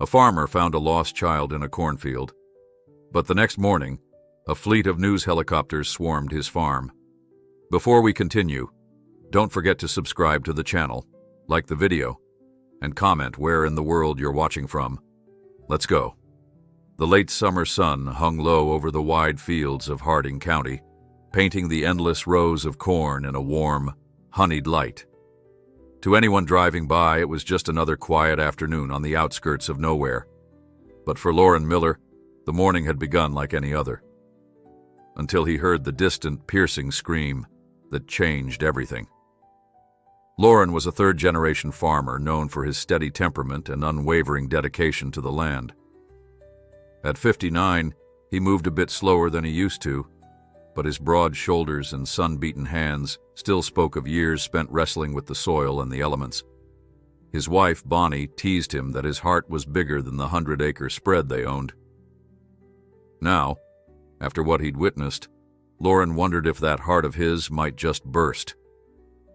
A farmer found a lost child in a cornfield, but the next morning, a fleet of news helicopters swarmed his farm. Before we continue, don't forget to subscribe to the channel, like the video, and comment where in the world you're watching from. Let's go. The late summer sun hung low over the wide fields of Harding County, painting the endless rows of corn in a warm, honeyed light. To anyone driving by, it was just another quiet afternoon on the outskirts of nowhere. But for Loren Miller, the morning had begun like any other, until he heard the distant, piercing scream that changed everything. Loren was a third-generation farmer known for his steady temperament and unwavering dedication to the land. At 59, he moved a bit slower than he used to, but his broad shoulders and sun-beaten hands still spoke of years spent wrestling with the soil and the elements. His wife, Bonnie, teased him that his heart was bigger than the 100-acre spread they owned. Now, after what he'd witnessed, Loren wondered if that heart of his might just burst.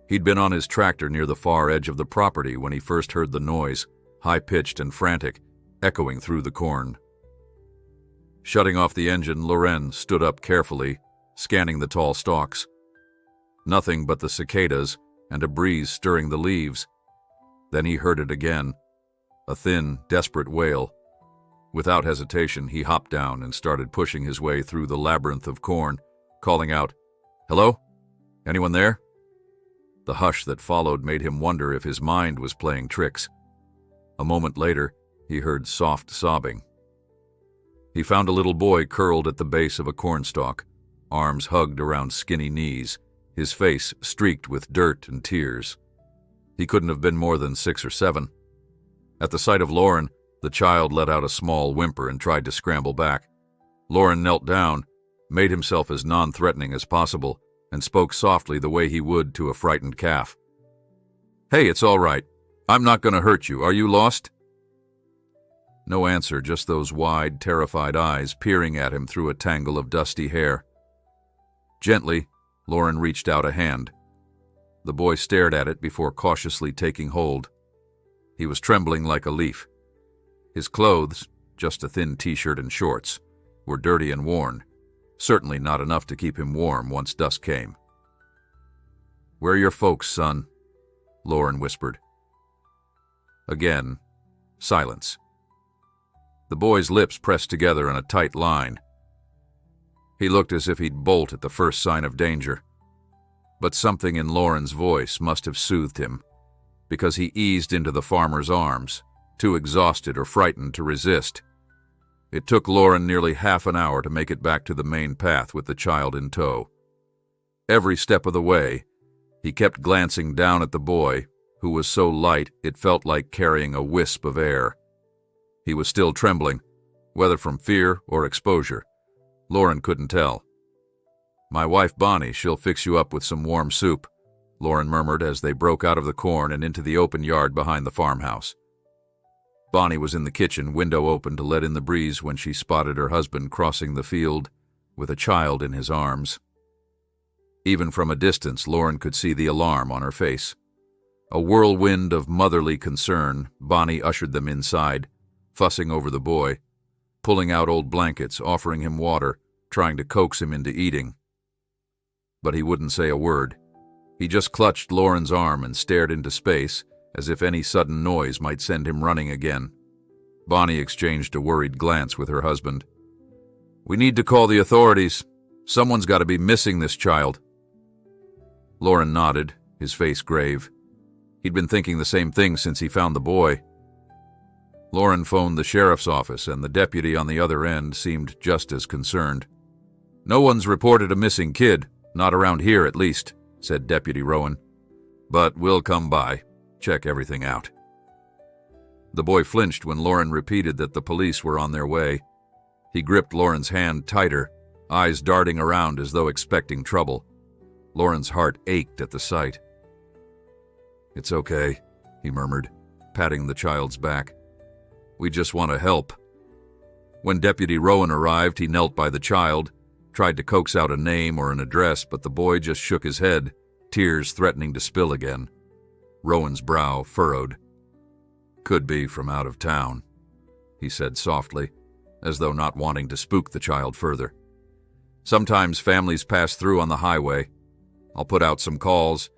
He'd been on his tractor near the far edge of the property when he first heard the noise, high-pitched and frantic, echoing through the corn. Shutting off the engine, Loren stood up carefully, scanning the tall stalks. Nothing but the cicadas and a breeze stirring the leaves. Then he heard it again, a thin, desperate wail. Without hesitation, he hopped down and started pushing his way through the labyrinth of corn, calling out, "Hello? Anyone there?" The hush that followed made him wonder if his mind was playing tricks. A moment later, he heard soft sobbing. He found a little boy curled at the base of a cornstalk, arms hugged around skinny knees, his face streaked with dirt and tears. He couldn't have been more than 6 or 7. At the sight of Loren, the child let out a small whimper and tried to scramble back. Loren knelt down, made himself as non-threatening as possible, and spoke softly the way he would to a frightened calf. "Hey, it's all right. I'm not going to hurt you. Are you lost?" No answer, just those wide, terrified eyes peering at him through a tangle of dusty hair. Gently, Loren reached out a hand. The boy stared at it before cautiously taking hold. He was trembling like a leaf. His clothes, just a thin t-shirt and shorts, were dirty and worn, certainly not enough to keep him warm once dusk came. "Where are your folks, son?" Loren whispered. Again, silence. The boy's lips pressed together in a tight line. He looked as if he'd bolt at the first sign of danger. But something in Loren's voice must have soothed him, because he eased into the farmer's arms, too exhausted or frightened to resist. It took Loren nearly half an hour to make it back to the main path with the child in tow. Every step of the way, he kept glancing down at the boy, who was so light it felt like carrying a wisp of air. He was still trembling, whether from fear or exposure. Loren couldn't tell. "My wife Bonnie, she'll fix you up with some warm soup," Loren murmured as they broke out of the corn and into the open yard behind the farmhouse. Bonnie was in the kitchen, window open to let in the breeze when she spotted her husband crossing the field with a child in his arms. Even from a distance, Loren could see the alarm on her face. A whirlwind of motherly concern, Bonnie ushered them inside, fussing over the boy, pulling out old blankets, offering him water, trying to coax him into eating. But he wouldn't say a word. He just clutched Loren's arm and stared into space, as if any sudden noise might send him running again. Bonnie exchanged a worried glance with her husband. "We need to call the authorities. Someone's got to be missing this child." Loren nodded, his face grave. He'd been thinking the same thing since he found the boy. Loren phoned the sheriff's office, and the deputy on the other end seemed just as concerned. "No one's reported a missing kid, not around here at least," said Deputy Rowan. "But we'll come by, check everything out." The boy flinched when Loren repeated that the police were on their way. He gripped Loren's hand tighter, eyes darting around as though expecting trouble. Loren's heart ached at the sight. "It's okay," he murmured, patting the child's back. "We just want to help." When Deputy Rowan arrived, he knelt by the child, tried to coax out a name or an address, but the boy just shook his head, tears threatening to spill again. Rowan's brow furrowed. "Could be from out of town." he said softly, as though not wanting to spook the child further. Sometimes families pass through on the highway. I'll put out some calls,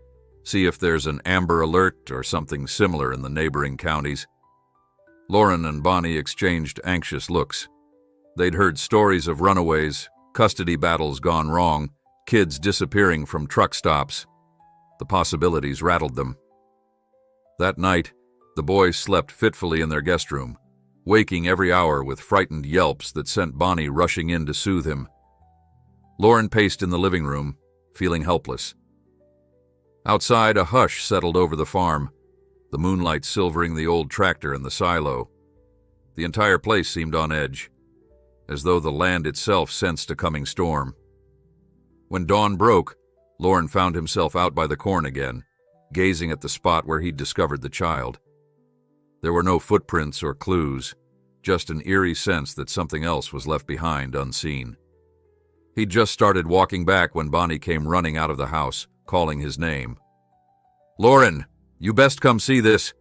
see if there's an Amber Alert or something similar in the neighboring counties. Lauren and Bonnie exchanged anxious looks. They'd heard stories of runaways, custody battles gone wrong, kids disappearing from truck stops. The possibilities rattled them. That night, the boys slept fitfully in their guest room, waking every hour with frightened yelps that sent Bonnie rushing in to soothe him. Lauren paced in the living room, feeling helpless. Outside, a hush settled over the farm, the moonlight silvering the old tractor and the silo. The entire place seemed on edge, as though the land itself sensed a coming storm. When dawn broke, Lauren found himself out by the corn again, gazing at the spot where he'd discovered the child. There were no footprints or clues, just an eerie sense that something else was left behind unseen. He'd just started walking back when Bonnie came running out of the house, calling his name. "Lauren, you best come see this."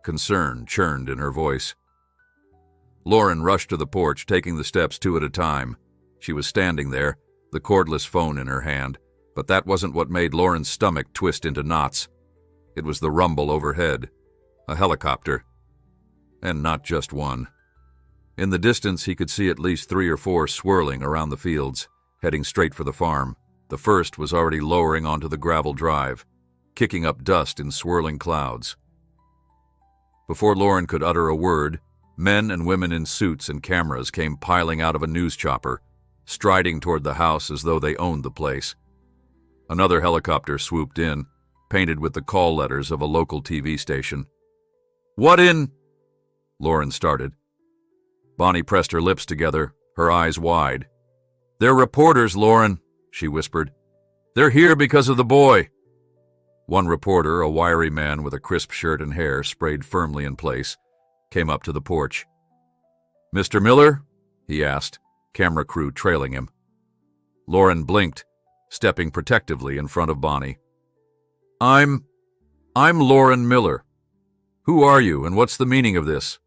Concern churned in her voice. Lauren rushed to the porch, taking the steps 2 at a time. She was standing there, the cordless phone in her hand, but that wasn't what made Lauren's stomach twist into knots. It was the rumble overhead. A helicopter. And not just one. In the distance, he could see at least 3 or 4 swirling around the fields, heading straight for the farm. The first was already lowering onto the gravel drive, kicking up dust in swirling clouds. Before Lauren could utter a word, men and women in suits and cameras came piling out of a news chopper, striding toward the house as though they owned the place. Another helicopter swooped in, painted with the call letters of a local TV station. "What in—" Lauren started. Bonnie pressed her lips together, her eyes wide. "They're reporters, Lauren," she whispered. "They're here because of the boy." One reporter, a wiry man with a crisp shirt and hair sprayed firmly in place, came up to the porch. "Mr. Miller?" he asked, camera crew trailing him. Lauren blinked, stepping protectively in front of Bonnie. I'm Lauren Miller. Who are you, and what's the meaning of this?"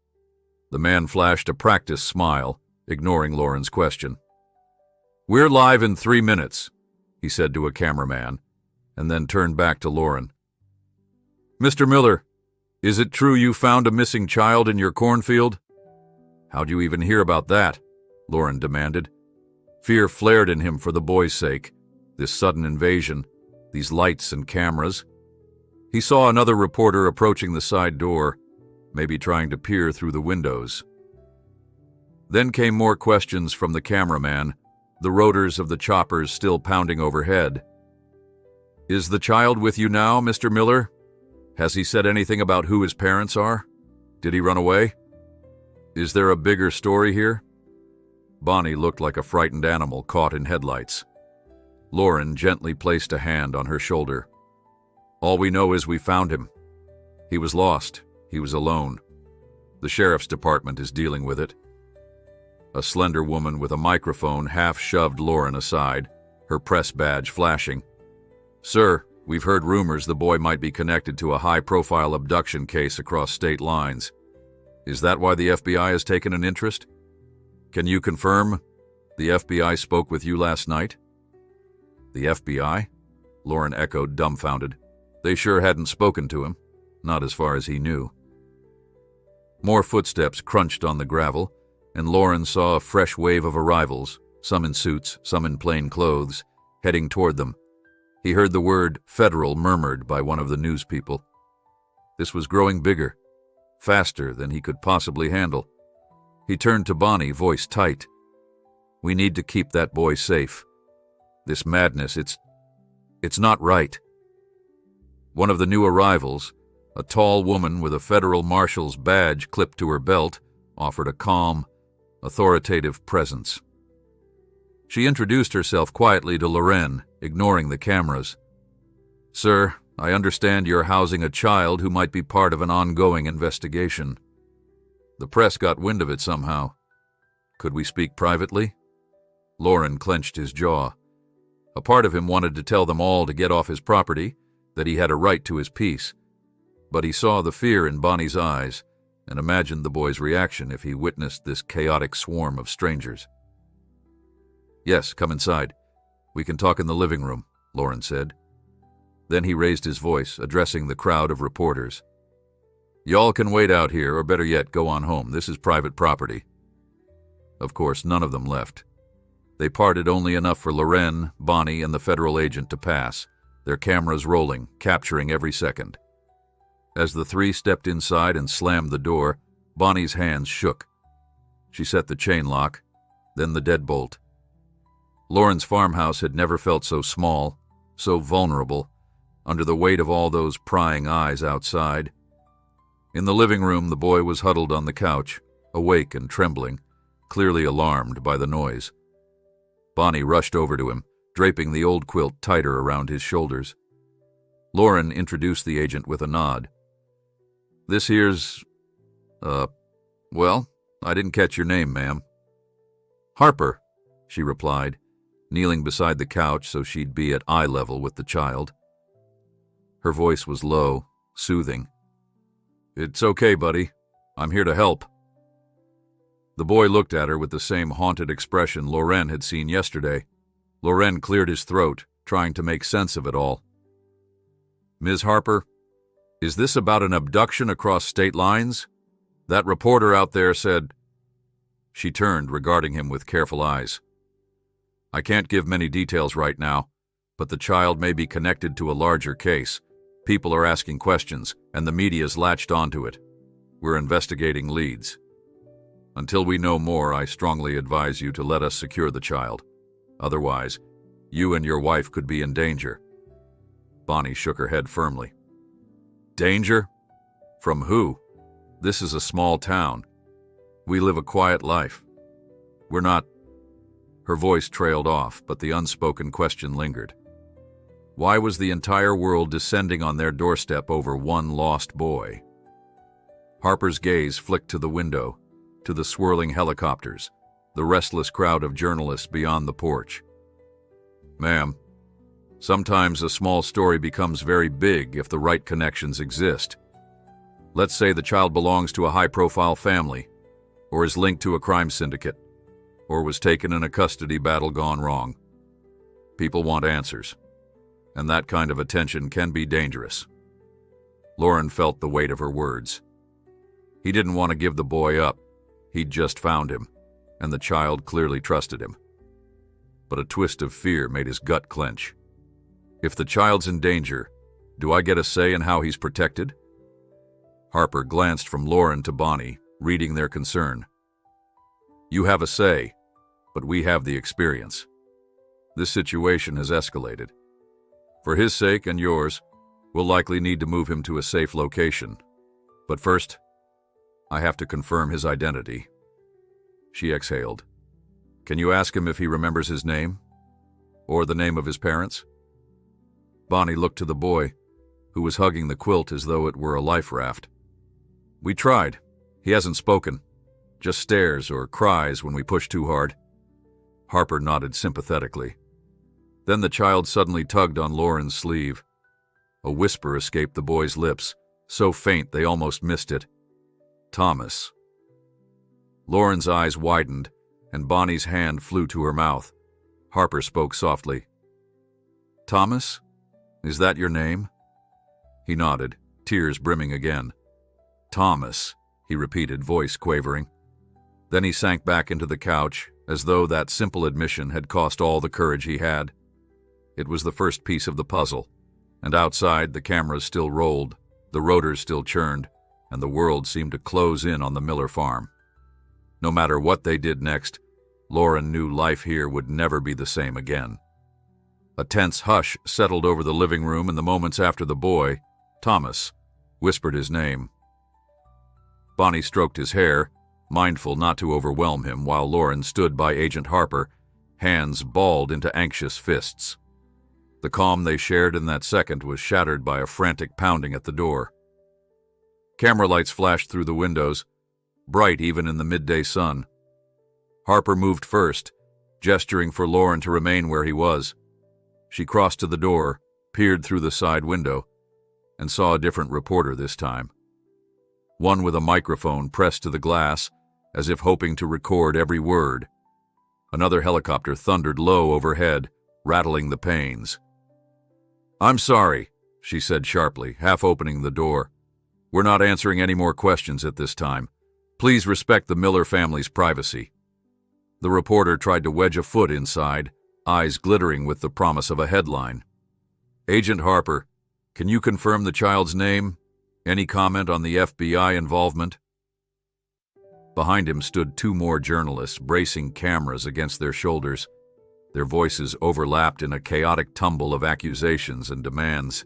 The man flashed a practiced smile, ignoring Lauren's question. "We're live in 3 minutes," he said to a cameraman, and then turned back to Lauren. "Mr. Miller, is it true you found a missing child in your cornfield?" "How'd you even hear about that?" Lauren demanded. Fear flared in him for the boy's sake, this sudden invasion, these lights and cameras. He saw another reporter approaching the side door, maybe trying to peer through the windows. Then came more questions from the cameraman, the rotors of the choppers still pounding overhead. "Is the child with you now, Mr. Miller? Has he said anything about who his parents are? Did he run away? Is there a bigger story here?" Bonnie looked like a frightened animal caught in headlights. Lauren gently placed a hand on her shoulder. "All we know is we found him. He was lost. He was alone. The sheriff's department is dealing with it." A slender woman with a microphone half-shoved Lauren aside, her press badge flashing. "Sir, we've heard rumors the boy might be connected to a high-profile abduction case across state lines. Is that why the FBI has taken an interest? Can you confirm the FBI spoke with you last night?" "The FBI?" Lauren echoed, dumbfounded. They sure hadn't spoken to him, not as far as he knew. More footsteps crunched on the gravel, and Lauren saw a fresh wave of arrivals, some in suits, some in plain clothes, heading toward them. He heard the word "federal" murmured by one of the news people. This was growing bigger, faster than he could possibly handle. He turned to Bonnie, voice tight. "We need to keep that boy safe. This madness, it's not right." One of the new arrivals, a tall woman with a federal marshal's badge clipped to her belt, offered a calm, authoritative presence. She introduced herself quietly to Loren, ignoring the cameras. "Sir, I understand you're housing a child who might be part of an ongoing investigation. The press got wind of it somehow. Could we speak privately?" Lauren clenched his jaw. A part of him wanted to tell them all to get off his property, that he had a right to his peace. But he saw the fear in Bonnie's eyes, and imagined the boy's reaction if he witnessed this chaotic swarm of strangers. "Yes, come inside. We can talk in the living room," Lauren said. Then he raised his voice, addressing the crowd of reporters. "Y'all can wait out here, or better yet, go on home. This is private property." Of course, none of them left. They parted only enough for Loren, Bonnie, and the federal agent to pass, their cameras rolling, capturing every second. As the three stepped inside and slammed the door, Bonnie's hands shook. She set the chain lock, then the deadbolt. Lauren's farmhouse had never felt so small, so vulnerable, under the weight of all those prying eyes outside. In the living room, the boy was huddled on the couch, awake and trembling, clearly alarmed by the noise. Bonnie rushed over to him, draping the old quilt tighter around his shoulders. Lauren introduced the agent with a nod. "This here's, well, I didn't catch your name, ma'am." "Harper," she replied, kneeling beside the couch so she'd be at eye level with the child. Her voice was low, soothing. "It's okay, buddy. I'm here to help." The boy looked at her with the same haunted expression Loren had seen yesterday. Loren cleared his throat, trying to make sense of it all. "Ms. Harper, is this about an abduction across state lines? That reporter out there said—" She turned, regarding him with careful eyes. "I can't give many details right now, but the child may be connected to a larger case. People are asking questions, and the media's latched onto it. We're investigating leads. Until we know more, I strongly advise you to let us secure the child. Otherwise, you and your wife could be in danger." Bonnie shook her head firmly. "Danger? From who? This is a small town. We live a quiet life. We're not—" Her voice trailed off, but the unspoken question lingered. Why was the entire world descending on their doorstep over one lost boy? Harper's gaze flicked to the window, to the swirling helicopters, the restless crowd of journalists beyond the porch. "Ma'am, sometimes a small story becomes very big if the right connections exist. Let's say the child belongs to a high-profile family, or is linked to a crime syndicate, or was taken in a custody battle gone wrong. People want answers, and that kind of attention can be dangerous." Lauren felt the weight of her words. He didn't want to give the boy up. He'd just found him, and the child clearly trusted him. But a twist of fear made his gut clench. If the child's in danger, do I get a say in how he's protected? Harper glanced from Lauren to Bonnie, reading their concern. "You have a say, but we have the experience. This situation has escalated. For his sake and yours, we'll likely need to move him to a safe location. But first, I have to confirm his identity." She exhaled. "Can you ask him if he remembers his name? Or the name of his parents?" Bonnie looked to the boy, who was hugging the quilt as though it were a life raft. "We tried. He hasn't spoken. Just stares or cries when we push too hard." Harper nodded sympathetically. Then the child suddenly tugged on Lauren's sleeve. A whisper escaped the boy's lips, so faint they almost missed it. "Thomas." Lauren's eyes widened, and Bonnie's hand flew to her mouth. Harper spoke softly. "Thomas? Is that your name?" He nodded, tears brimming again. "Thomas," he repeated, voice quavering. Then he sank back into the couch, as though that simple admission had cost all the courage he had. It was the first piece of the puzzle, and outside the cameras still rolled, the rotors still churned, and the world seemed to close in on the Miller farm. No matter what they did next, Lauren knew life here would never be the same again. A tense hush settled over the living room in the moments after the boy, Thomas, whispered his name. Bonnie stroked his hair, mindful not to overwhelm him, while Lauren stood by Agent Harper, hands balled into anxious fists. The calm they shared in that second was shattered by a frantic pounding at the door. Camera lights flashed through the windows, bright even in the midday sun. Harper moved first, gesturing for Lauren to remain where he was. She crossed to the door, peered through the side window, and saw a different reporter this time. one with a microphone pressed to the glass, as if hoping to record every word. Another helicopter thundered low overhead, rattling the panes. "I'm sorry," she said sharply, half opening the door. "We're not answering any more questions at this time. Please respect the Miller family's privacy." The reporter tried to wedge a foot inside, eyes glittering with the promise of a headline. "Agent Harper, can you confirm the child's name? Any comment on the FBI involvement?" Behind him stood two more journalists, bracing cameras against their shoulders. Their voices overlapped in a chaotic tumble of accusations and demands.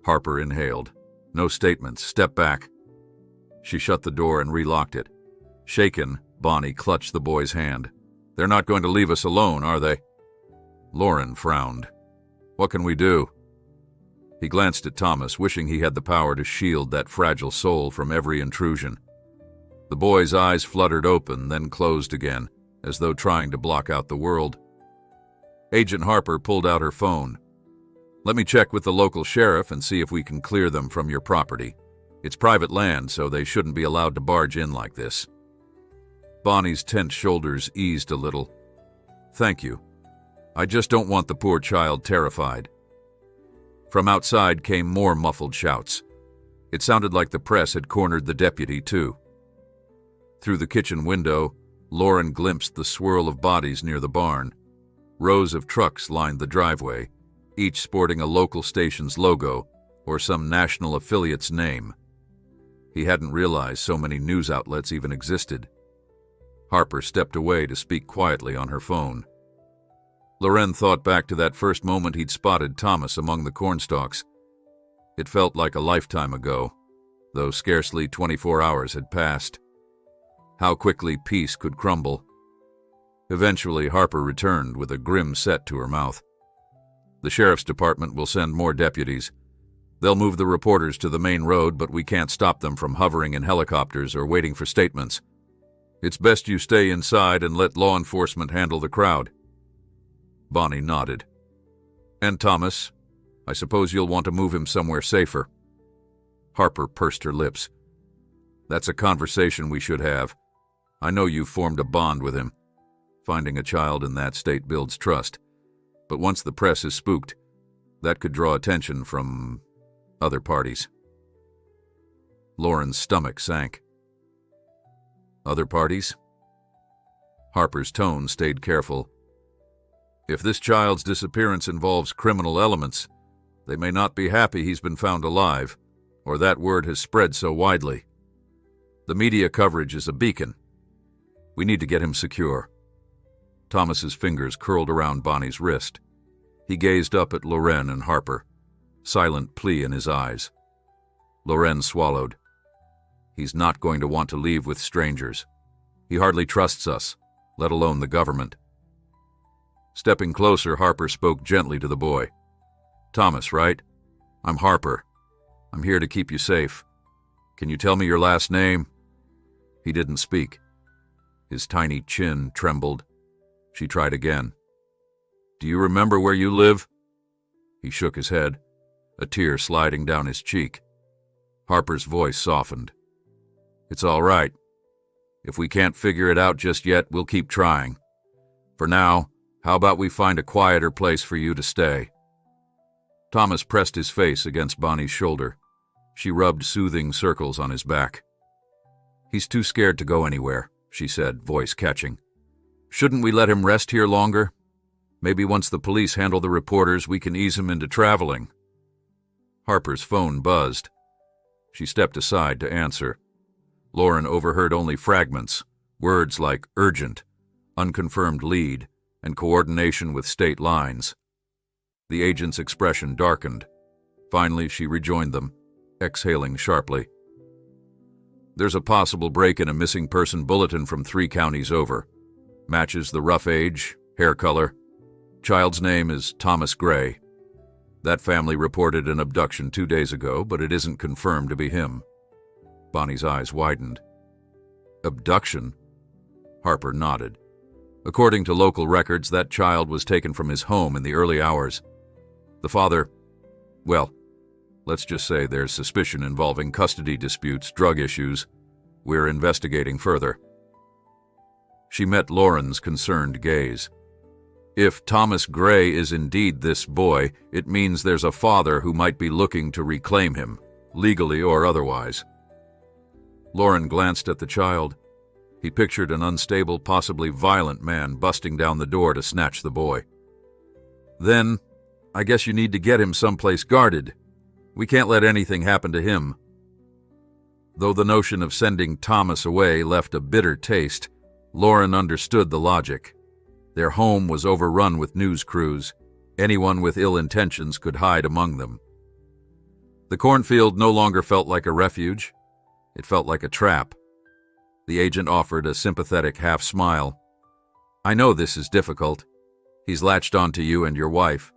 Harper inhaled. "No statements. Step back." She shut the door and relocked it. Shaken, Bonnie clutched the boy's hand. "They're not going to leave us alone, are they?" Lauren frowned. "What can we do?" He glanced at Thomas, wishing he had the power to shield that fragile soul from every intrusion. The boy's eyes fluttered open, then closed again, as though trying to block out the world. Agent Harper pulled out her phone. "Let me check with the local sheriff and see if we can clear them from your property. It's private land, so they shouldn't be allowed to barge in like this." Bonnie's tense shoulders eased a little. "Thank you. I just don't want the poor child terrified." From outside came more muffled shouts. It sounded like the press had cornered the deputy, too. Through the kitchen window, Lauren glimpsed the swirl of bodies near the barn. Rows of trucks lined the driveway, each sporting a local station's logo or some national affiliate's name. He hadn't realized so many news outlets even existed. Harper stepped away to speak quietly on her phone. Loren thought back to that first moment he'd spotted Thomas among the cornstalks. It felt like a lifetime ago, though scarcely 24 hours had passed. How quickly peace could crumble. Eventually, Harper returned with a grim set to her mouth. "The sheriff's department will send more deputies. They'll move the reporters to the main road, but we can't stop them from hovering in helicopters or waiting for statements. It's best you stay inside and let law enforcement handle the crowd." Bonnie nodded. "And Thomas, I suppose you'll want to move him somewhere safer." Harper pursed her lips. "That's a conversation we should have. I know you've formed a bond with him. Finding a child in that state builds trust. But once the press is spooked, that could draw attention from other parties." Lauren's stomach sank. "Other parties?" Harper's tone stayed careful. "If this child's disappearance involves criminal elements, they may not be happy he's been found alive, or that word has spread so widely. The media coverage is a beacon. We need to get him secure." Thomas's fingers curled around Bonnie's wrist. He gazed up at Loren and Harper, silent plea in his eyes. Loren swallowed. "He's not going to want to leave with strangers. He hardly trusts us, let alone the government." Stepping closer, Harper spoke gently to the boy. "Thomas, right? I'm Harper. I'm here to keep you safe. Can you tell me your last name?" He didn't speak. His tiny chin trembled. She tried again. "Do you remember where you live?" He shook his head, a tear sliding down his cheek. Harper's voice softened. "It's all right. If we can't figure it out just yet, we'll keep trying. For now, how about we find a quieter place for you to stay?" Thomas pressed his face against Bonnie's shoulder. She rubbed soothing circles on his back. "He's too scared to go anywhere," she said, voice catching. "Shouldn't we let him rest here longer? Maybe once the police handle the reporters, we can ease him into traveling." Harper's phone buzzed. She stepped aside to answer. Lauren overheard only fragments, words like urgent, unconfirmed lead, and coordination with state lines. The agent's expression darkened. Finally, she rejoined them, exhaling sharply. "There's a possible break in a missing person bulletin from 3 counties over. Matches the rough age, hair color. Child's name is Thomas Gray. That family reported an abduction 2 days ago, but it isn't confirmed to be him." Bonnie's eyes widened. "Abduction?" Harper nodded. "According to local records, that child was taken from his home in the early hours. The father, well, Let's just say there's suspicion involving custody disputes, drug issues. We're investigating further." She met Lauren's concerned gaze. If Thomas Gray is indeed this boy, it means there's a father who might be looking to reclaim him, legally or otherwise. Lauren glanced at the child. He pictured an unstable, possibly violent man busting down the door to snatch the boy. "Then, I guess you need to get him someplace guarded. We can't let anything happen to him." Though the notion of sending Thomas away left a bitter taste, Lauren understood the logic. Their home was overrun with news crews. Anyone with ill intentions could hide among them. The cornfield no longer felt like a refuge. It felt like a trap. The agent offered a sympathetic half-smile. "I know this is difficult. He's latched onto you and your wife.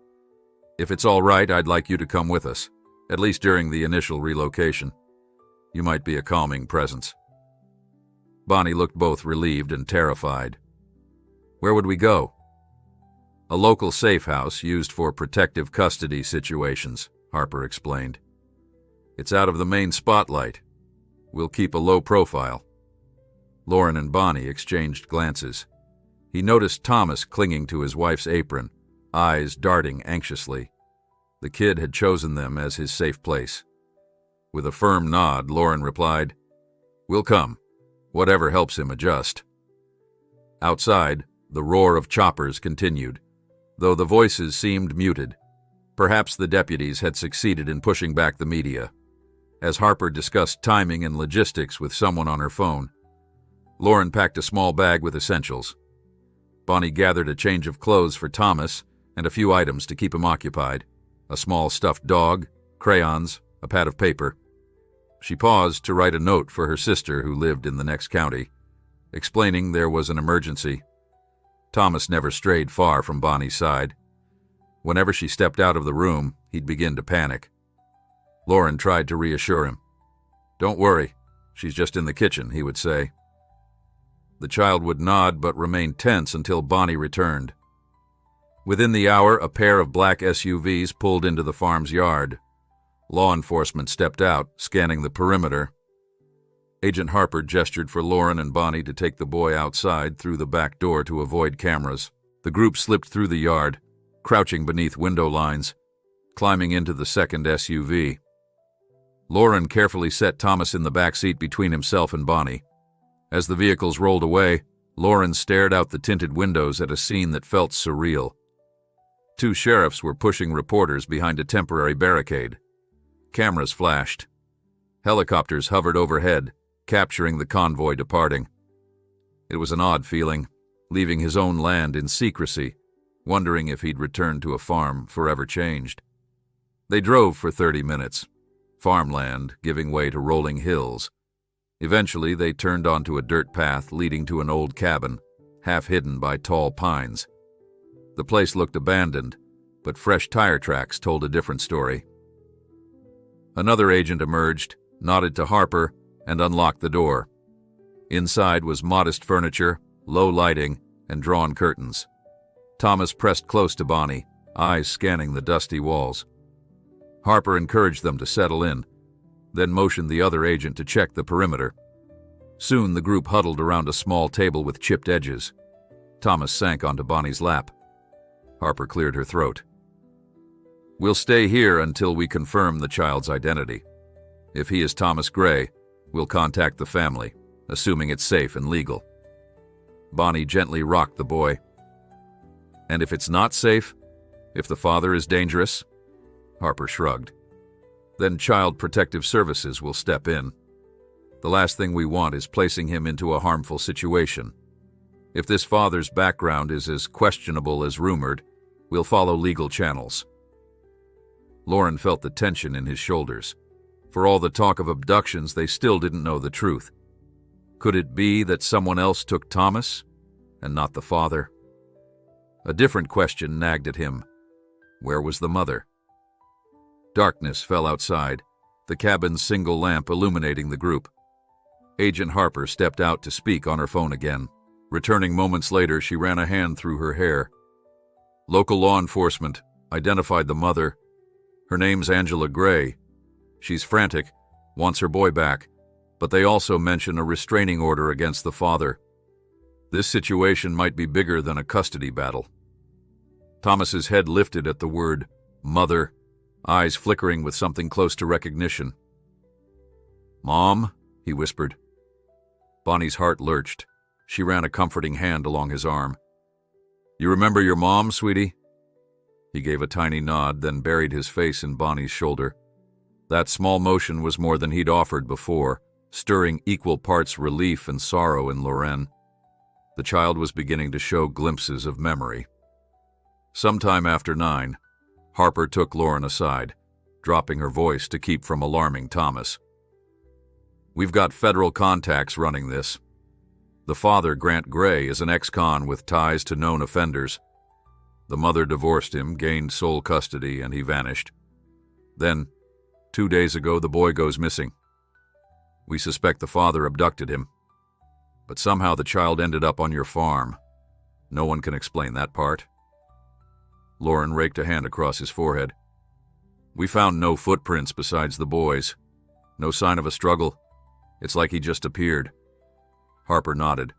If it's all right, I'd like you to come with us, at least during the initial relocation. You might be a calming presence." Bonnie looked both relieved and terrified. "Where would we go?" "A local safe house used for protective custody situations," Harper explained. "It's out of the main spotlight. We'll keep a low profile." Lauren and Bonnie exchanged glances. He noticed Thomas clinging to his wife's apron, eyes darting anxiously. The kid had chosen them as his safe place. With a firm nod, Lauren replied, "We'll come. Whatever helps him adjust." Outside, the roar of choppers continued, though the voices seemed muted. Perhaps the deputies had succeeded in pushing back the media. As Harper discussed timing and logistics with someone on her phone, Lauren packed a small bag with essentials. Bonnie gathered a change of clothes for Thomas and a few items to keep him occupied: a small stuffed dog, crayons, a pad of paper. She paused to write a note for her sister who lived in the next county, explaining there was an emergency. Thomas never strayed far from Bonnie's side. Whenever she stepped out of the room, he'd begin to panic. Lauren tried to reassure him. "Don't worry, she's just in the kitchen," he would say. The child would nod but remain tense until Bonnie returned. Within the hour, a pair of black SUVs pulled into the farm's yard. Law enforcement stepped out, scanning the perimeter. Agent Harper gestured for Lauren and Bonnie to take the boy outside through the back door to avoid cameras. The group slipped through the yard, crouching beneath window lines, climbing into the second SUV. Lauren carefully set Thomas in the back seat between himself and Bonnie. As the vehicles rolled away, Lauren stared out the tinted windows at a scene that felt surreal. 2 sheriffs were pushing reporters behind a temporary barricade. Cameras flashed. Helicopters hovered overhead, capturing the convoy departing. It was an odd feeling, leaving his own land in secrecy, wondering if he'd return to a farm forever changed. They drove for 30 minutes, farmland giving way to rolling hills. Eventually, they turned onto a dirt path leading to an old cabin, half hidden by tall pines. The place looked abandoned, but fresh tire tracks told a different story. Another agent emerged, nodded to Harper, and unlocked the door. Inside was modest furniture, low lighting, and drawn curtains. Thomas pressed close to Bonnie, eyes scanning the dusty walls. Harper encouraged them to settle in, then motioned the other agent to check the perimeter. Soon the group huddled around a small table with chipped edges. Thomas sank onto Bonnie's lap. Harper cleared her throat. "We'll stay here until we confirm the child's identity. If he is Thomas Gray, we'll contact the family, assuming it's safe and legal." Bonnie gently rocked the boy. "And if it's not safe? If the father is dangerous?" Harper shrugged. "Then Child Protective Services will step in. The last thing we want is placing him into a harmful situation. If this father's background is as questionable as rumored, we'll follow legal channels." Lauren felt the tension in his shoulders. For all the talk of abductions, they still didn't know the truth. Could it be that someone else took Thomas, and not the father? A different question nagged at him. Where was the mother? Darkness fell outside, the cabin's single lamp illuminating the group. Agent Harper stepped out to speak on her phone again. Returning moments later, she ran a hand through her hair. "Local law enforcement identified the mother. Her name's Angela Gray. She's frantic, wants her boy back, but they also mention a restraining order against the father. This situation might be bigger than a custody battle. Thomas's head lifted at the word mother, eyes flickering with something close to recognition. "Mom," he whispered. Bonnie's heart lurched. She ran a comforting hand along his arm. "You remember your mom, sweetie?" He gave a tiny nod, then buried his face in Bonnie's shoulder. That small motion was more than he'd offered before, stirring equal parts relief and sorrow in Loren. The child was beginning to show glimpses of memory. Sometime after 9, Harper took Loren aside, dropping her voice to keep from alarming Thomas. "We've got federal contacts running this. The father, Grant Gray, is an ex-con with ties to known offenders. The mother divorced him, gained sole custody, and he vanished. Then, 2 days ago, the boy goes missing. We suspect the father abducted him. But somehow the child ended up on your farm. No one can explain that part." Loren raked a hand across his forehead. "We found no footprints besides the boy's. No sign of a struggle. It's like he just appeared." Harper nodded.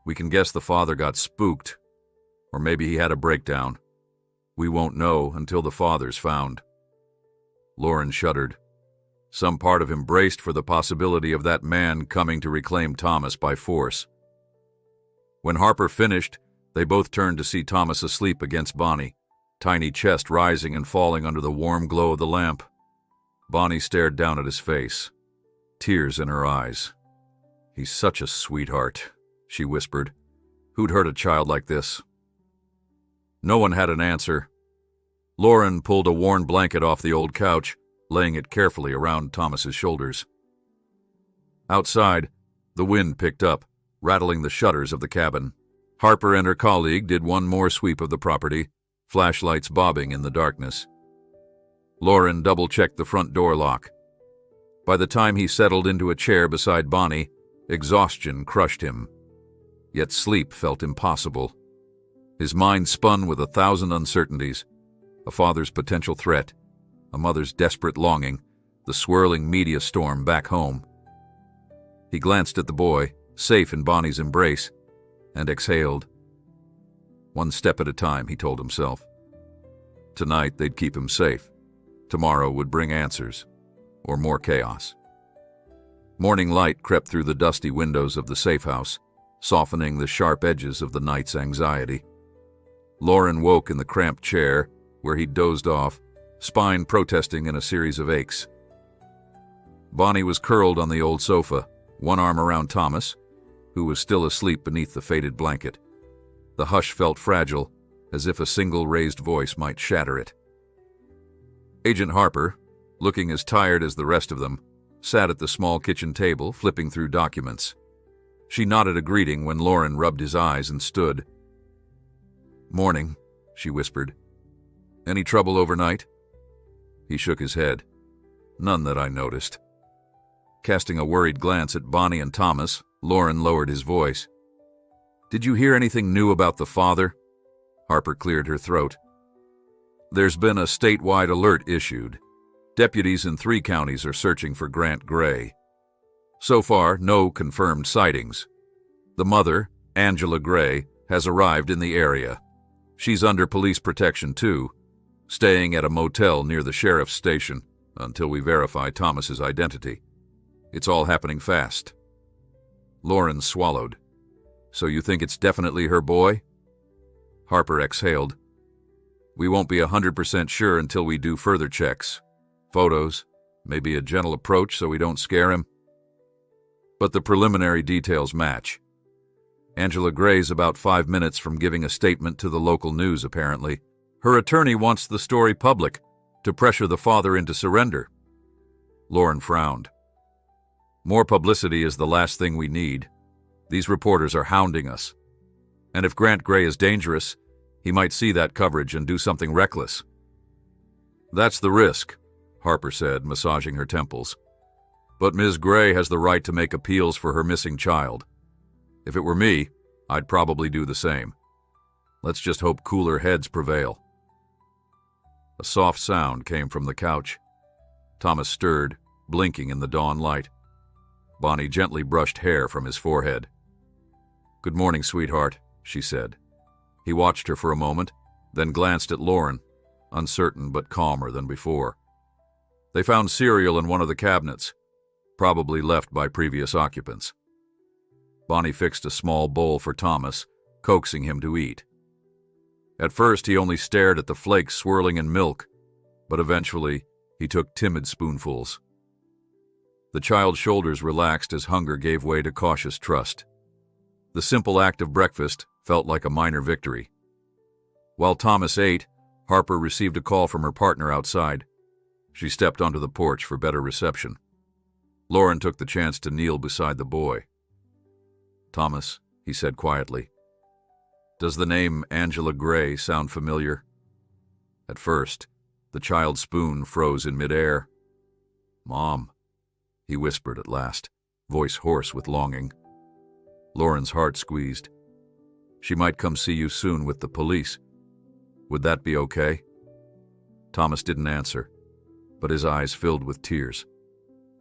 "We can guess the father got spooked, or maybe he had a breakdown. We won't know until the father's found." Loren shuddered. Some part of him braced for the possibility of that man coming to reclaim Thomas by force. When Harper finished, they both turned to see Thomas asleep against Bonnie, tiny chest rising and falling under the warm glow of the lamp. Bonnie stared down at his face, tears in her eyes. "He's such a sweetheart," she whispered. "Who'd hurt a child like this?" No one had an answer. Loren pulled a worn blanket off the old couch, laying it carefully around Thomas's shoulders. Outside, the wind picked up, rattling the shutters of the cabin. Harper and her colleague did one more sweep of the property, flashlights bobbing in the darkness. Loren double-checked the front door lock. By the time he settled into a chair beside Bonnie, exhaustion crushed him. Yet sleep felt impossible. His mind spun with 1,000 uncertainties. A father's potential threat, a mother's desperate longing, the swirling media storm back home. He glanced at the boy, safe in Bonnie's embrace, and exhaled. One step at a time, he told himself. Tonight they'd keep him safe. Tomorrow would bring answers, or more chaos. Morning light crept through the dusty windows of the safe house, softening the sharp edges of the night's anxiety. Loren woke in the cramped chair, where he'd dozed off, spine protesting in a series of aches. Bonnie was curled on the old sofa, one arm around Thomas, who was still asleep beneath the faded blanket. The hush felt fragile, as if a single raised voice might shatter it. Agent Harper, looking as tired as the rest of them, sat at the small kitchen table, flipping through documents. She nodded a greeting when Loren rubbed his eyes and stood. "Morning," she whispered. "Any trouble overnight?" He shook his head. "None that I noticed." Casting a worried glance at Bonnie and Thomas, Loren lowered his voice. "Did you hear anything new about the father?" Harper cleared her throat. "There's been a statewide alert issued. Deputies in 3 counties are searching for Grant Gray. So far, no confirmed sightings. The mother, Angela Gray, has arrived in the area. She's under police protection too, staying at a motel near the sheriff's station until we verify Thomas's identity. It's all happening fast." Loren swallowed. "So you think it's definitely her boy?" Harper exhaled. "We won't be 100% sure until we do further checks. Photos, maybe a gentle approach so we don't scare him. But the preliminary details match. Angela Gray's about 5 minutes from giving a statement to the local news, apparently. Her attorney wants the story public to pressure the father into surrender." Loren frowned. "More publicity is the last thing we need. These reporters are hounding us. And if Grant Gray is dangerous, he might see that coverage and do something reckless." "That's the risk," Harper said, massaging her temples. "But Ms. Gray has the right to make appeals for her missing child. If it were me, I'd probably do the same. Let's just hope cooler heads prevail." A soft sound came from the couch. Thomas stirred, blinking in the dawn light. Bonnie gently brushed hair from his forehead. "Good morning, sweetheart," she said. He watched her for a moment, then glanced at Lauren, uncertain but calmer than before. They found cereal in one of the cabinets, probably left by previous occupants. Bonnie fixed a small bowl for Thomas, coaxing him to eat. At first, he only stared at the flakes swirling in milk, but eventually, he took timid spoonfuls. The child's shoulders relaxed as hunger gave way to cautious trust. The simple act of breakfast felt like a minor victory. While Thomas ate, Harper received a call from her partner outside. She stepped onto the porch for better reception. Lauren took the chance to kneel beside the boy. "Thomas," he said quietly, "does the name Angela Gray sound familiar?" At first, the child's spoon froze in midair. "Mom," he whispered at last, voice hoarse with longing. Lauren's heart squeezed. "She might come see you soon with the police. Would that be okay?" Thomas didn't answer, but his eyes filled with tears.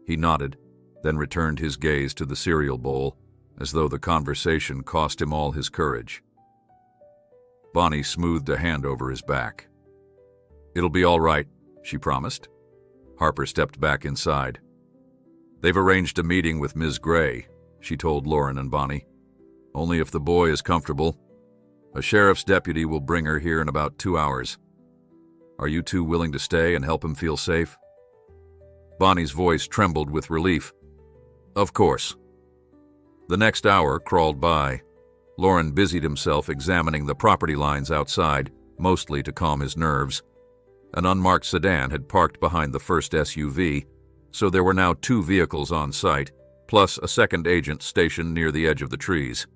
He nodded, then returned his gaze to the cereal bowl, as though the conversation cost him all his courage. Bonnie smoothed a hand over his back. "It'll be all right," she promised. Harper stepped back inside. "They've arranged a meeting with Ms. Gray," she told Lauren and Bonnie. "Only if the boy is comfortable. A sheriff's deputy will bring her here in about 2 hours. Are you two willing to stay and help him feel safe?" Bonnie's voice trembled with relief. "Of course." The next hour crawled by. Lauren busied himself examining the property lines outside, mostly to calm his nerves. An unmarked sedan had parked behind the first SUV, so there were now 2 vehicles on site, plus a second agent stationed near the edge of the trees.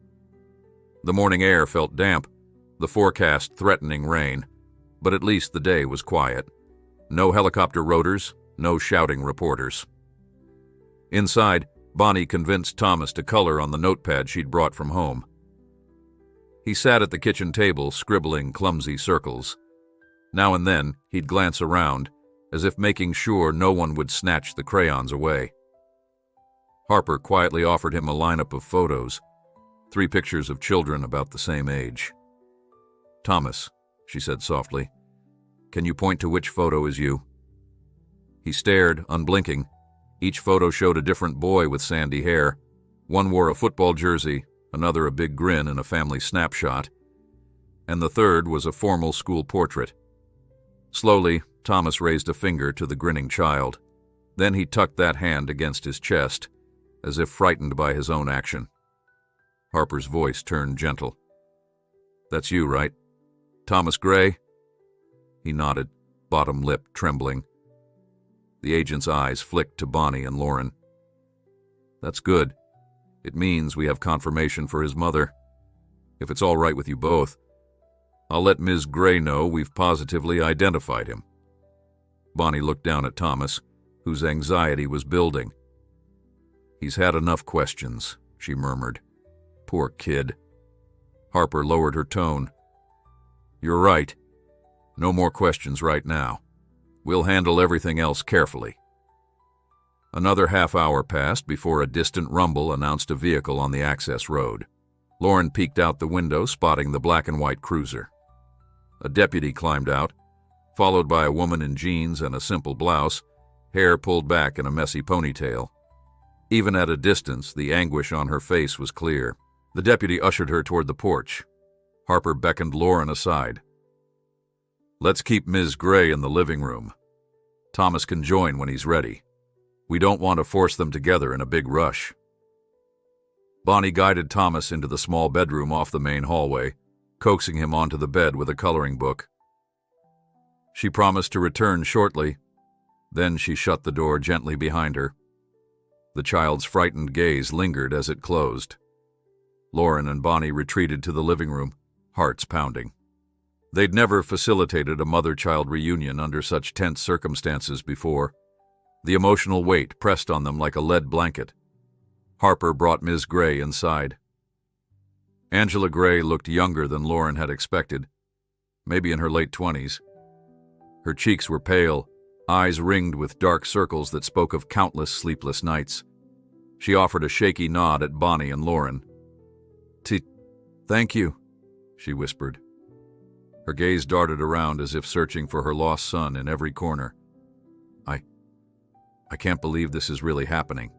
The morning air felt damp, the forecast threatening rain, but at least the day was quiet. No helicopter rotors, no shouting reporters. Inside, Bonnie convinced Thomas to color on the notepad she'd brought from home. He sat at the kitchen table, scribbling clumsy circles. Now and then, he'd glance around, as if making sure no one would snatch the crayons away. Harper quietly offered him a lineup of photos, 3 pictures of children about the same age. "Thomas," she said softly, "can you point to which photo is you?" He stared, unblinking. Each photo showed a different boy with sandy hair. One wore a football jersey, another a big grin in a family snapshot, and the third was a formal school portrait. Slowly, Thomas raised a finger to the grinning child. Then he tucked that hand against his chest, as if frightened by his own action. Harper's voice turned gentle. "That's you, right? Thomas Gray?" He nodded, bottom lip trembling. The agent's eyes flicked to Bonnie and Lauren. "That's good. It means we have confirmation for his mother. If it's all right with you both, I'll let Ms. Gray know we've positively identified him." Bonnie looked down at Thomas, whose anxiety was building. "He's had enough questions," she murmured. "Poor kid." Harper lowered her tone. "You're right. No more questions right now. We'll handle everything else carefully." Another half hour passed before a distant rumble announced a vehicle on the access road. Lauren peeked out the window, spotting the black and white cruiser. A deputy climbed out, followed by a woman in jeans and a simple blouse, hair pulled back in a messy ponytail. Even at a distance, the anguish on her face was clear. The deputy ushered her toward the porch. Harper beckoned Lauren aside. "Let's keep Ms. Gray in the living room. Thomas can join when he's ready. We don't want to force them together in a big rush." Bonnie guided Thomas into the small bedroom off the main hallway, coaxing him onto the bed with a coloring book. She promised to return shortly. Then she shut the door gently behind her. The child's frightened gaze lingered as it closed. Lauren and Bonnie retreated to the living room, hearts pounding. They'd never facilitated a mother-child reunion under such tense circumstances before. The emotional weight pressed on them like a lead blanket. Harper brought Ms. Gray inside. Angela Gray looked younger than Lauren had expected, maybe in her late 20s. Her cheeks were pale, eyes ringed with dark circles that spoke of countless sleepless nights. She offered a shaky nod at Bonnie and Lauren. "Thank you," she whispered. Her gaze darted around as if searching for her lost son in every corner. I can't believe this is really happening."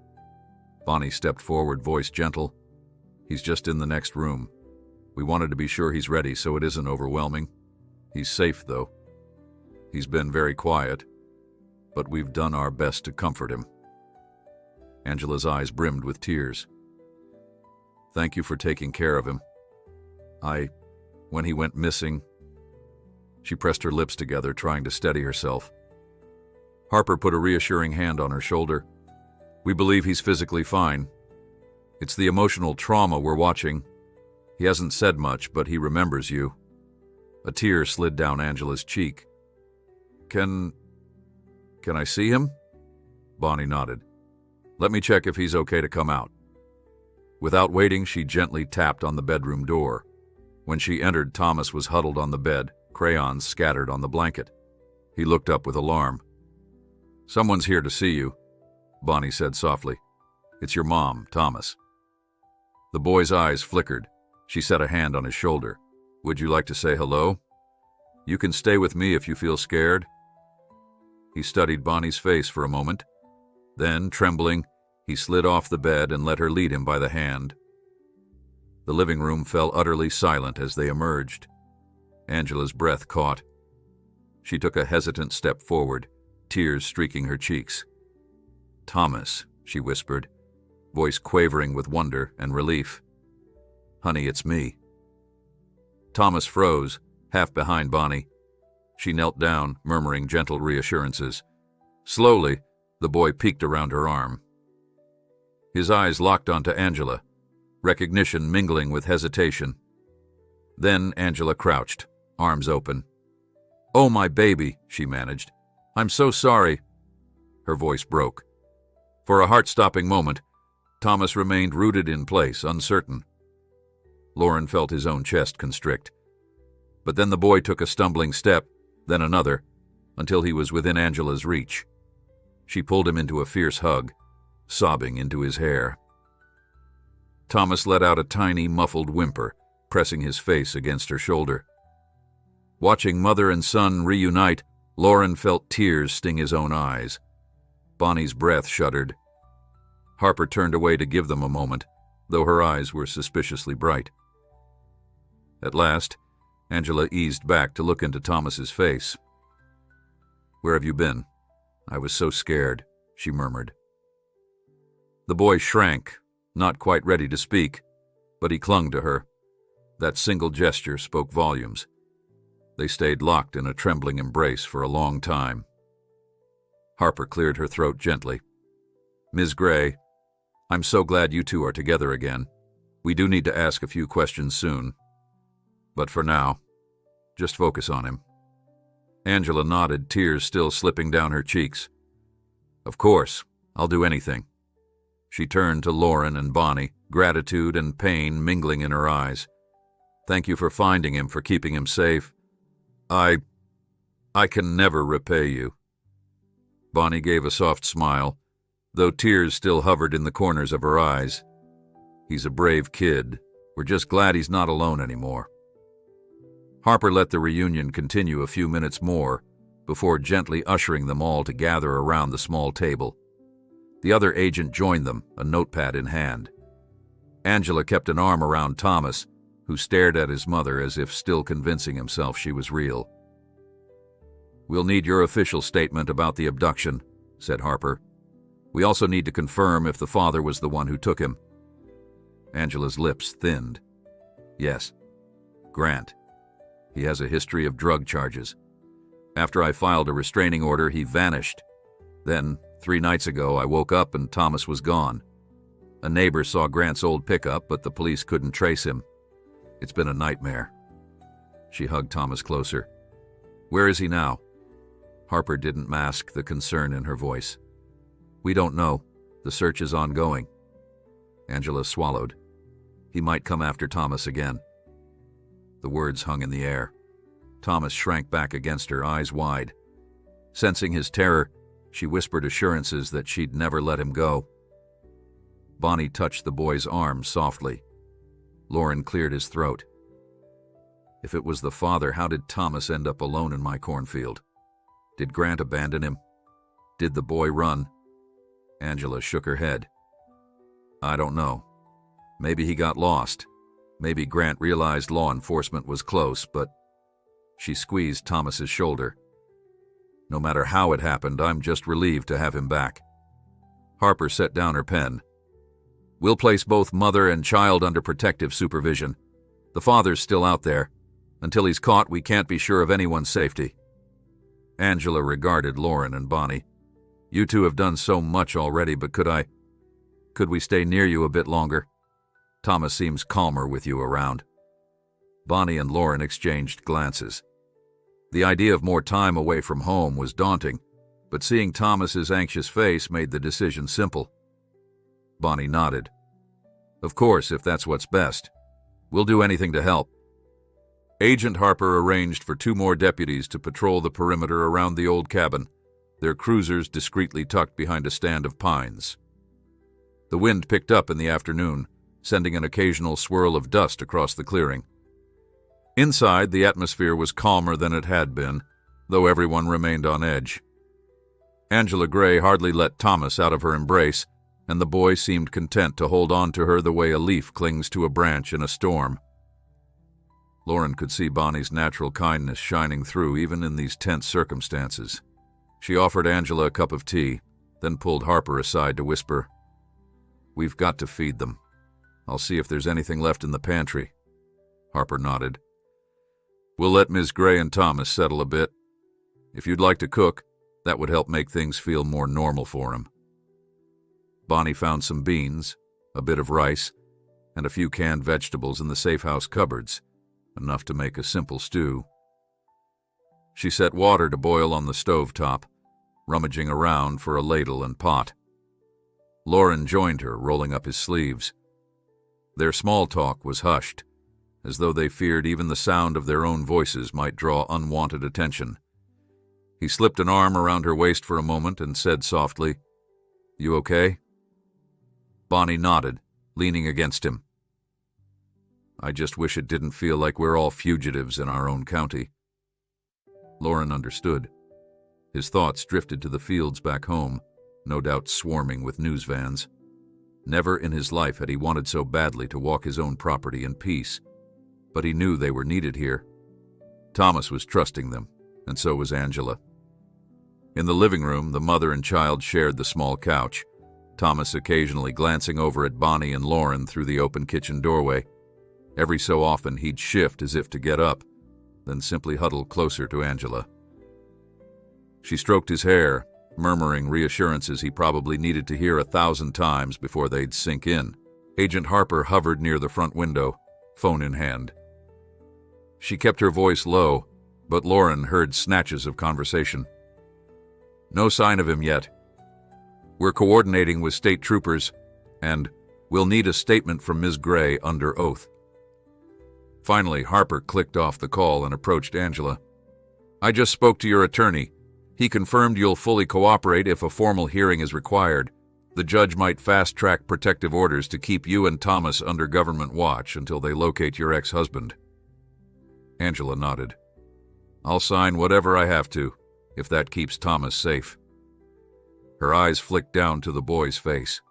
Bonnie stepped forward, voice gentle. "He's just in the next room. We wanted to be sure he's ready so it isn't overwhelming. He's safe, though. He's been very quiet, but we've done our best to comfort him." Angela's eyes brimmed with tears. "Thank you for taking care of him. When he went missing..." She pressed her lips together, trying to steady herself. Harper put a reassuring hand on her shoulder. "We believe he's physically fine. It's the emotional trauma we're watching. He hasn't said much, but he remembers you." A tear slid down Angela's cheek. Can I see him?" Bonnie nodded. "Let me check if he's okay to come out." Without waiting, she gently tapped on the bedroom door. When she entered, Thomas was huddled on the bed, crayons scattered on the blanket. He looked up with alarm. "Someone's here to see you," Bonnie said softly. "It's your mom, Thomas." The boy's eyes flickered. She set a hand on his shoulder. "Would you like to say hello? You can stay with me if you feel scared." He studied Bonnie's face for a moment. Then, trembling, he slid off the bed and let her lead him by the hand. The living room fell utterly silent as they emerged. Angela's breath caught. She took a hesitant step forward, tears streaking her cheeks. "Thomas," she whispered, voice quavering with wonder and relief. "Honey, it's me." Thomas froze, half behind Bonnie. She knelt down, murmuring gentle reassurances. Slowly, the boy peeked around her arm. His eyes locked onto Angela, recognition mingling with hesitation. Then Angela crouched, arms open. "Oh, my baby," she managed. "I'm so sorry." Her voice broke. For a heart-stopping moment, Thomas remained rooted in place, uncertain. Lauren felt his own chest constrict. But then the boy took a stumbling step, then another, until he was within Angela's reach. She pulled him into a fierce hug, sobbing into his hair. Thomas let out a tiny, muffled whimper, pressing his face against her shoulder. Watching mother and son reunite, Lauren felt tears sting his own eyes. Bonnie's breath shuddered. Harper turned away to give them a moment, though her eyes were suspiciously bright. At last, Angela eased back to look into Thomas's face. "Where have you been? I was so scared," she murmured. The boy shrank, not quite ready to speak, but he clung to her. That single gesture spoke volumes. They stayed locked in a trembling embrace for a long time. Harper cleared her throat gently. "Ms. Gray, I'm so glad you two are together again. We do need to ask a few questions soon. But for now, just focus on him." Angela nodded, tears still slipping down her cheeks. "Of course, I'll do anything." She turned to Lauren and Bonnie, gratitude and pain mingling in her eyes. "Thank you for finding him, for keeping him safe. I can never repay you." Bonnie gave a soft smile, though tears still hovered in the corners of her eyes. "He's a brave kid. We're just glad he's not alone anymore." Harper let the reunion continue a few minutes more before gently ushering them all to gather around the small table. The other agent joined them, a notepad in hand. Angela kept an arm around Thomas, who stared at his mother as if still convincing himself she was real. "We'll need your official statement about the abduction," said Harper. "We also need to confirm if the father was the one who took him." Angela's lips thinned. "Yes, Grant. He has a history of drug charges. After I filed a restraining order, he vanished. Then, 3 nights ago, I woke up and Thomas was gone. A neighbor saw Grant's old pickup, but the police couldn't trace him. It's been a nightmare." She hugged Thomas closer. "Where is he now?" Harper didn't mask the concern in her voice. "We don't know. The search is ongoing." Angela swallowed. "He might come after Thomas again." The words hung in the air. Thomas shrank back against her, eyes wide. Sensing his terror, she whispered assurances that she'd never let him go. Bonnie touched the boy's arm softly. Lauren cleared his throat. If it was the father, how did Thomas end up alone in my cornfield? Did Grant abandon him? Did the boy run? Angela shook her head. I don't know. Maybe he got lost. Maybe Grant realized law enforcement was close, but... She squeezed Thomas's shoulder. No matter how it happened, I'm just relieved to have him back. Harper set down her pen. We'll place both mother and child under protective supervision. The father's still out there. Until he's caught, we can't be sure of anyone's safety. Angela regarded Lauren and Bonnie. You two have done so much already, but could we stay near you a bit longer? Thomas seems calmer with you around. Bonnie and Lauren exchanged glances. The idea of more time away from home was daunting, but seeing Thomas's anxious face made the decision simple. Bonnie nodded. Of course, if that's what's best. We'll do anything to help. Agent Harper arranged for 2 more deputies to patrol the perimeter around the old cabin, their cruisers discreetly tucked behind a stand of pines. The wind picked up in the afternoon, sending an occasional swirl of dust across the clearing. Inside, the atmosphere was calmer than it had been, though everyone remained on edge. Angela Gray hardly let Thomas out of her embrace, and the boy seemed content to hold on to her the way a leaf clings to a branch in a storm. Lauren could see Bonnie's natural kindness shining through even in these tense circumstances. She offered Angela a cup of tea, then pulled Harper aside to whisper, We've got to feed them. I'll see if there's anything left in the pantry. Harper nodded. We'll let Ms. Gray and Thomas settle a bit. If you'd like to cook, that would help make things feel more normal for him. Bonnie found some beans, a bit of rice, and a few canned vegetables in the safe house cupboards, enough to make a simple stew. She set water to boil on the stovetop, rummaging around for a ladle and pot. Lauren joined her, rolling up his sleeves. Their small talk was hushed, as though they feared even the sound of their own voices might draw unwanted attention. He slipped an arm around her waist for a moment and said softly, You okay? Bonnie nodded, leaning against him. I just wish it didn't feel like we're all fugitives in our own county. Lauren understood. His thoughts drifted to the fields back home, no doubt swarming with news vans. Never in his life had he wanted so badly to walk his own property in peace, but he knew they were needed here. Thomas was trusting them, and so was Angela. In the living room, the mother and child shared the small couch, Thomas occasionally glancing over at Bonnie and Lauren through the open kitchen doorway. Every so often he'd shift as if to get up, then simply huddle closer to Angela. She stroked his hair, murmuring reassurances he probably needed to hear 1,000 times before they'd sink in. Agent Harper hovered near the front window, phone in hand. She kept her voice low, but Lauren heard snatches of conversation. No sign of him yet. We're coordinating with state troopers, and we'll need a statement from Ms. Gray under oath. Finally, Harper clicked off the call and approached Angela. I just spoke to your attorney. He confirmed you'll fully cooperate if a formal hearing is required. The judge might fast-track protective orders to keep you and Thomas under government watch until they locate your ex-husband. Angela nodded. I'll sign whatever I have to, if that keeps Thomas safe. Her eyes flicked down to the boy's face.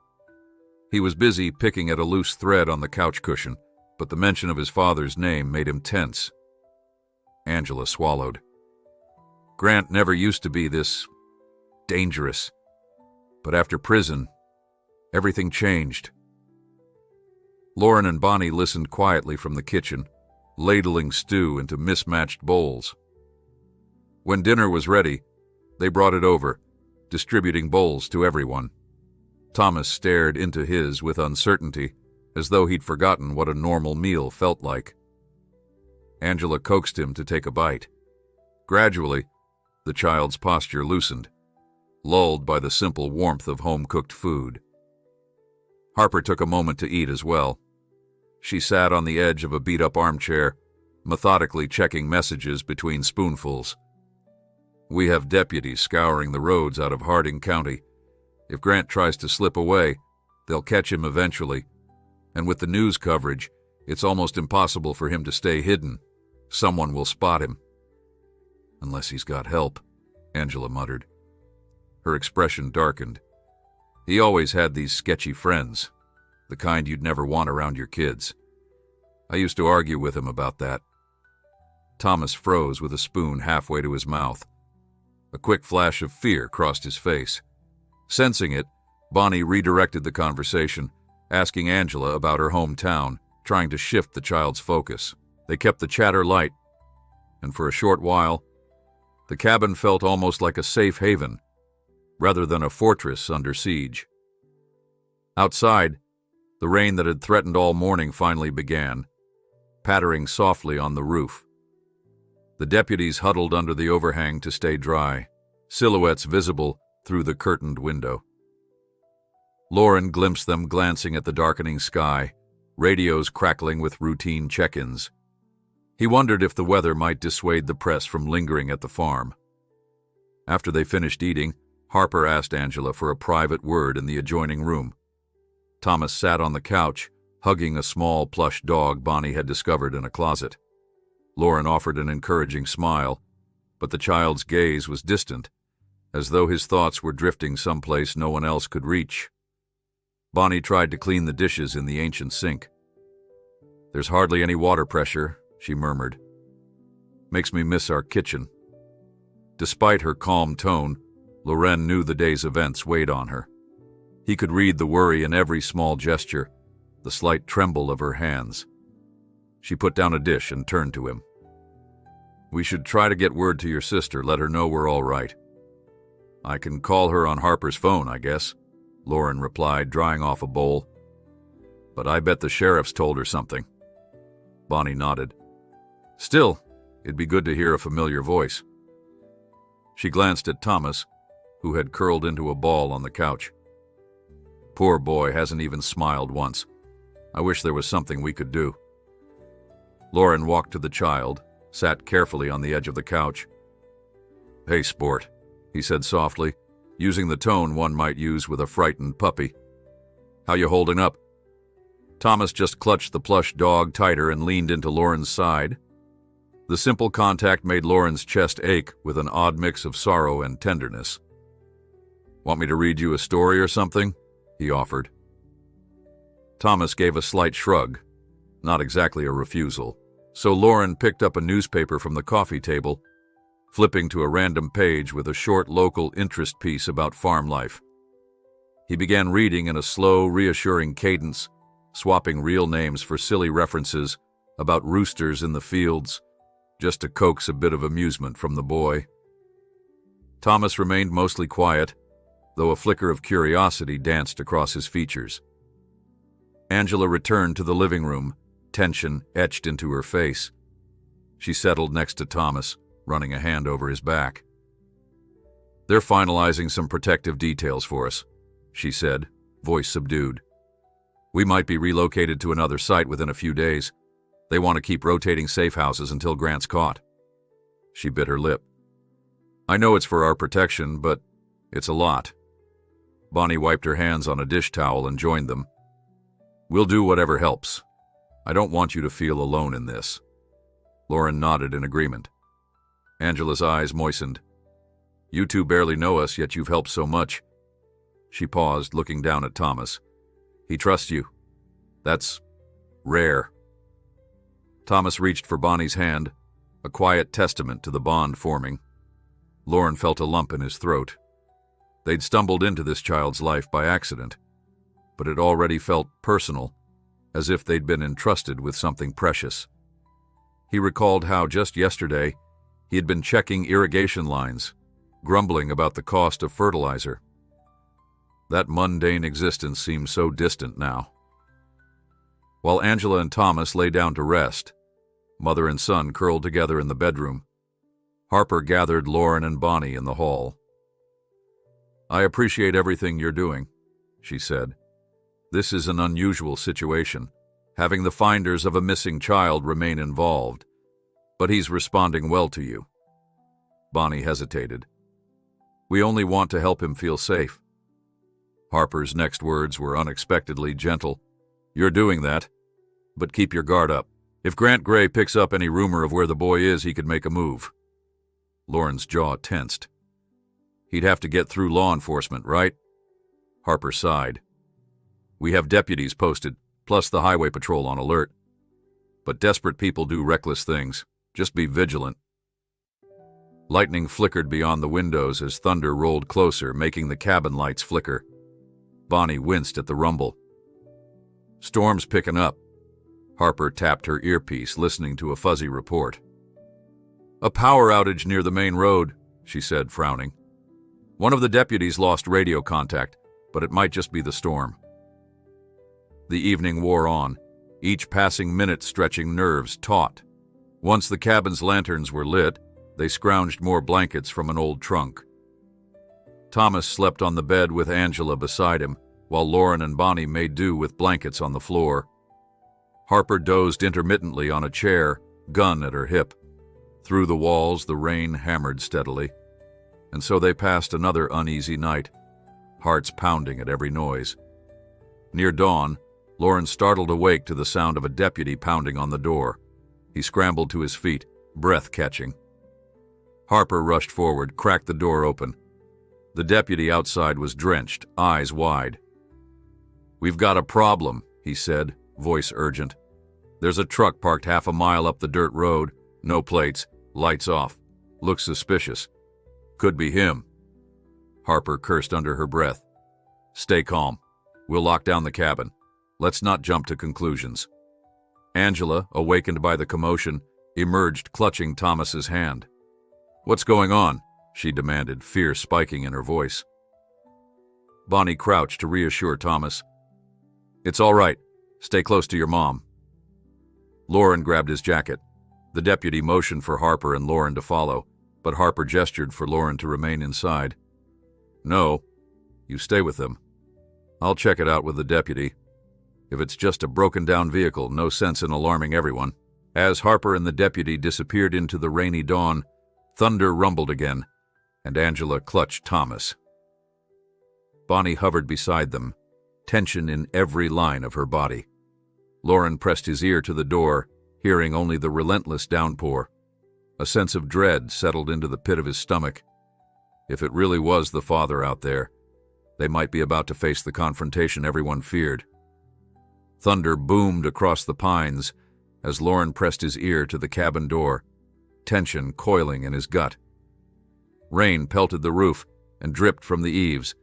He was busy picking at a loose thread on the couch cushion, but the mention of his father's name made him tense. Angela swallowed. Grant never used to be this dangerous, but after prison, everything changed. Lauren and Bonnie listened quietly from the kitchen, ladling stew into mismatched bowls. When dinner was ready, they brought it over, distributing bowls to everyone. Thomas stared into his with uncertainty, as though he'd forgotten what a normal meal felt like. Angela coaxed him to take a bite. Gradually, the child's posture loosened, lulled by the simple warmth of home-cooked food. Harper took a moment to eat as well. She sat on the edge of a beat-up armchair, methodically checking messages between spoonfuls. We have deputies scouring the roads out of Harding County. If Grant tries to slip away, they'll catch him eventually. And with the news coverage, it's almost impossible for him to stay hidden. Someone will spot him. Unless he's got help, Angela muttered. Her expression darkened. He always had these sketchy friends, the kind you'd never want around your kids. I used to argue with him about that. Thomas froze with a spoon halfway to his mouth. A quick flash of fear crossed his face. Sensing it, Bonnie redirected the conversation, asking Angela about her hometown, trying to shift the child's focus. They kept the chatter light, and for a short while, the cabin felt almost like a safe haven, rather than a fortress under siege. Outside, the rain that had threatened all morning finally began, pattering softly on the roof. The deputies huddled under the overhang to stay dry, silhouettes visible through the curtained window. Lauren glimpsed them glancing at the darkening sky, radios crackling with routine check-ins. He wondered if the weather might dissuade the press from lingering at the farm. After they finished eating, Harper asked Angela for a private word in the adjoining room. Thomas sat on the couch, hugging a small plush dog Bonnie had discovered in a closet. Lauren offered an encouraging smile, but the child's gaze was distant, as though his thoughts were drifting someplace no one else could reach. Bonnie tried to clean the dishes in the ancient sink. There's hardly any water pressure, she murmured. Makes me miss our kitchen. Despite her calm tone, Loren knew the day's events weighed on her. He could read the worry in every small gesture, the slight tremble of her hands. She put down a dish and turned to him. We should try to get word to your sister, let her know we're all right. I can call her on Harper's phone, I guess, Lauren replied, drying off a bowl. But I bet the sheriff's told her something. Bonnie nodded. Still, it'd be good to hear a familiar voice. She glanced at Thomas, who had curled into a ball on the couch. Poor boy hasn't even smiled once. I wish there was something we could do. Lauren walked to the child, sat carefully on the edge of the couch. Hey, sport, he said softly, using the tone one might use with a frightened puppy. How you holding up? Thomas just clutched the plush dog tighter and leaned into Lauren's side. The simple contact made Lauren's chest ache with an odd mix of sorrow and tenderness. Want me to read you a story or something? He offered. Thomas gave a slight shrug, not exactly a refusal, so Lauren picked up a newspaper from the coffee table, flipping to a random page with a short local interest piece about farm life. He began reading in a slow, reassuring cadence, swapping real names for silly references about roosters in the fields, just to coax a bit of amusement from the boy. Thomas remained mostly quiet, though a flicker of curiosity danced across his features. Angela returned to the living room, tension etched into her face. She settled next to Thomas, running a hand over his back. They're finalizing some protective details for us, she said, voice subdued. We might be relocated to another site within a few days. They want to keep rotating safe houses until Grant's caught. She bit her lip. I know it's for our protection, but it's a lot. Bonnie wiped her hands on a dish towel and joined them. We'll do whatever helps. I don't want you to feel alone in this. Lauren nodded in agreement. Angela's eyes moistened. You two barely know us, yet you've helped so much. She paused, looking down at Thomas. He trusts you. That's rare. Thomas reached for Bonnie's hand, a quiet testament to the bond forming. Lauren felt a lump in his throat. They'd stumbled into this child's life by accident, but it already felt personal, as if they'd been entrusted with something precious. He recalled how just yesterday he had been checking irrigation lines, grumbling about the cost of fertilizer. That mundane existence seemed so distant now. While Angela and Thomas lay down to rest, mother and son curled together in the bedroom. Harper gathered Lauren and Bonnie in the hall. I appreciate everything you're doing, she said. This is an unusual situation, having the finders of a missing child remain involved, but he's responding well to you. Bonnie hesitated. "We only want to help him feel safe." Harper's next words were unexpectedly gentle. "You're doing that, but keep your guard up. If Grant Gray picks up any rumor of where the boy is, he could make a move." Lauren's jaw tensed. "He'd have to get through law enforcement, right?" Harper sighed. "We have deputies posted, plus the highway patrol on alert. But desperate people do reckless things. Just be vigilant." Lightning flickered beyond the windows as thunder rolled closer, making the cabin lights flicker. Bonnie winced at the rumble. "Storm's picking up." Harper tapped her earpiece, listening to a fuzzy report. "A power outage near the main road," she said, frowning. "One of the deputies lost radio contact, but it might just be the storm." The evening wore on, each passing minute stretching nerves taut. Once the cabin's lanterns were lit, they scrounged more blankets from an old trunk. Thomas slept on the bed with Angela beside him, while Lauren and Bonnie made do with blankets on the floor. Harper dozed intermittently on a chair, gun at her hip. Through the walls, the rain hammered steadily. And so they passed another uneasy night, hearts pounding at every noise. Near dawn, Lauren startled awake to the sound of a deputy pounding on the door. He scrambled to his feet, breath catching. Harper rushed forward, cracked the door open. The deputy outside was drenched, eyes wide. "We've got a problem," he said, voice urgent. "There's a truck parked half a mile up the dirt road, no plates, lights off. Looks suspicious. Could be him." Harper cursed under her breath. "Stay calm. We'll lock down the cabin. Let's not jump to conclusions." Angela, awakened by the commotion, emerged clutching Thomas's hand. "What's going on?" she demanded, fear spiking in her voice. Bonnie crouched to reassure Thomas. "It's all right. Stay close to your mom." Lauren grabbed his jacket. The deputy motioned for Harper and Lauren to follow, but Harper gestured for Lauren to remain inside. "No, you stay with them. I'll check it out with the deputy. If it's just a broken-down vehicle, no sense in alarming everyone." As Harper and the deputy disappeared into the rainy dawn, thunder rumbled again, and Angela clutched Thomas. Bonnie hovered beside them, tension in every line of her body. Lauren pressed his ear to the door, hearing only the relentless downpour. A sense of dread settled into the pit of his stomach. If it really was the father out there, they might be about to face the confrontation everyone feared. Thunder boomed across the pines as Lauren pressed his ear to the cabin door, tension coiling in his gut. Rain pelted the roof and dripped from the eaves,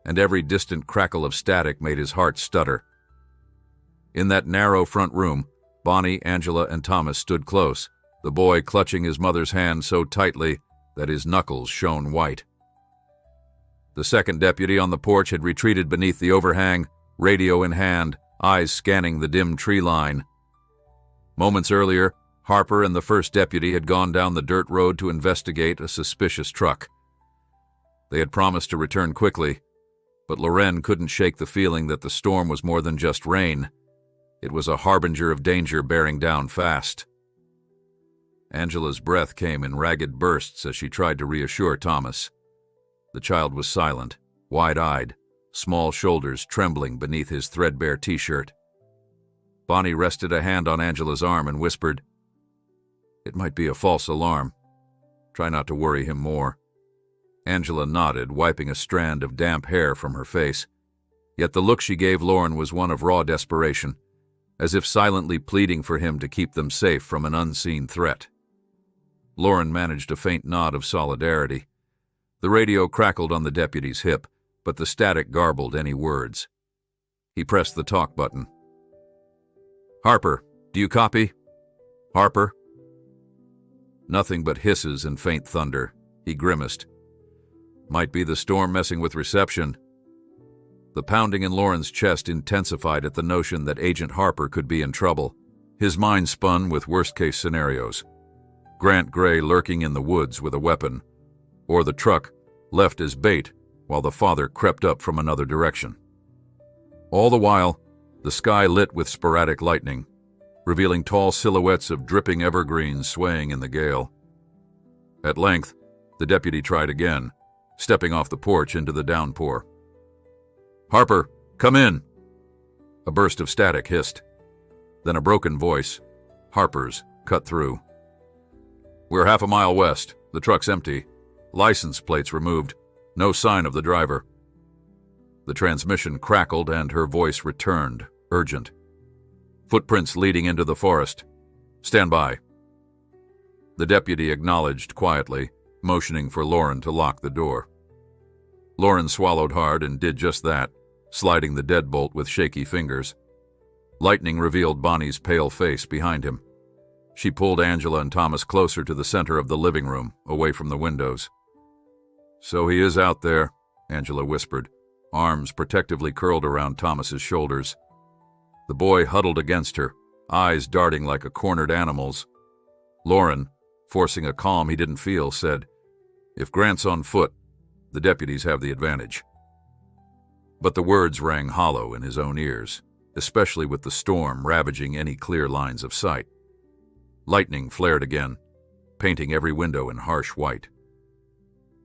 and every distant crackle of static made his heart stutter. In that narrow front room, Bonnie, Angela, and Thomas stood close, the boy clutching his mother's hand so tightly that his knuckles shone white. The second deputy on the porch had retreated beneath the overhang, radio in hand, eyes scanning the dim tree line. Moments earlier, Harper and the first deputy had gone down the dirt road to investigate a suspicious truck. They had promised to return quickly, but Loren couldn't shake the feeling that the storm was more than just rain. It was a harbinger of danger bearing down fast. Angela's breath came in ragged bursts as she tried to reassure Thomas. The child was silent, wide-eyed, small shoulders trembling beneath his threadbare t-shirt. Bonnie rested a hand on Angela's arm and whispered, "It might be a false alarm. Try not to worry him more." Angela nodded, wiping a strand of damp hair from her face. Yet the look she gave Lauren was one of raw desperation, as if silently pleading for him to keep them safe from an unseen threat. Lauren managed a faint nod of solidarity. The radio crackled on the deputy's hip, but the static garbled any words. He pressed the talk button. "Harper, do you copy? Harper?" Nothing but hisses and faint thunder. He grimaced. "Might be the storm messing with reception." The pounding in Lauren's chest intensified at the notion that Agent Harper could be in trouble. His mind spun with worst-case scenarios. Grant Gray lurking in the woods with a weapon, or the truck left as bait while the father crept up from another direction. All the while, the sky lit with sporadic lightning, revealing tall silhouettes of dripping evergreens swaying in the gale. At length, The deputy tried again, stepping off the porch into the downpour. "Harper, come in!" A burst of static hissed. Then a broken voice, Harper's, cut through. "We're half a mile west. The truck's empty. License plates removed. No sign of the driver." The transmission crackled and her voice returned, urgent. "Footprints leading into the forest. Stand by." The deputy acknowledged quietly, motioning for Lauren to lock the door. Lauren swallowed hard and did just that, sliding the deadbolt with shaky fingers. Lightning revealed Bonnie's pale face behind him. She pulled Angela and Thomas closer to the center of the living room, away from the windows. "So he is out there," Angela whispered, arms protectively curled around Thomas's shoulders. The boy huddled against her, eyes darting like a cornered animal's. Lauren, forcing a calm he didn't feel, said, "If Grant's on foot, the deputies have the advantage." But the words rang hollow in his own ears, especially with the storm ravaging any clear lines of sight. Lightning flared again, painting every window in harsh white.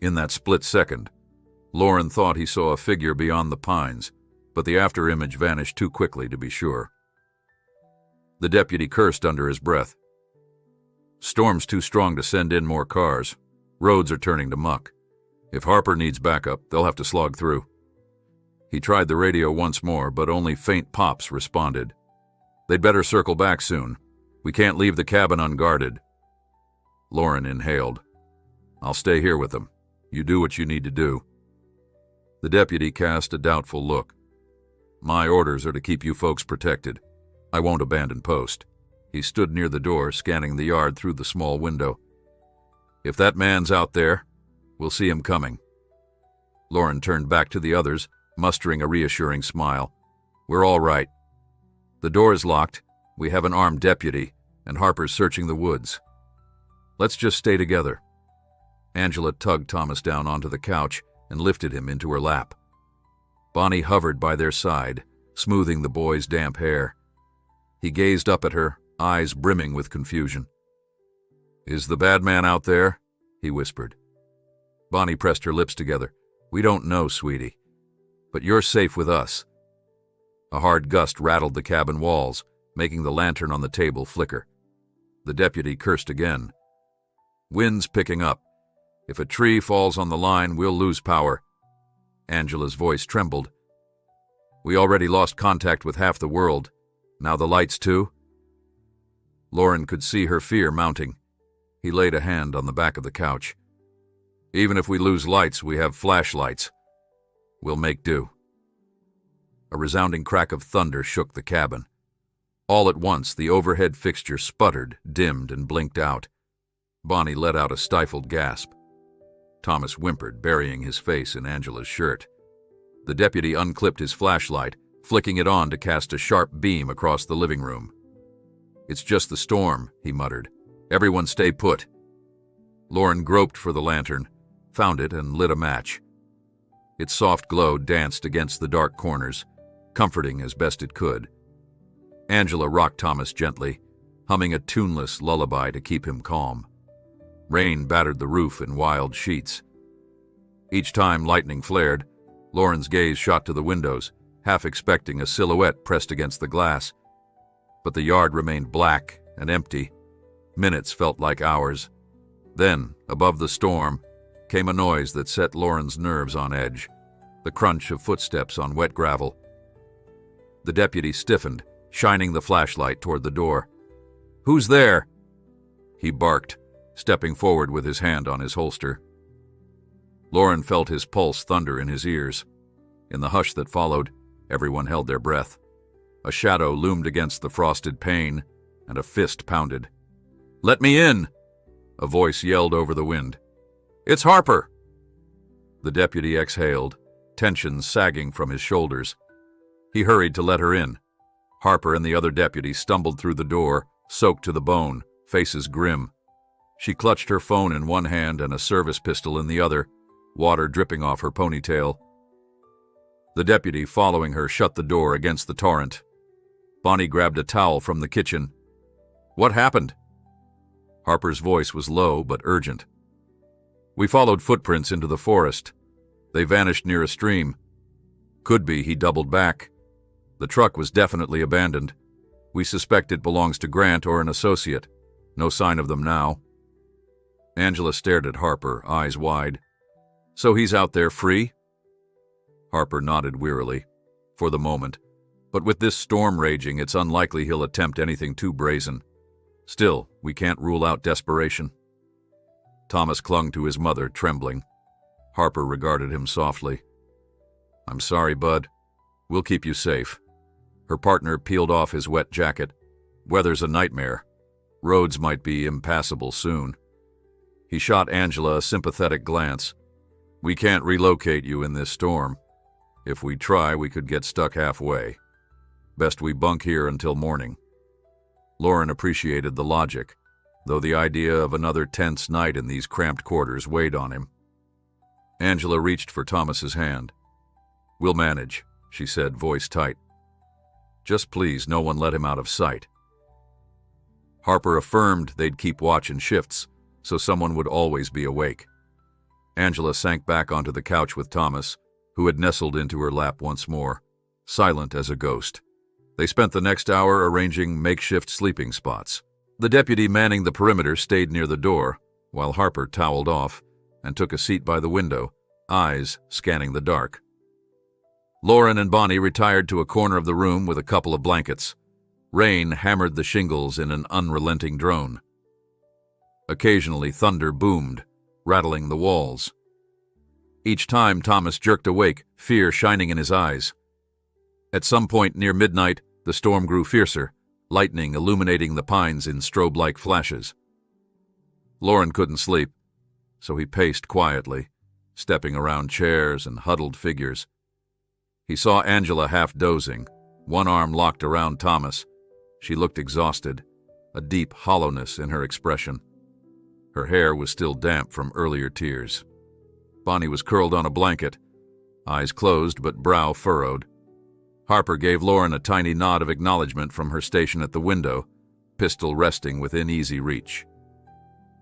In that split second, Lauren thought he saw a figure beyond the pines, but the after-image vanished too quickly to be sure. The deputy cursed under his breath. "Storm's too strong to send in more cars. Roads are turning to muck. If Harper needs backup, they'll have to slog through." He tried the radio once more, but only faint pops responded. "They'd better circle back soon. We can't leave the cabin unguarded." Lauren inhaled. "I'll stay here with them. You do what you need to do." The deputy cast a doubtful look. "My orders are to keep you folks protected. I won't abandon post." He stood near the door, scanning the yard through the small window. "If that man's out there, we'll see him coming." Lauren turned back to the others, mustering a reassuring smile. "We're all right. The door is locked, we have an armed deputy, and Harper's searching the woods. Let's just stay together." Angela tugged Thomas down onto the couch and lifted him into her lap. Bonnie hovered by their side, smoothing the boy's damp hair. He gazed up at her, eyes brimming with confusion. "Is the bad man out there?" he whispered. Bonnie pressed her lips together. "We don't know, sweetie. But you're safe with us." A hard gust rattled the cabin walls, making the lantern on the table flicker. The deputy cursed again. "Wind's picking up. If a tree falls on the line, we'll lose power." Angela's voice trembled. "We already lost contact with half the world. Now the lights too?" Lauren could see her fear mounting. He laid a hand on the back of the couch. "Even if we lose lights, we have flashlights. We'll make do." A resounding crack of thunder shook the cabin. All at once, the overhead fixture sputtered, dimmed, and blinked out. Bonnie let out a stifled gasp. Thomas whimpered, burying his face in Angela's shirt. The deputy unclipped his flashlight, flicking it on to cast a sharp beam across the living room. "It's just the storm," he muttered. "Everyone stay put." Lauren groped for the lantern, found it, and lit a match. Its soft glow danced against the dark corners, comforting as best it could. Angela rocked Thomas gently, humming a tuneless lullaby to keep him calm. Rain battered the roof in wild sheets. Each time lightning flared, Lauren's gaze shot to the windows, half expecting a silhouette pressed against the glass. But the yard remained black and empty. Minutes felt like hours. Then, above the storm, came a noise that set Lauren's nerves on edge, the crunch of footsteps on wet gravel. The deputy stiffened, shining the flashlight toward the door. "Who's there?" he barked, stepping forward with his hand on his holster. Lauren felt his pulse thunder in his ears. In the hush that followed, everyone held their breath. A shadow loomed against the frosted pane, and a fist pounded. "Let me in!" a voice yelled over the wind. "It's Harper!" The deputy exhaled, tension sagging from his shoulders. He hurried to let her in. Harper and the other deputies stumbled through the door, soaked to the bone, faces grim. She clutched her phone in one hand and a service pistol in the other, water dripping off her ponytail. The deputy following her shut the door against the torrent. Bonnie grabbed a towel from the kitchen. "What happened?" Harper's voice was low but urgent. We followed footprints into the forest. They vanished near a stream. Could be he doubled back. The truck was definitely abandoned. We suspect it belongs to Grant or an associate. No sign of them now. Angela stared at Harper, eyes wide. So he's out there free? Harper nodded wearily. For the moment. But with this storm raging, it's unlikely he'll attempt anything too brazen. Still, we can't rule out desperation. Thomas clung to his mother, trembling. Harper regarded him softly. I'm sorry, Bud. We'll keep you safe. Her partner peeled off his wet jacket. Weather's a nightmare. Roads might be impassable soon. He shot Angela a sympathetic glance. We can't relocate you in this storm. If we try, we could get stuck halfway. Best we bunk here until morning. Lauren appreciated the logic, though the idea of another tense night in these cramped quarters weighed on him. Angela reached for Thomas's hand. We'll manage, she said, voice tight. Just please, no one let him out of sight. Harper affirmed they'd keep watch in shifts, so someone would always be awake. Angela sank back onto the couch with Thomas, who had nestled into her lap once more, silent as a ghost. They spent the next hour arranging makeshift sleeping spots. The deputy manning the perimeter stayed near the door, while Harper toweled off and took a seat by the window, eyes scanning the dark. Lauren and Bonnie retired to a corner of the room with a couple of blankets. Rain hammered the shingles in an unrelenting drone. Occasionally, thunder boomed, rattling the walls. Each time Thomas jerked awake, fear shining in his eyes. At some point near midnight, the storm grew fiercer, lightning illuminating the pines in strobe-like flashes. Lauren couldn't sleep, so he paced quietly, stepping around chairs and huddled figures. He saw Angela half dozing, one arm locked around Thomas. She looked exhausted, a deep hollowness in her expression. Her hair was still damp from earlier tears. Bonnie was curled on a blanket, eyes closed but brow furrowed. Harper gave Lauren a tiny nod of acknowledgement from her station at the window, pistol resting within easy reach.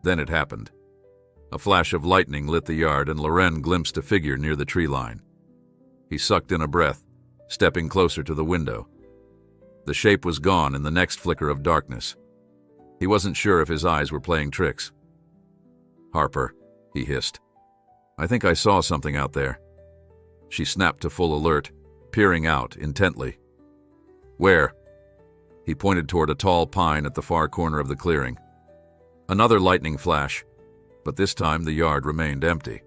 Then it happened. A flash of lightning lit the yard and Loren glimpsed a figure near the tree line. He sucked in a breath, stepping closer to the window. The shape was gone in the next flicker of darkness. He wasn't sure if his eyes were playing tricks. Harper, he hissed. I think I saw something out there. She snapped to full alert, peering out intently. Where? He pointed toward a tall pine at the far corner of the clearing. Another lightning flash, but this time the yard remained empty.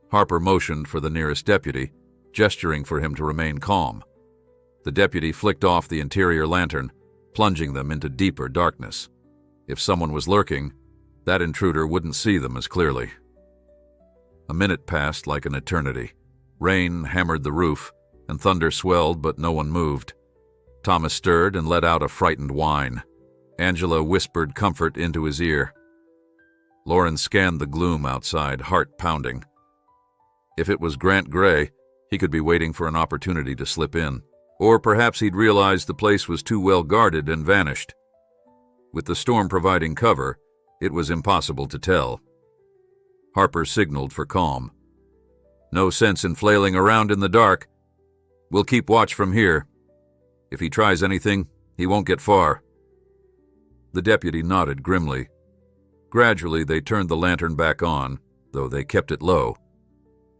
Harper motioned for the nearest deputy, gesturing for him to remain calm. The deputy flicked off the interior lantern, plunging them into deeper darkness. If someone was lurking, that intruder wouldn't see them as clearly. A minute passed like an eternity. Rain hammered the roof, and thunder swelled, but no one moved. Thomas stirred and let out a frightened whine. Angela whispered comfort into his ear. Lauren scanned the gloom outside, heart pounding. If it was Grant Gray, he could be waiting for an opportunity to slip in. Or perhaps he'd realized the place was too well guarded and vanished. With the storm providing cover, it was impossible to tell. Harper signaled for calm. No sense in flailing around in the dark. We'll keep watch from here. If he tries anything, he won't get far. The deputy nodded grimly. Gradually, they turned the lantern back on, though they kept it low.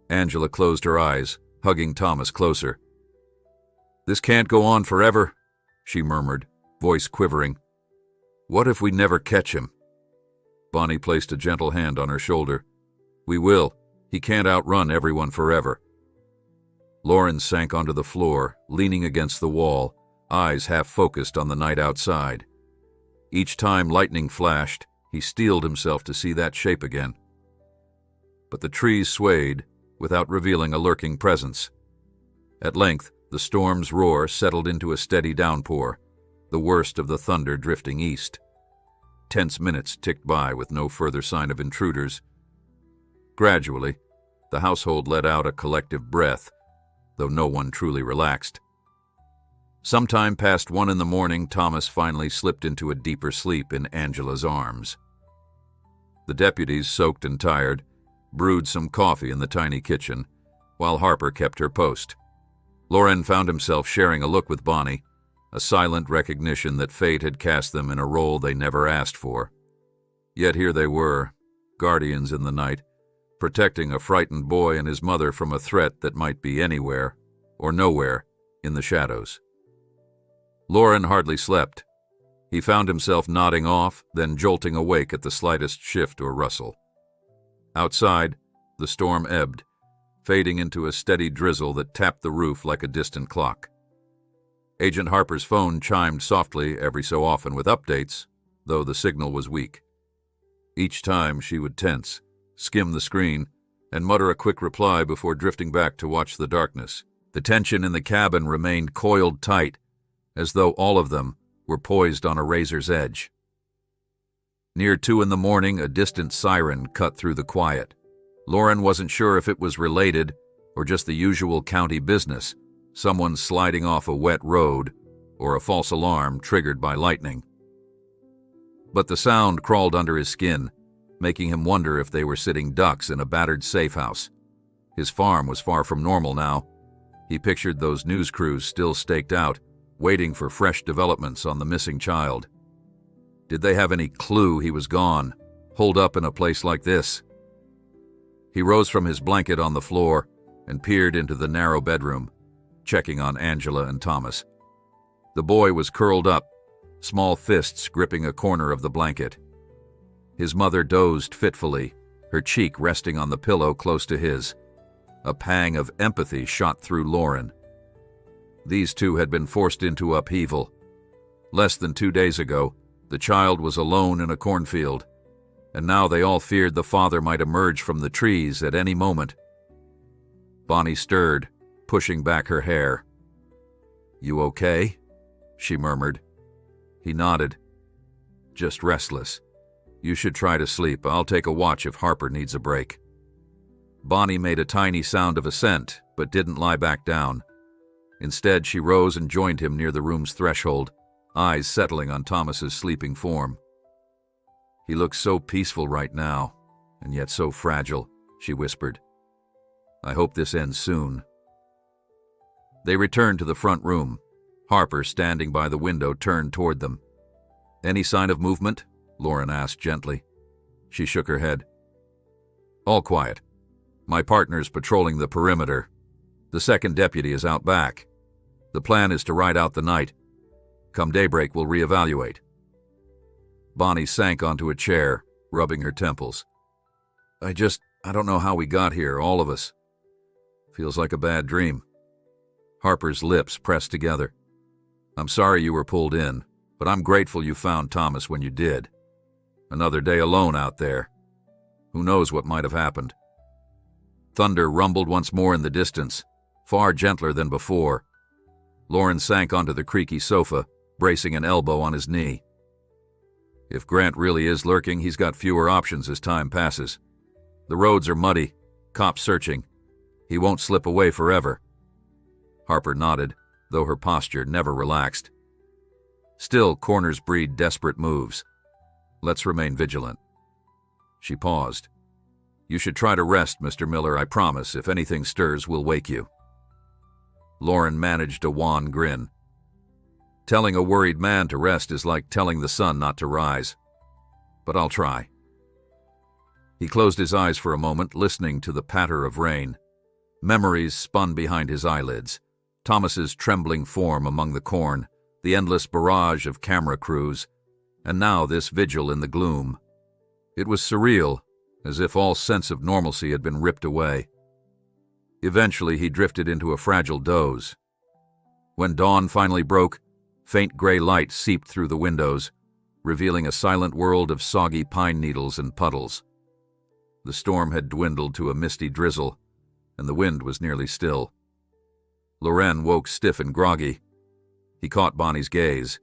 Angela closed her eyes, hugging Thomas closer. This can't go on forever, she murmured, voice quivering. What if we never catch him? Bonnie placed a gentle hand on her shoulder. We will. He can't outrun everyone forever. Lauren sank onto the floor, leaning against the wall, eyes half focused on the night outside. Each time lightning flashed, he steeled himself to see that shape again. But the trees swayed, without revealing a lurking presence. At length, the storm's roar settled into a steady downpour, the worst of the thunder drifting east. Tense minutes ticked by with no further sign of intruders. Gradually, the household let out a collective breath, though no one truly relaxed. Sometime past 1 a.m, Thomas finally slipped into a deeper sleep in Angela's arms. The deputies, soaked and tired, brewed some coffee in the tiny kitchen, while Harper kept her post. Loren found himself sharing a look with Bonnie, a silent recognition that fate had cast them in a role they never asked for. Yet here they were, guardians in the night, protecting a frightened boy and his mother from a threat that might be anywhere, or nowhere, in the shadows. Loren hardly slept. He found himself nodding off, then jolting awake at the slightest shift or rustle. Outside, the storm ebbed, fading into a steady drizzle that tapped the roof like a distant clock. Agent Harper's phone chimed softly every so often with updates, though the signal was weak. Each time she would tense, skim the screen, and mutter a quick reply before drifting back to watch the darkness. The tension in the cabin remained coiled tight, as though all of them were poised on a razor's edge. Near 2 a.m, a distant siren cut through the quiet. Loren wasn't sure if it was related or just the usual county business, someone sliding off a wet road or a false alarm triggered by lightning. But the sound crawled under his skin, making him wonder if they were sitting ducks in a battered safe house. His farm was far from normal now. He pictured those news crews still staked out, waiting for fresh developments on the missing child. Did they have any clue he was gone, holed up in a place like this? He rose from his blanket on the floor and peered into the narrow bedroom, checking on Angela and Thomas. The boy was curled up, small fists gripping a corner of the blanket. His mother dozed fitfully, her cheek resting on the pillow close to his. A pang of empathy shot through Loren. These two had been forced into upheaval. Less than 2 days ago, the child was alone in a cornfield, and now they all feared the father might emerge from the trees at any moment. Bonnie stirred, pushing back her hair. "You okay?" she murmured. He nodded. "Just restless. You should try to sleep. I'll take a watch if Harper needs a break." Bonnie made a tiny sound of assent, but didn't lie back down. Instead, she rose and joined him near the room's threshold, eyes settling on Thomas's sleeping form. "He looks so peaceful right now, and yet so fragile," she whispered. "I hope this ends soon." They returned to the front room. Harper, standing by the window, turned toward them. "Any sign of movement?" Loren asked gently. She shook her head. "All quiet. My partner's patrolling the perimeter. The second deputy is out back. The plan is to ride out the night. Come daybreak, we'll reevaluate." Bonnie sank onto a chair, rubbing her temples. I don't know how we got here, all of us. Feels like a bad dream." Harper's lips pressed together. "I'm sorry you were pulled in, but I'm grateful you found Thomas when you did. Another day alone out there. Who knows what might have happened." Thunder rumbled once more in the distance, far gentler than before. Loren sank onto the creaky sofa, bracing an elbow on his knee. If Grant really is lurking, he's got fewer options as time passes. The roads are muddy, cops searching. He won't slip away forever. Harper nodded, though her posture never relaxed. Still, corners breed desperate moves. Let's remain vigilant. She paused. "You should try to rest, Mr. Miller, I promise. If anything stirs, we'll wake you." Loren managed a wan grin. Telling a worried man to rest is like telling the sun not to rise. But I'll try. He closed his eyes for a moment, listening to the patter of rain. Memories spun behind his eyelids. Thomas's trembling form among the corn, the endless barrage of camera crews, and now this vigil in the gloom. It was surreal, as if all sense of normalcy had been ripped away. Eventually, he drifted into a fragile doze. When dawn finally broke, faint gray light seeped through the windows, revealing a silent world of soggy pine needles and puddles. The storm had dwindled to a misty drizzle, and the wind was nearly still. Loren woke stiff and groggy. He caught Bonnie's gaze.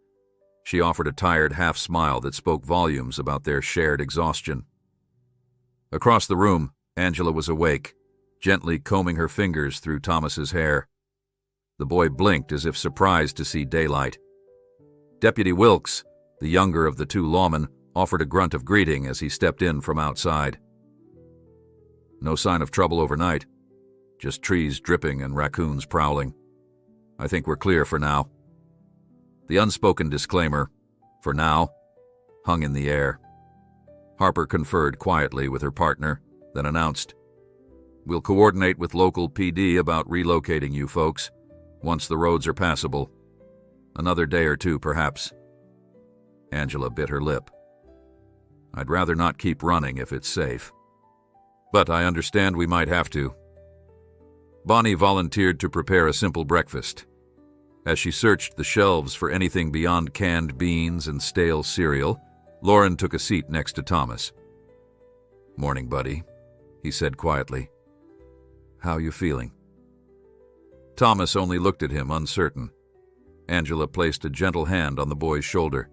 She offered a tired half-smile that spoke volumes about their shared exhaustion. Across the room, Angela was awake, gently combing her fingers through Thomas's hair. The boy blinked as if surprised to see daylight. Deputy Wilkes, the younger of the two lawmen, offered a grunt of greeting as he stepped in from outside. No sign of trouble overnight. Just trees dripping and raccoons prowling. I think we're clear for now. The unspoken disclaimer, "for now," hung in the air. Harper conferred quietly with her partner, then announced, "We'll coordinate with local PD about relocating you folks, once the roads are passable. Another day or two, perhaps." Angela bit her lip. "I'd rather not keep running if it's safe. But I understand we might have to." Bonnie volunteered to prepare a simple breakfast. As she searched the shelves for anything beyond canned beans and stale cereal, Lauren took a seat next to Thomas. "Morning, buddy," he said quietly. "How you feeling?" Thomas only looked at him, uncertain. Angela placed a gentle hand on the boy's shoulder.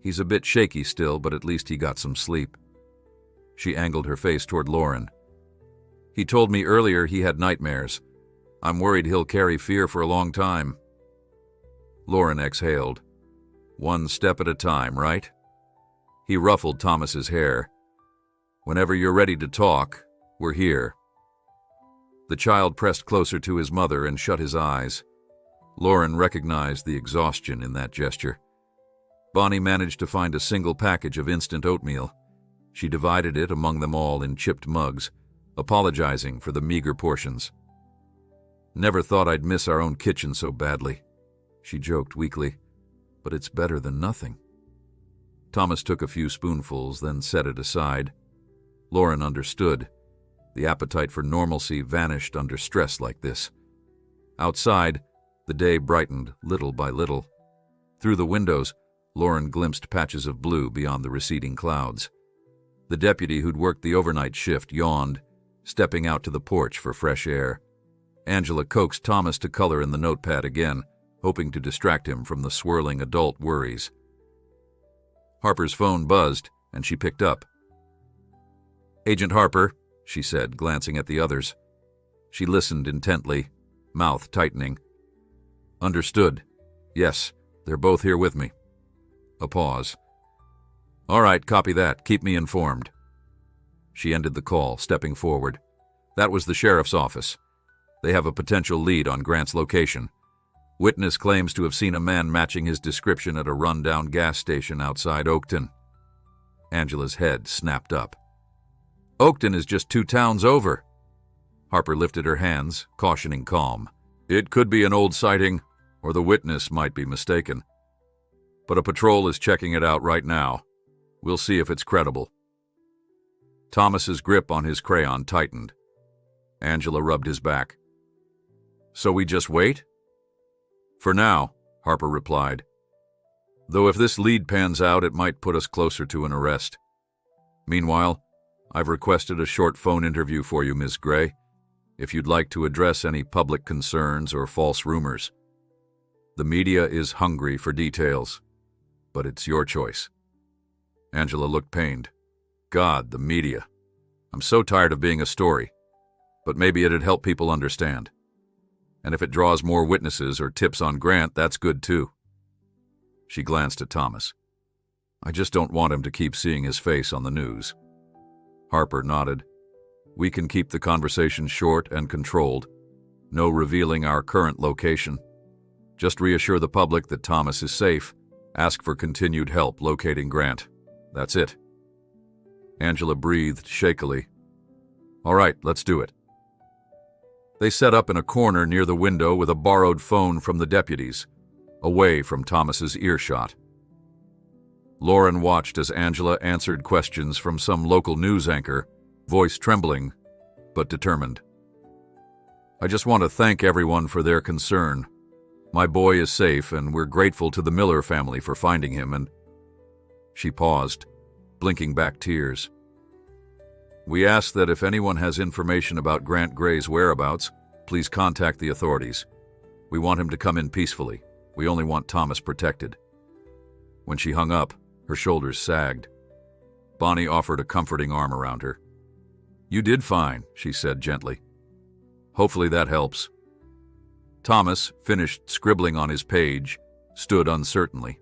"He's a bit shaky still, but at least he got some sleep." She angled her face toward Lauren. "He told me earlier he had nightmares. I'm worried he'll carry fear for a long time." Lauren exhaled. "One step at a time, right?" He ruffled Thomas's hair. "Whenever you're ready to talk, we're here." The child pressed closer to his mother and shut his eyes. Lauren recognized the exhaustion in that gesture. Bonnie managed to find a single package of instant oatmeal. She divided it among them all in chipped mugs, apologizing for the meager portions. "Never thought I'd miss our own kitchen so badly," she joked weakly, "but it's better than nothing." Thomas took a few spoonfuls, then set it aside. Lauren understood. The appetite for normalcy vanished under stress like this. Outside, the day brightened little by little. Through the windows, Lauren glimpsed patches of blue beyond the receding clouds. The deputy who'd worked the overnight shift yawned, stepping out to the porch for fresh air. Angela coaxed Thomas to color in the notepad again, hoping to distract him from the swirling adult worries. Harper's phone buzzed, and she picked up. "Agent Harper," she said, glancing at the others. She listened intently, mouth tightening. "Understood. Yes, they're both here with me." A pause. "All right, copy that. Keep me informed." She ended the call, stepping forward. "That was the sheriff's office. They have a potential lead on Grant's location. Witness claims to have seen a man matching his description at a run-down gas station outside Oakton." Angela's head snapped up. "Oakton is just 2 towns over." Harper lifted her hands, cautioning calm. "It could be an old sighting, or the witness might be mistaken. But a patrol is checking it out right now. We'll see if it's credible." Thomas's grip on his crayon tightened. Angela rubbed his back. "So we just wait?" "For now," Harper replied. "Though if this lead pans out, it might put us closer to an arrest. Meanwhile, I've requested a short phone interview for you, Ms. Gray, if you'd like to address any public concerns or false rumors. The media is hungry for details, but it's your choice." Angela looked pained. "God, the media. I'm so tired of being a story. But maybe it'd help people understand. And if it draws more witnesses or tips on Grant, that's good too." She glanced at Thomas. "I just don't want him to keep seeing his face on the news." Harper nodded. "We can keep the conversation short and controlled. No revealing our current location. Just reassure the public that Thomas is safe. Ask for continued help locating Grant. That's it." Angela breathed shakily. "All right, let's do it." They set up in a corner near the window with a borrowed phone from the deputies, away from Thomas's earshot. Lauren watched as Angela answered questions from some local news anchor, voice trembling, but determined. "I just want to thank everyone for their concern. My boy is safe, and we're grateful to the Miller family for finding him, and—" She paused, blinking back tears. "We ask that if anyone has information about Grant Gray's whereabouts, please contact the authorities. We want him to come in peacefully. We only want Thomas protected." When she hung up, her shoulders sagged. Bonnie offered a comforting arm around her. "You did fine," she said gently. "Hopefully that helps." Thomas, finished scribbling on his page, stood uncertainly.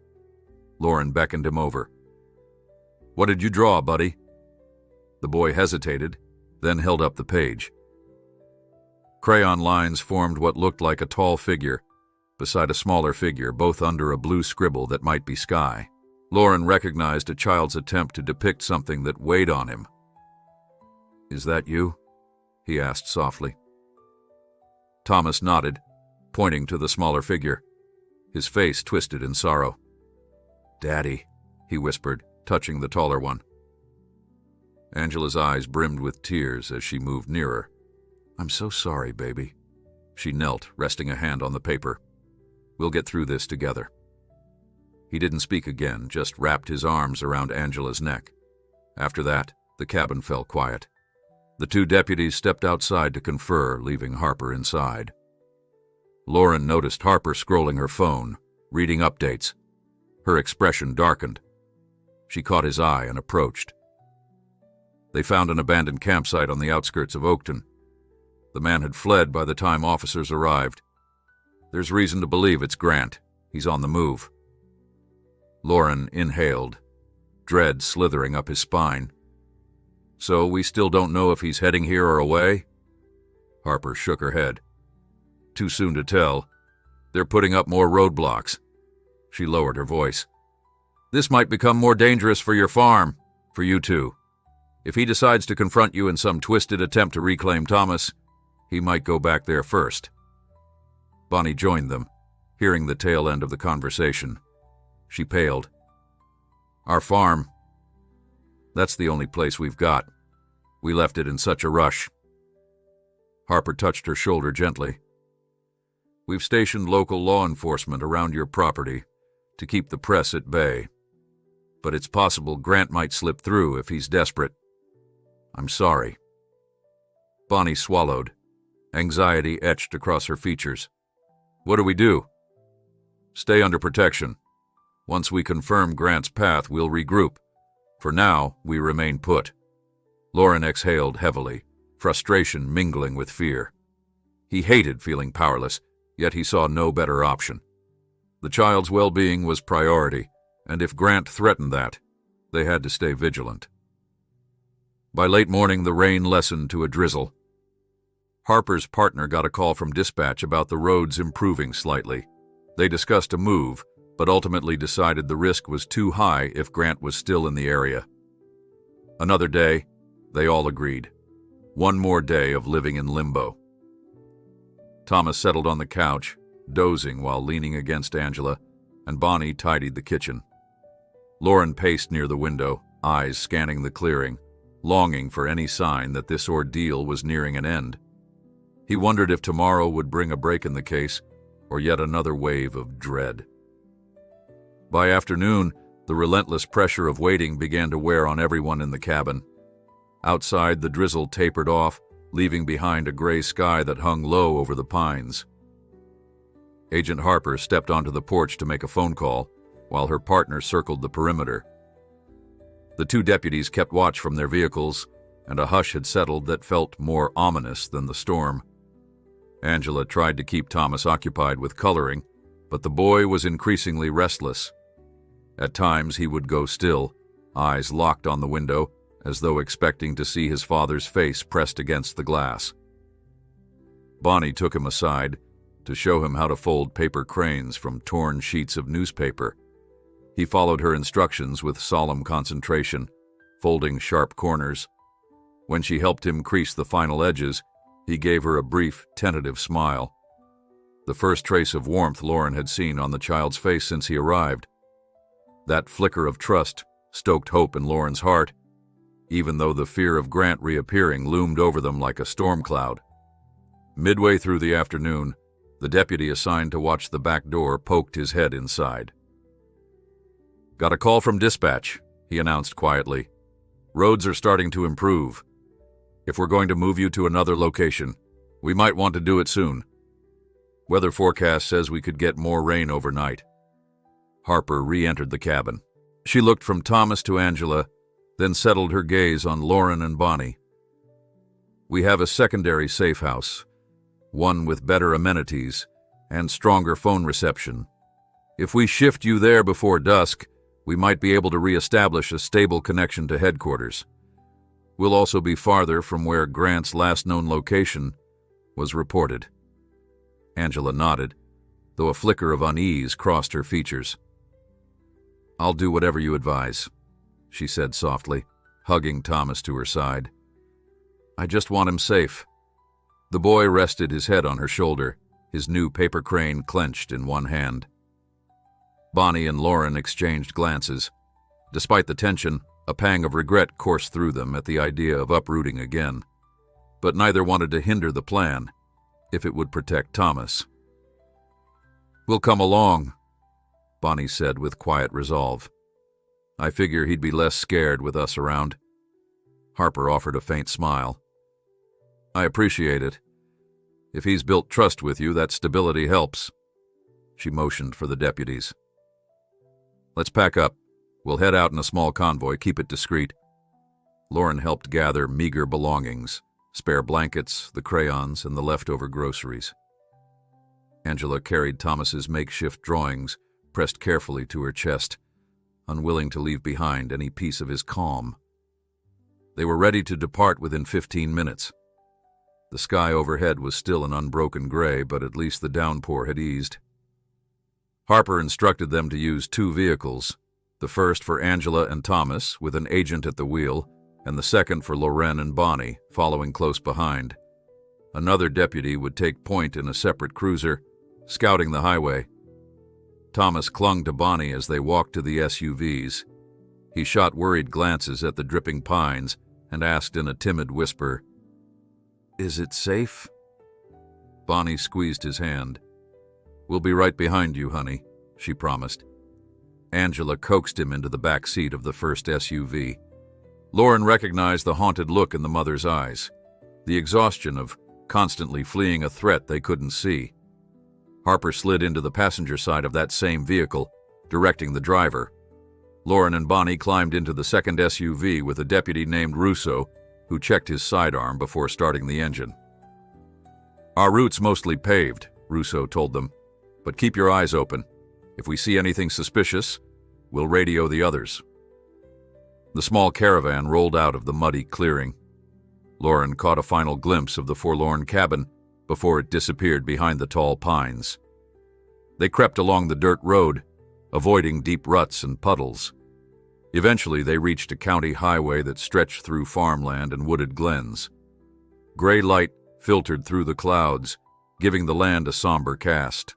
Lauren beckoned him over. What did you draw, buddy? The boy hesitated, then held up the page. Crayon lines formed what looked like a tall figure, beside a smaller figure, both under a blue scribble that might be sky. Lauren recognized a child's attempt to depict something that weighed on him. "Is that you?" he asked softly. Thomas nodded, pointing to the smaller figure. His face twisted in sorrow. "Daddy," he whispered, touching the taller one. Angela's eyes brimmed with tears as she moved nearer. "I'm so sorry, baby." She knelt, resting a hand on the paper. "We'll get through this together." He didn't speak again, just wrapped his arms around Angela's neck. After that, the cabin fell quiet. The two deputies stepped outside to confer, leaving Harper inside. Lauren noticed Harper scrolling her phone, reading updates. Her expression darkened. She caught his eye and approached. They found an abandoned campsite on the outskirts of Oakton. The man had fled by the time officers arrived. "There's reason to believe it's Grant. He's on the move." Lauren inhaled, dread slithering up his spine. "So we still don't know if he's heading here or away?" Harper shook her head. "Too soon to tell. They're putting up more roadblocks." She lowered her voice. "This might become more dangerous for your farm, for you two. If he decides to confront you in some twisted attempt to reclaim Thomas, he might go back there first." Bonnie joined them, hearing the tail end of the conversation. She paled. "Our farm. That's the only place we've got. We left it in such a rush." Harper touched her shoulder gently. "We've stationed local law enforcement around your property to keep the press at bay. But it's possible Grant might slip through if he's desperate. I'm sorry." Bonnie swallowed. Anxiety etched across her features. "What do we do?" "Stay under protection. Once we confirm Grant's path, we'll regroup. For now, we remain put." Lauren exhaled heavily, frustration mingling with fear. He hated feeling powerless, yet he saw no better option. The child's well-being was priority, and if Grant threatened that, they had to stay vigilant. By late morning, the rain lessened to a drizzle. Harper's partner got a call from dispatch about the roads improving slightly. They discussed a move, but ultimately decided the risk was too high if Grant was still in the area. Another day, they all agreed. One more day of living in limbo. Thomas settled on the couch, dozing while leaning against Angela, and Bonnie tidied the kitchen. Lauren paced near the window, eyes scanning the clearing, longing for any sign that this ordeal was nearing an end. He wondered if tomorrow would bring a break in the case, or yet another wave of dread. By afternoon, the relentless pressure of waiting began to wear on everyone in the cabin. Outside, the drizzle tapered off, leaving behind a gray sky that hung low over the pines. Agent Harper stepped onto the porch to make a phone call, while her partner circled the perimeter. The two deputies kept watch from their vehicles, and a hush had settled that felt more ominous than the storm. Angela tried to keep Thomas occupied with coloring, but the boy was increasingly restless. At times he would go still, eyes locked on the window, as though expecting to see his father's face pressed against the glass. Bonnie took him aside to show him how to fold paper cranes from torn sheets of newspaper. He followed her instructions with solemn concentration, folding sharp corners. When she helped him crease the final edges, he gave her a brief, tentative smile. The first trace of warmth Lauren had seen on the child's face since he arrived. That flicker of trust stoked hope in Lauren's heart, even though the fear of Grant reappearing loomed over them like a storm cloud. Midway through the afternoon, the deputy assigned to watch the back door poked his head inside. "Got a call from dispatch," he announced quietly. "Roads are starting to improve. If we're going to move you to another location, we might want to do it soon. Weather forecast says we could get more rain overnight." Harper re-entered the cabin. She looked from Thomas to Angela, then settled her gaze on Lauren and Bonnie. "We have a secondary safe house, one with better amenities and stronger phone reception. If we shift you there before dusk, We might be able to re-establish a stable connection to headquarters. We'll also be farther from where Grant's last known location was reported. Angela nodded, though a flicker of unease crossed her features. "I'll do whatever you advise," she said softly, hugging Thomas to her side. "I just want him safe." The boy rested his head on her shoulder, his new paper crane clenched in one hand. Bonnie and Lauren exchanged glances. Despite the tension, a pang of regret coursed through them at the idea of uprooting again. But neither wanted to hinder the plan, if it would protect Thomas. "We'll come along," Bonnie said with quiet resolve. "I figure he'd be less scared with us around." Harper offered a faint smile. "I appreciate it. If he's built trust with you, that stability helps." She motioned for the deputies. "Let's pack up. We'll head out in a small convoy, keep it discreet." Lauren helped gather meager belongings, spare blankets, the crayons, and the leftover groceries. Angela carried Thomas's makeshift drawings, pressed carefully to her chest, unwilling to leave behind any piece of his calm. They were ready to depart within 15 minutes. The sky overhead was still an unbroken gray, but at least the downpour had eased. Harper instructed them to use 2 vehicles, the first for Angela and Thomas, with an agent at the wheel, and the second for Loren and Bonnie, following close behind. Another deputy would take point in a separate cruiser, scouting the highway. Thomas clung to Bonnie as they walked to the SUVs. He shot worried glances at the dripping pines and asked in a timid whisper, "Is it safe?" Bonnie squeezed his hand. "We'll be right behind you, honey," she promised. Angela coaxed him into the back seat of the first SUV. Lauren recognized the haunted look in the mother's eyes, the exhaustion of constantly fleeing a threat they couldn't see. Harper slid into the passenger side of that same vehicle, directing the driver. Lauren and Bonnie climbed into the second SUV with a deputy named Russo, who checked his sidearm before starting the engine. "Our route's mostly paved," Russo told them, "but keep your eyes open. If we see anything suspicious, we'll radio the others." The small caravan rolled out of the muddy clearing. Lauren caught a final glimpse of the forlorn cabin before it disappeared behind the tall pines. They crept along the dirt road, avoiding deep ruts and puddles. Eventually, they reached a county highway that stretched through farmland and wooded glens. Gray light filtered through the clouds, giving the land a somber cast.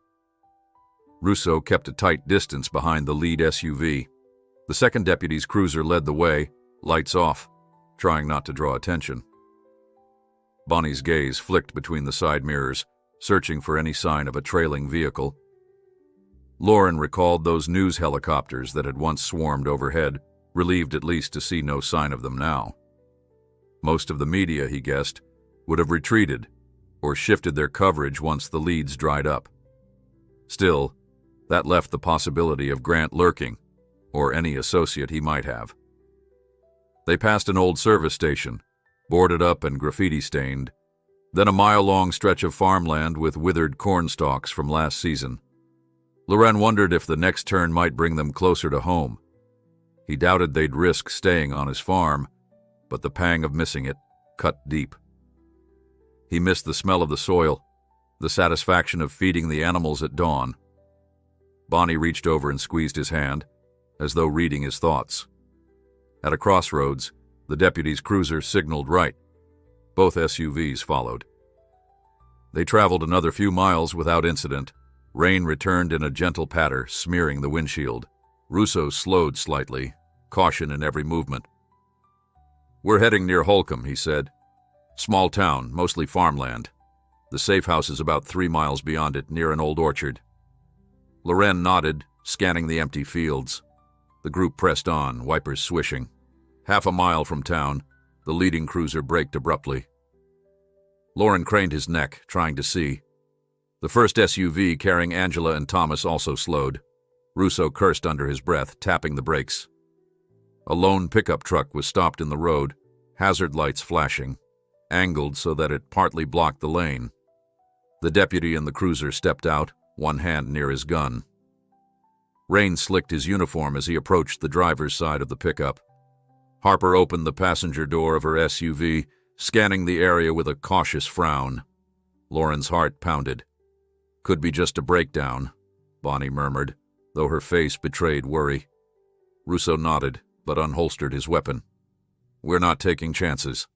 Russo kept a tight distance behind the lead SUV. The second deputy's cruiser led the way, lights off, trying not to draw attention. Bonnie's gaze flicked between the side mirrors, searching for any sign of a trailing vehicle. Lauren recalled those news helicopters that had once swarmed overhead, relieved at least to see no sign of them now. Most of the media, he guessed, would have retreated or shifted their coverage once the leads dried up. Still, that left the possibility of Grant lurking, or any associate he might have. They passed an old service station, boarded up and graffiti-stained, then a mile-long stretch of farmland with withered corn stalks from last season. Loren wondered if the next turn might bring them closer to home. He doubted they'd risk staying on his farm, but the pang of missing it cut deep. He missed the smell of the soil, the satisfaction of feeding the animals at dawn. Bonnie reached over and squeezed his hand, as though reading his thoughts. At a crossroads, the deputy's cruiser signaled right. Both SUVs followed. They traveled another few miles without incident. Rain returned in a gentle patter, smearing the windshield. Russo slowed slightly, caution in every movement. "We're heading near Holcomb," he said. "Small town, mostly farmland. The safe house is about 3 miles beyond it, near an old orchard." Loren nodded, scanning the empty fields. The group pressed on, wipers swishing. Half a mile from town, the leading cruiser braked abruptly. Lauren craned his neck, trying to see. The first SUV carrying Angela and Thomas also slowed. Russo cursed under his breath, tapping the brakes. A lone pickup truck was stopped in the road, hazard lights flashing, angled so that it partly blocked the lane. The deputy in the cruiser stepped out, one hand near his gun. Rain slicked his uniform as he approached the driver's side of the pickup. Harper opened the passenger door of her SUV, scanning the area with a cautious frown. Lauren's heart pounded. "Could be just a breakdown," Bonnie murmured, though her face betrayed worry. Russo nodded, but unholstered his weapon. "We're not taking chances."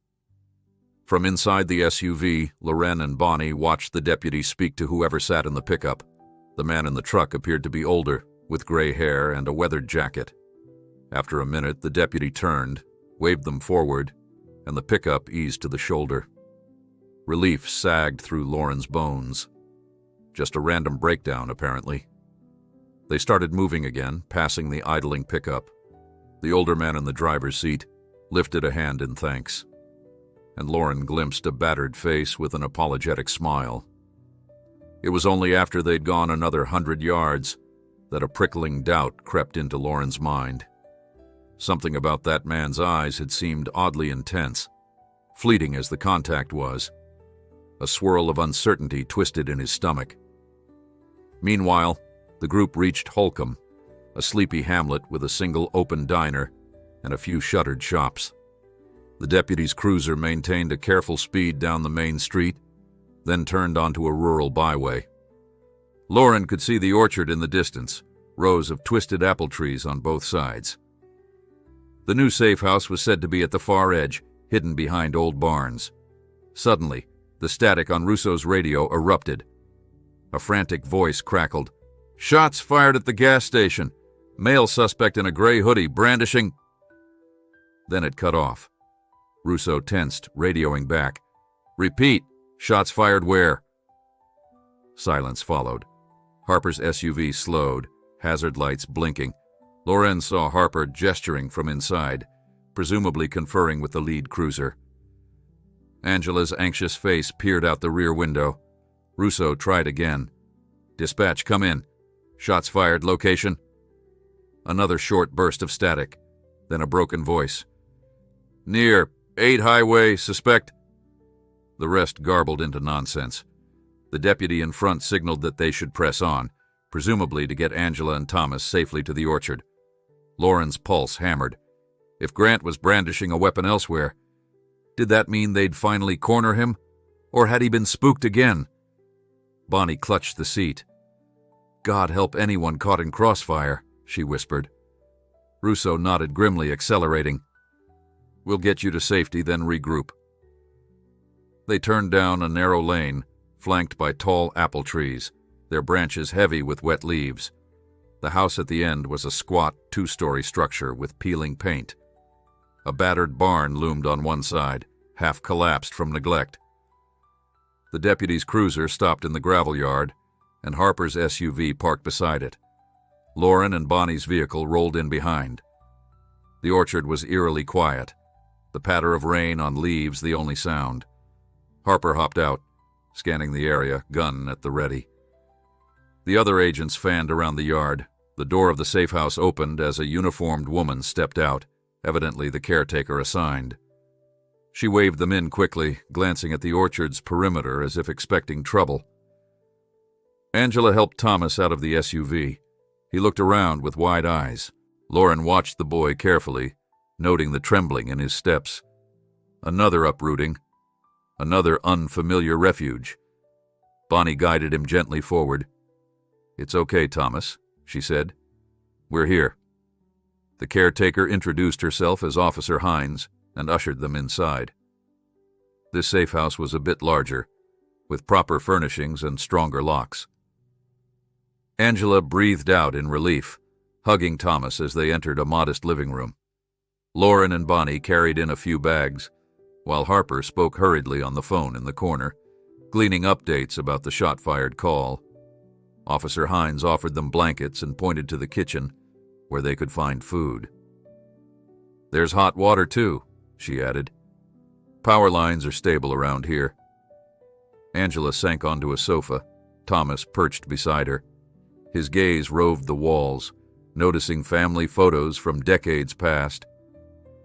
From inside the SUV, Loren and Bonnie watched the deputy speak to whoever sat in the pickup. The man in the truck appeared to be older, with gray hair and a weathered jacket. After a minute, the deputy turned, waved them forward, and the pickup eased to the shoulder. Relief sagged through Lauren's bones. Just a random breakdown, apparently. They started moving again, passing the idling pickup. The older man in the driver's seat lifted a hand in thanks, and Lauren glimpsed a battered face with an apologetic smile. It was only after they'd gone another 100 yards that a prickling doubt crept into Lauren's mind. Something about that man's eyes had seemed oddly intense, fleeting as the contact was. A swirl of uncertainty twisted in his stomach. Meanwhile, the group reached Holcomb, a sleepy hamlet with a single open diner and a few shuttered shops. The deputy's cruiser maintained a careful speed down the main street, then turned onto a rural byway. Lauren could see the orchard in the distance, rows of twisted apple trees on both sides. The new safe house was said to be at the far edge, hidden behind old barns. Suddenly, the static on Russo's radio erupted. A frantic voice crackled. "Shots fired at the gas station. Male suspect in a gray hoodie, brandishing..." Then it cut off. Russo tensed, radioing back. "Repeat. Shots fired where?" Silence followed. Harper's SUV slowed, hazard lights blinking. Loren saw Harper gesturing from inside, presumably conferring with the lead cruiser. Angela's anxious face peered out the rear window. Russo tried again. "Dispatch, come in. Shots fired, location?" Another short burst of static, then a broken voice. "Near 8 Highway, suspect..." The rest garbled into nonsense. The deputy in front signaled that they should press on, presumably to get Angela and Thomas safely to the orchard. Lauren's pulse hammered. If Grant was brandishing a weapon elsewhere, did that mean they'd finally corner him? Or had he been spooked again? Bonnie clutched the seat. "God help anyone caught in crossfire," she whispered. Russo nodded grimly, accelerating. "We'll get you to safety, then regroup." They turned down a narrow lane, flanked by tall apple trees, their branches heavy with wet leaves. The house at the end was a squat, 2-story structure with peeling paint. A battered barn loomed on one side, half collapsed from neglect. The deputy's cruiser stopped in the gravel yard, and Harper's SUV parked beside it. Loren and Bonnie's vehicle rolled in behind. The orchard was eerily quiet, the patter of rain on leaves the only sound. Harper hopped out, scanning the area, gun at the ready. The other agents fanned around the yard. The door of the safe house opened as a uniformed woman stepped out, evidently the caretaker assigned. She waved them in quickly, glancing at the orchard's perimeter as if expecting trouble. Angela helped Thomas out of the SUV. He looked around with wide eyes. Loren watched the boy carefully, noting the trembling in his steps. Another uprooting. Another unfamiliar refuge. Bonnie guided him gently forward. "It's okay, Thomas," she said. "We're here." The caretaker introduced herself as Officer Hines and ushered them inside. This safe house was a bit larger, with proper furnishings and stronger locks. Angela breathed out in relief, hugging Thomas as they entered a modest living room. Loren and Bonnie carried in a few bags, while Harper spoke hurriedly on the phone in the corner, gleaning updates about the shot-fired call. Officer Hines offered them blankets and pointed to the kitchen, where they could find food. "There's hot water, too," she added. "Power lines are stable around here." Angela sank onto a sofa, Thomas perched beside her. His gaze roved the walls, noticing family photos from decades past.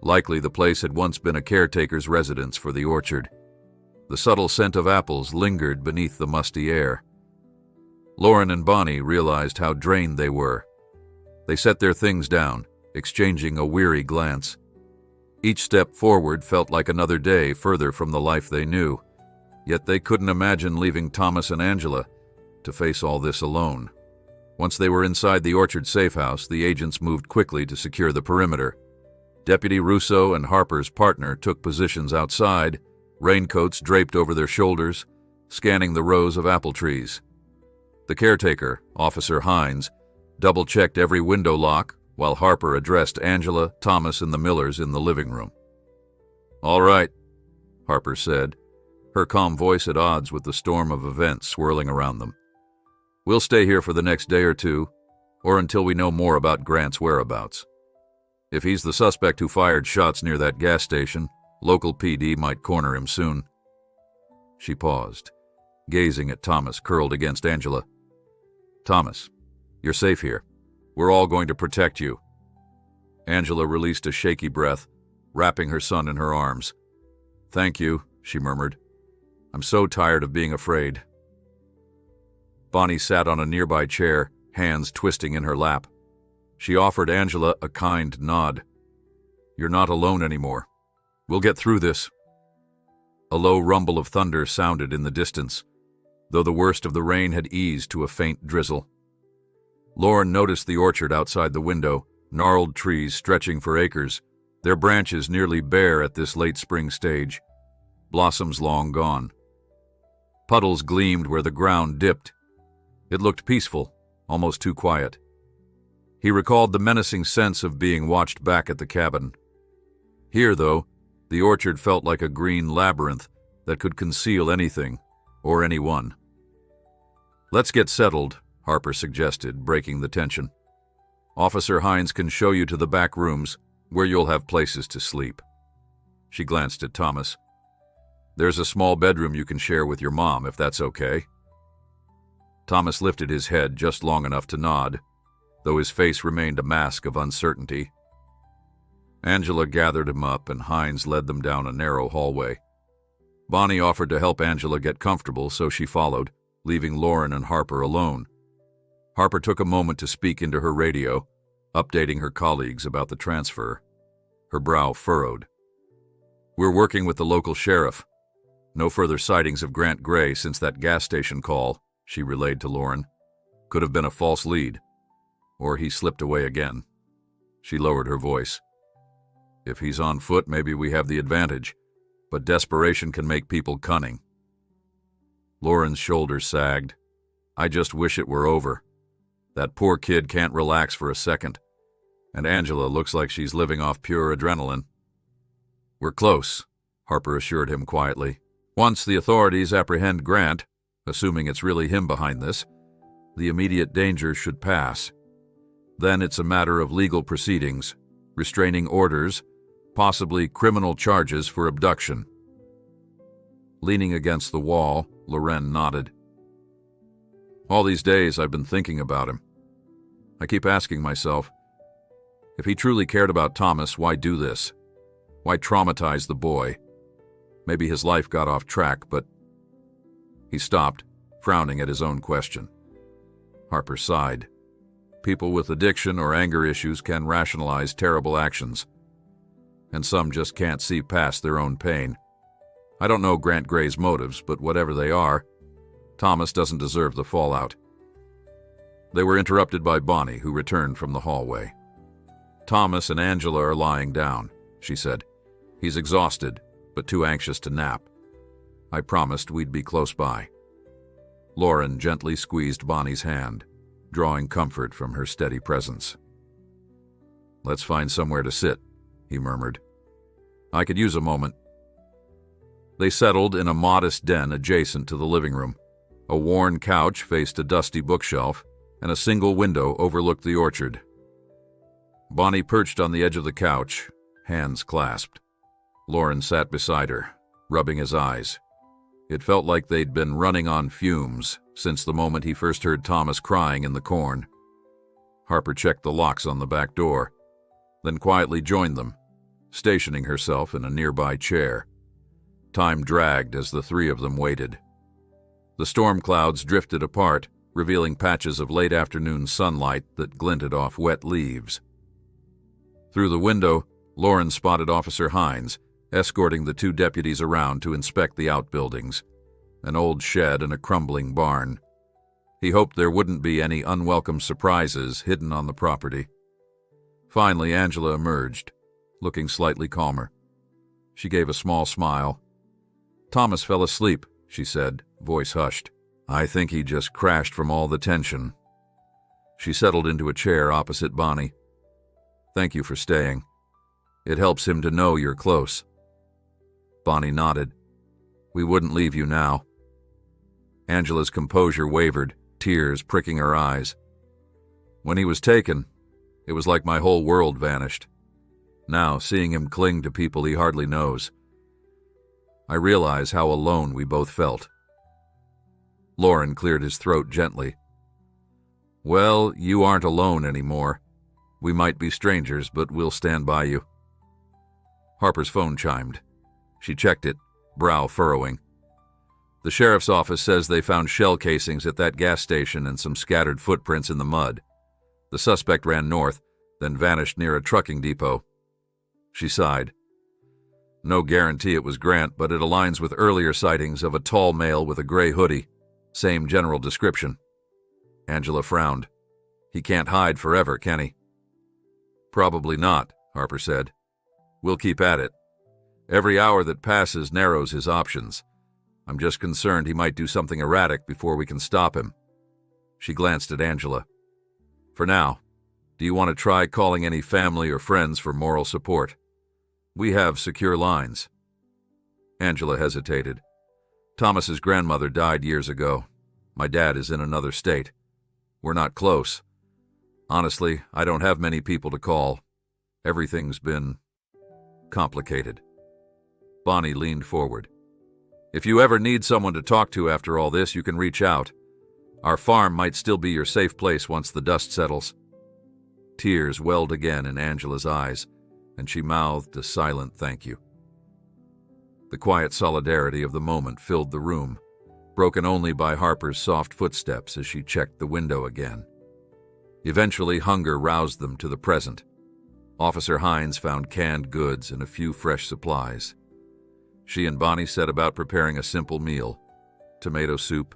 Likely the place had once been a caretaker's residence for the orchard. The subtle scent of apples lingered beneath the musty air. Loren and Bonnie realized how drained they were. They set their things down, exchanging a weary glance. Each step forward felt like another day further from the life they knew, yet they couldn't imagine leaving Thomas and Angela to face all this alone. Once they were inside the Orchard safe house, the agents moved quickly to secure the perimeter. Deputy Russo and Harper's partner took positions outside, raincoats draped over their shoulders, scanning the rows of apple trees. The caretaker, Officer Hines, double-checked every window lock while Harper addressed Angela, Thomas, and the Millers in the living room. "All right," Harper said, her calm voice at odds with the storm of events swirling around them. "We'll stay here for the next day or two, or until we know more about Grant's whereabouts. If he's the suspect who fired shots near that gas station, local PD might corner him soon." She paused, gazing at Thomas curled against Angela. "Thomas, you're safe here. We're all going to protect you." Angela released a shaky breath, wrapping her son in her arms. "Thank you," she murmured. "I'm so tired of being afraid." Bonnie sat on a nearby chair, hands twisting in her lap. She offered Angela a kind nod. "You're not alone anymore. We'll get through this." A low rumble of thunder sounded in the distance, though the worst of the rain had eased to a faint drizzle. Lauren noticed the orchard outside the window, gnarled trees stretching for acres, their branches nearly bare at this late spring stage, blossoms long gone. Puddles gleamed where the ground dipped. It looked peaceful, almost too quiet. He recalled the menacing sense of being watched back at the cabin. Here, though, the orchard felt like a green labyrinth that could conceal anything or anyone. "Let's get settled," Harper suggested, breaking the tension. "Officer Hines can show you to the back rooms where you'll have places to sleep." She glanced at Thomas. "There's a small bedroom you can share with your mom, if that's okay." Thomas lifted his head just long enough to nod, though his face remained a mask of uncertainty. Angela gathered him up, and Hines led them down a narrow hallway. Bonnie offered to help Angela get comfortable, so she followed, leaving Lauren and Harper alone. Harper took a moment to speak into her radio, updating her colleagues about the transfer. Her brow furrowed. "We're working with the local sheriff. No further sightings of Grant Gray since that gas station call," she relayed to Lauren. "Could have been a false lead. Or he slipped away again." She lowered her voice. "If he's on foot, maybe we have the advantage, but desperation can make people cunning." Lauren's shoulders sagged. "I just wish it were over. That poor kid can't relax for a second, and Angela looks like she's living off pure adrenaline." "We're close," Harper assured him quietly. "Once the authorities apprehend Grant, assuming it's really him behind this, the immediate danger should pass. Then it's a matter of legal proceedings, restraining orders, possibly criminal charges for abduction." Leaning against the wall, Loren nodded. "All these days I've been thinking about him. I keep asking myself, if he truly cared about Thomas, why do this? Why traumatize the boy? Maybe his life got off track, but—" He stopped, frowning at his own question. Harper sighed. People with addiction or anger issues can rationalize terrible actions, and some just can't see past their own pain. I don't know Grant Gray's motives, but whatever they are, Thomas doesn't deserve the fallout. They were interrupted by Bonnie, who returned from the hallway. "Thomas and Angela are lying down," she said. "He's exhausted, but too anxious to nap. I promised we'd be close by." Lauren gently squeezed Bonnie's hand, drawing comfort from her steady presence. "Let's find somewhere to sit," he murmured. "I could use a moment." They settled in a modest den adjacent to the living room. A worn couch faced a dusty bookshelf, and a single window overlooked the orchard. Bonnie perched on the edge of the couch, hands clasped. Lauren sat beside her, rubbing his eyes. It felt like they'd been running on fumes since the moment he first heard Thomas crying in the corn. Harper checked the locks on the back door, then quietly joined them, stationing herself in a nearby chair. Time dragged as the three of them waited. The storm clouds drifted apart, revealing patches of late afternoon sunlight that glinted off wet leaves. Through the window, Lauren spotted Officer Hines, escorting the two deputies around to inspect the outbuildings, an old shed and a crumbling barn. He hoped there wouldn't be any unwelcome surprises hidden on the property. Finally, Angela emerged, looking slightly calmer. She gave a small smile. "Thomas fell asleep," she said, voice hushed. "I think he just crashed from all the tension." She settled into a chair opposite Bonnie. "Thank you for staying. It helps him to know you're close." Bonnie nodded. "We wouldn't leave you now." Angela's composure wavered, tears pricking her eyes. "When he was taken, it was like my whole world vanished. Now, seeing him cling to people he hardly knows, I realize how alone we both felt." Lauren cleared his throat gently. "Well, you aren't alone anymore. We might be strangers, but we'll stand by you." Harper's phone chimed. She checked it, brow furrowing. "The sheriff's office says they found shell casings at that gas station and some scattered footprints in the mud. The suspect ran north, then vanished near a trucking depot." She sighed. "No guarantee it was Grant, but it aligns with earlier sightings of a tall male with a gray hoodie. Same general description." Angela frowned. "He can't hide forever, can he?" "Probably not," Harper said. "We'll keep at it. Every hour that passes narrows his options. I'm just concerned he might do something erratic before we can stop him." She glanced at Angela. "For now, do you want to try calling any family or friends for moral support? We have secure lines." Angela hesitated. "Thomas's grandmother died years ago. My dad is in another state. We're not close. Honestly, I don't have many people to call. Everything's been complicated." Bonnie leaned forward. "If you ever need someone to talk to after all this, you can reach out. Our farm might still be your safe place once the dust settles." Tears welled again in Angela's eyes, and she mouthed a silent thank you. The quiet solidarity of the moment filled the room, broken only by Harper's soft footsteps as she checked the window again. Eventually, hunger roused them to the present. Officer Hines found canned goods and a few fresh supplies. She and Bonnie set about preparing a simple meal: tomato soup,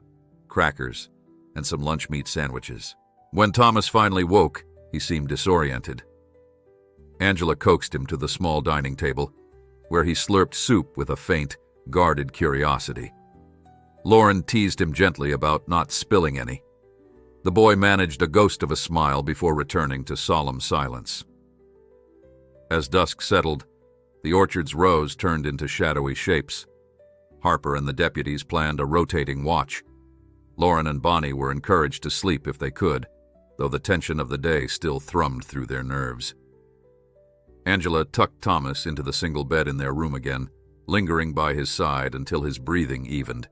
crackers, and some lunch meat sandwiches. When Thomas finally woke, he seemed disoriented. Angela coaxed him to the small dining table, where he slurped soup with a faint, guarded curiosity. Lauren teased him gently about not spilling any. The boy managed a ghost of a smile before returning to solemn silence. As dusk settled, the orchard's rows turned into shadowy shapes. Harper and the deputies planned a rotating watch. Lauren and Bonnie were encouraged to sleep if they could, though the tension of the day still thrummed through their nerves. Angela tucked Thomas into the single bed in their room again, lingering by his side until his breathing evened.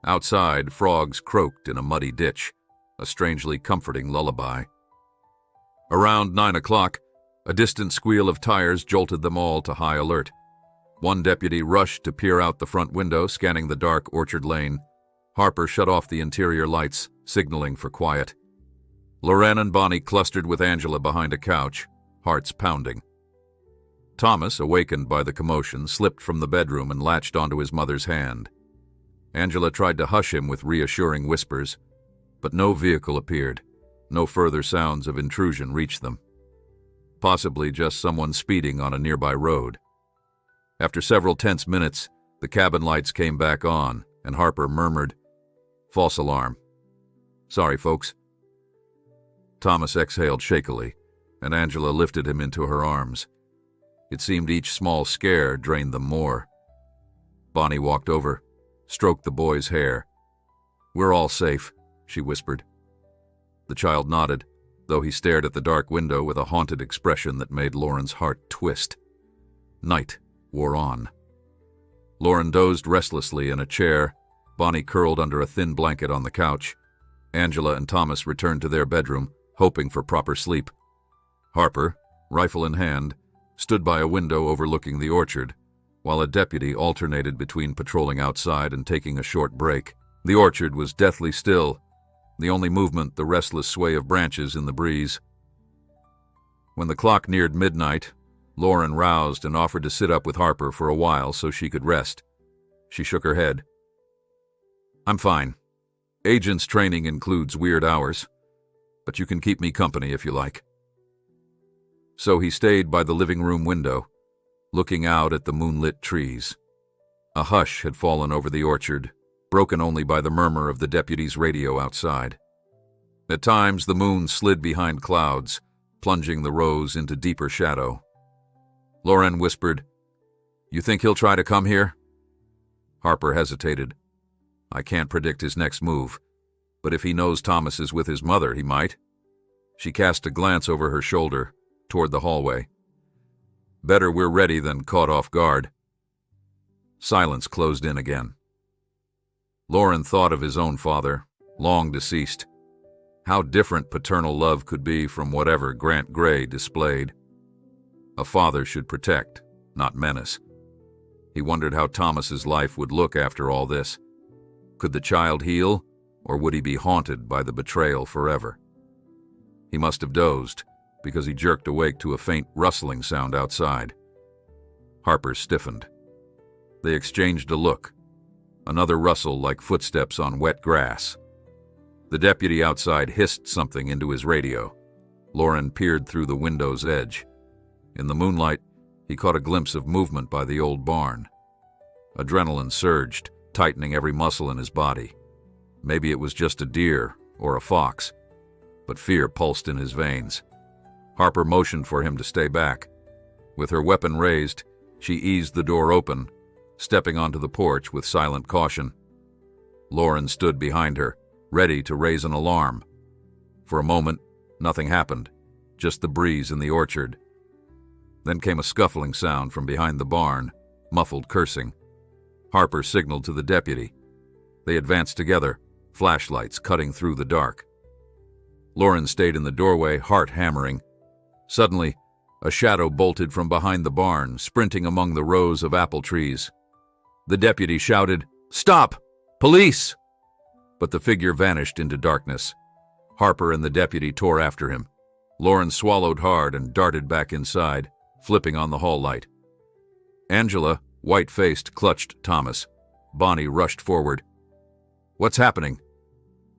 Outside, frogs croaked in a muddy ditch, a strangely comforting lullaby. Around 9 o'clock, a distant squeal of tires jolted them all to high alert. One deputy rushed to peer out the front window, scanning the dark orchard lane. Harper shut off the interior lights, signaling for quiet. Lauren and Bonnie clustered with Angela behind a couch, hearts pounding. Thomas, awakened by the commotion, slipped from the bedroom and latched onto his mother's hand. Angela tried to hush him with reassuring whispers, but no vehicle appeared. No further sounds of intrusion reached them. Possibly just someone speeding on a nearby road. After several tense minutes, the cabin lights came back on, and Harper murmured, "False alarm. Sorry, folks." Thomas exhaled shakily, and Angela lifted him into her arms. It seemed each small scare drained them more. Bonnie walked over, stroked the boy's hair. "We're all safe," she whispered. The child nodded, though he stared at the dark window with a haunted expression that made Lauren's heart twist. Night wore on. Lauren dozed restlessly in a chair, Bonnie curled under a thin blanket on the couch. Angela and Thomas returned to their bedroom, hoping for proper sleep. Harper, rifle in hand, stood by a window overlooking the orchard, while a deputy alternated between patrolling outside and taking a short break. The orchard was deathly still, the only movement the restless sway of branches in the breeze. When the clock neared midnight, Lauren roused and offered to sit up with Harper for a while so she could rest. She shook her head. "I'm fine. Agent's training includes weird hours, but you can keep me company if you like." So he stayed by the living room window, looking out at the moonlit trees. A hush had fallen over the orchard, broken only by the murmur of the deputy's radio outside. At times, the moon slid behind clouds, plunging the rows into deeper shadow. Lauren whispered, "You think he'll try to come here?" Harper hesitated. "I can't predict his next move, but if he knows Thomas is with his mother, he might." She cast a glance over her shoulder, toward the hallway. "Better we're ready than caught off guard." Silence closed in again. Lauren thought of his own father, long deceased. How different paternal love could be from whatever Grant Gray displayed. A father should protect, not menace. He wondered how Thomas's life would look after all this. Could the child heal, or would he be haunted by the betrayal forever? He must have dozed, because he jerked awake to a faint rustling sound outside. Harper stiffened. They exchanged a look. Another rustle like footsteps on wet grass. The deputy outside hissed something into his radio. Lauren peered through the window's edge. In the moonlight, he caught a glimpse of movement by the old barn. Adrenaline surged, tightening every muscle in his body. Maybe it was just a deer or a fox, but fear pulsed in his veins. Harper motioned for him to stay back. With her weapon raised, she eased the door open, stepping onto the porch with silent caution. Lauren stood behind her, ready to raise an alarm. For a moment, nothing happened, just the breeze in the orchard. Then came a scuffling sound from behind the barn, muffled cursing. Harper signaled to the deputy. They advanced together, flashlights cutting through the dark. Lauren stayed in the doorway, heart hammering. Suddenly, a shadow bolted from behind the barn, sprinting among the rows of apple trees. The deputy shouted, "Stop! Police!" But the figure vanished into darkness. Harper and the deputy tore after him. Lauren swallowed hard and darted back inside, flipping on the hall light. Angela, white-faced, clutched Thomas. Bonnie rushed forward. "What's happening?"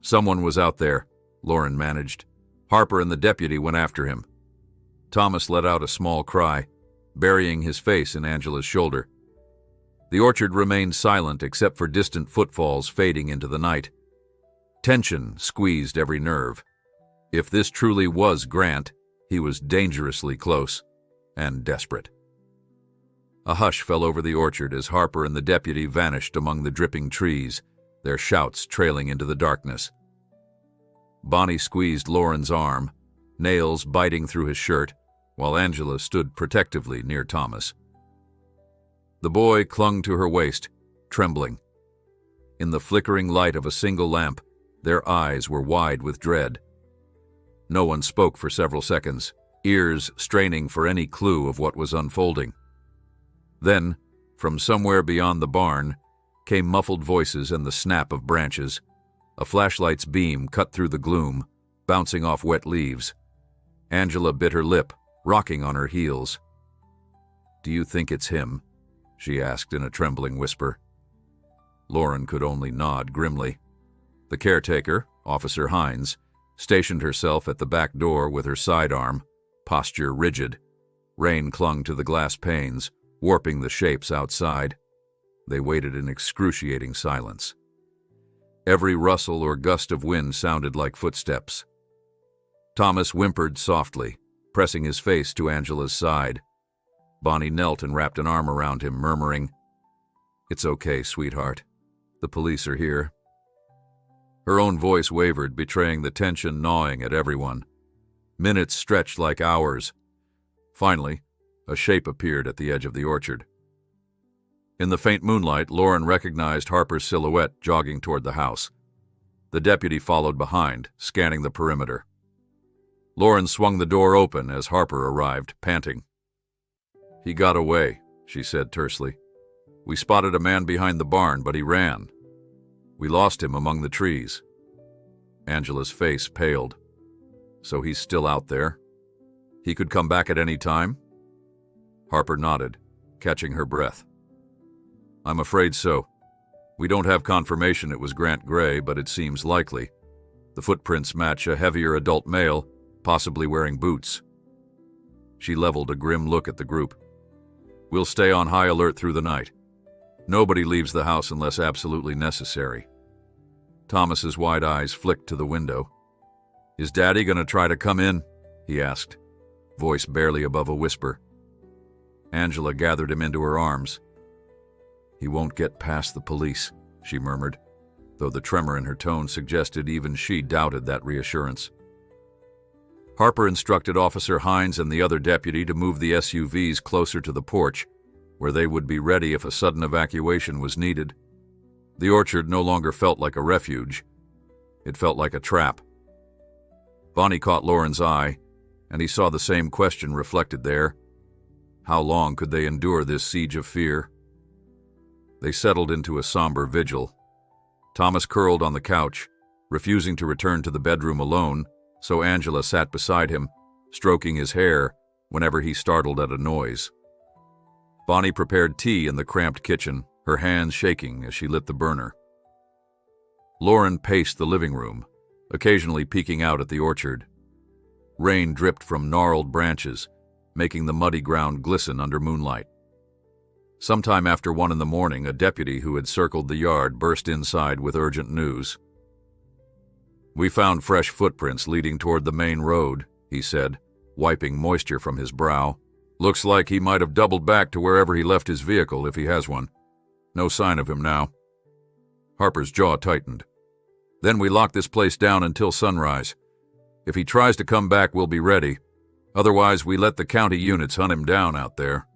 "Someone was out there," Lauren managed. Harper and the deputy went after him. Thomas let out a small cry, burying his face in Angela's shoulder. The orchard remained silent except for distant footfalls fading into the night. Tension squeezed every nerve. If this truly was Grant, he was dangerously close and desperate. A hush fell over the orchard as Harper and the deputy vanished among the dripping trees, their shouts trailing into the darkness. Bonnie squeezed Lauren's arm, nails biting through his shirt, while Angela stood protectively near Thomas. The boy clung to her waist, trembling. In the flickering light of a single lamp, their eyes were wide with dread. No one spoke for several seconds, ears straining for any clue of what was unfolding. Then, from somewhere beyond the barn, came muffled voices and the snap of branches. A flashlight's beam cut through the gloom, bouncing off wet leaves. Angela bit her lip, rocking on her heels. "Do you think it's him?" she asked in a trembling whisper. Lauren could only nod grimly. The caretaker, Officer Hines, stationed herself at the back door with her sidearm, posture rigid. Rain clung to the glass panes, warping the shapes outside. They waited in excruciating silence. Every rustle or gust of wind sounded like footsteps. Thomas whimpered softly, pressing his face to Angela's side. Bonnie knelt and wrapped an arm around him, murmuring, "It's okay, sweetheart. The police are here." Her own voice wavered, betraying the tension gnawing at everyone. Minutes stretched like hours. Finally, a shape appeared at the edge of the orchard. In the faint moonlight, Lauren recognized Harper's silhouette jogging toward the house. The deputy followed behind, scanning the perimeter. Lauren swung the door open as Harper arrived, panting. "He got away," she said tersely. "We spotted a man behind the barn, but he ran. We lost him among the trees." Angela's face paled. So he's still out there? He could come back at any time? Harper nodded, catching her breath. I'm afraid so. We don't have confirmation it was Grant Gray, but it seems likely. The footprints match a heavier adult male, possibly wearing boots. She leveled a grim look at the group. We'll stay on high alert through the night. Nobody leaves the house unless absolutely necessary. Thomas's wide eyes flicked to the window. Is Daddy gonna try to come in? He asked, voice barely above a whisper. Angela gathered him into her arms. He won't get past the police, she murmured, though the tremor in her tone suggested even she doubted that reassurance. Harper instructed Officer Hines and the other deputy to move the SUVs closer to the porch, where they would be ready if a sudden evacuation was needed. The orchard no longer felt like a refuge. It felt like a trap. Bonnie caught Lauren's eye, and he saw the same question reflected there. How long could they endure this siege of fear? They settled into a somber vigil. Thomas curled on the couch, refusing to return to the bedroom alone, so Angela sat beside him, stroking his hair whenever he startled at a noise. Bonnie prepared tea in the cramped kitchen, her hands shaking as she lit the burner. Lauren paced the living room, occasionally peeking out at the orchard. Rain dripped from gnarled branches, making the muddy ground glisten under moonlight. Sometime after 1 a.m, a deputy who had circled the yard burst inside with urgent news. We found fresh footprints leading toward the main road, he said, wiping moisture from his brow. Looks like he might have doubled back to wherever he left his vehicle if he has one. No sign of him now. Harper's jaw tightened. Then we lock this place down until sunrise. If he tries to come back, we'll be ready. Otherwise, we let the county units hunt him down out there.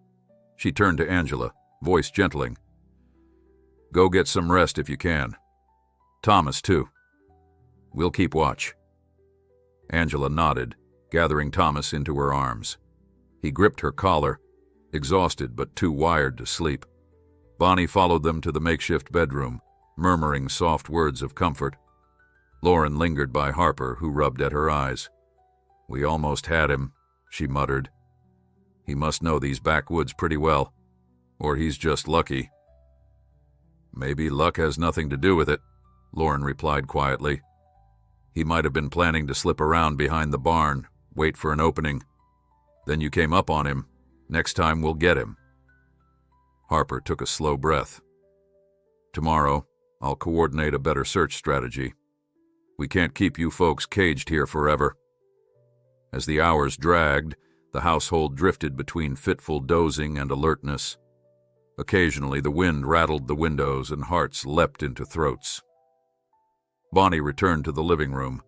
She turned to Angela, voice gentling. Go get some rest if you can. Thomas, too. We'll keep watch. Angela nodded, gathering Thomas into her arms. He gripped her collar, exhausted but too wired to sleep. Bonnie followed them to the makeshift bedroom, murmuring soft words of comfort. Lauren lingered by Harper, who rubbed at her eyes. We almost had him, she muttered. He must know these backwoods pretty well, or he's just lucky. Maybe luck has nothing to do with it, Lauren replied quietly. He might have been planning to slip around behind the barn, wait for an opening. Then you came up on him. Next time we'll get him. Harper took a slow breath. Tomorrow, I'll coordinate a better search strategy. We can't keep you folks caged here forever. As the hours dragged, the household drifted between fitful dozing and alertness. Occasionally, the wind rattled the windows and hearts leapt into throats. Bonnie returned to the living room,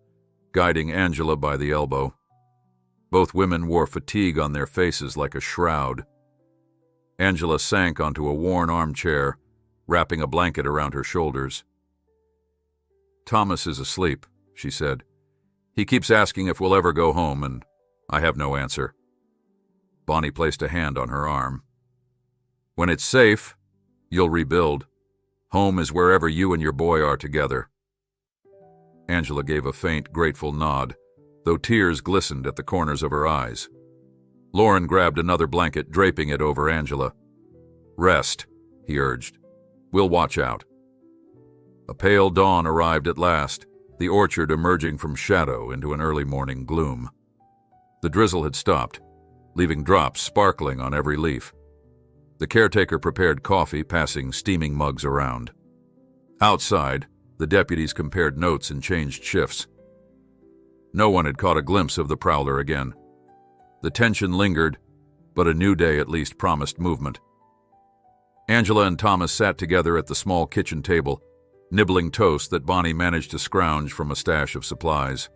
guiding Angela by the elbow. Both women wore fatigue on their faces like a shroud. Angela sank onto a worn armchair, wrapping a blanket around her shoulders. Thomas is asleep, she said. He keeps asking if we'll ever go home, and I have no answer. Bonnie placed a hand on her arm. When it's safe, you'll rebuild. Home is wherever you and your boy are together. Angela gave a faint, grateful nod, though tears glistened at the corners of her eyes. Lauren grabbed another blanket, draping it over Angela. Rest, he urged. We'll watch out. A pale dawn arrived at last, the orchard emerging from shadow into an early morning gloom. The drizzle had stopped, leaving drops sparkling on every leaf. The caretaker prepared coffee, passing steaming mugs around. Outside, the deputies compared notes and changed shifts. No one had caught a glimpse of the prowler again. The tension lingered, but a new day at least promised movement. Angela and Thomas sat together at the small kitchen table, nibbling toast that Bonnie managed to scrounge from a stash of supplies.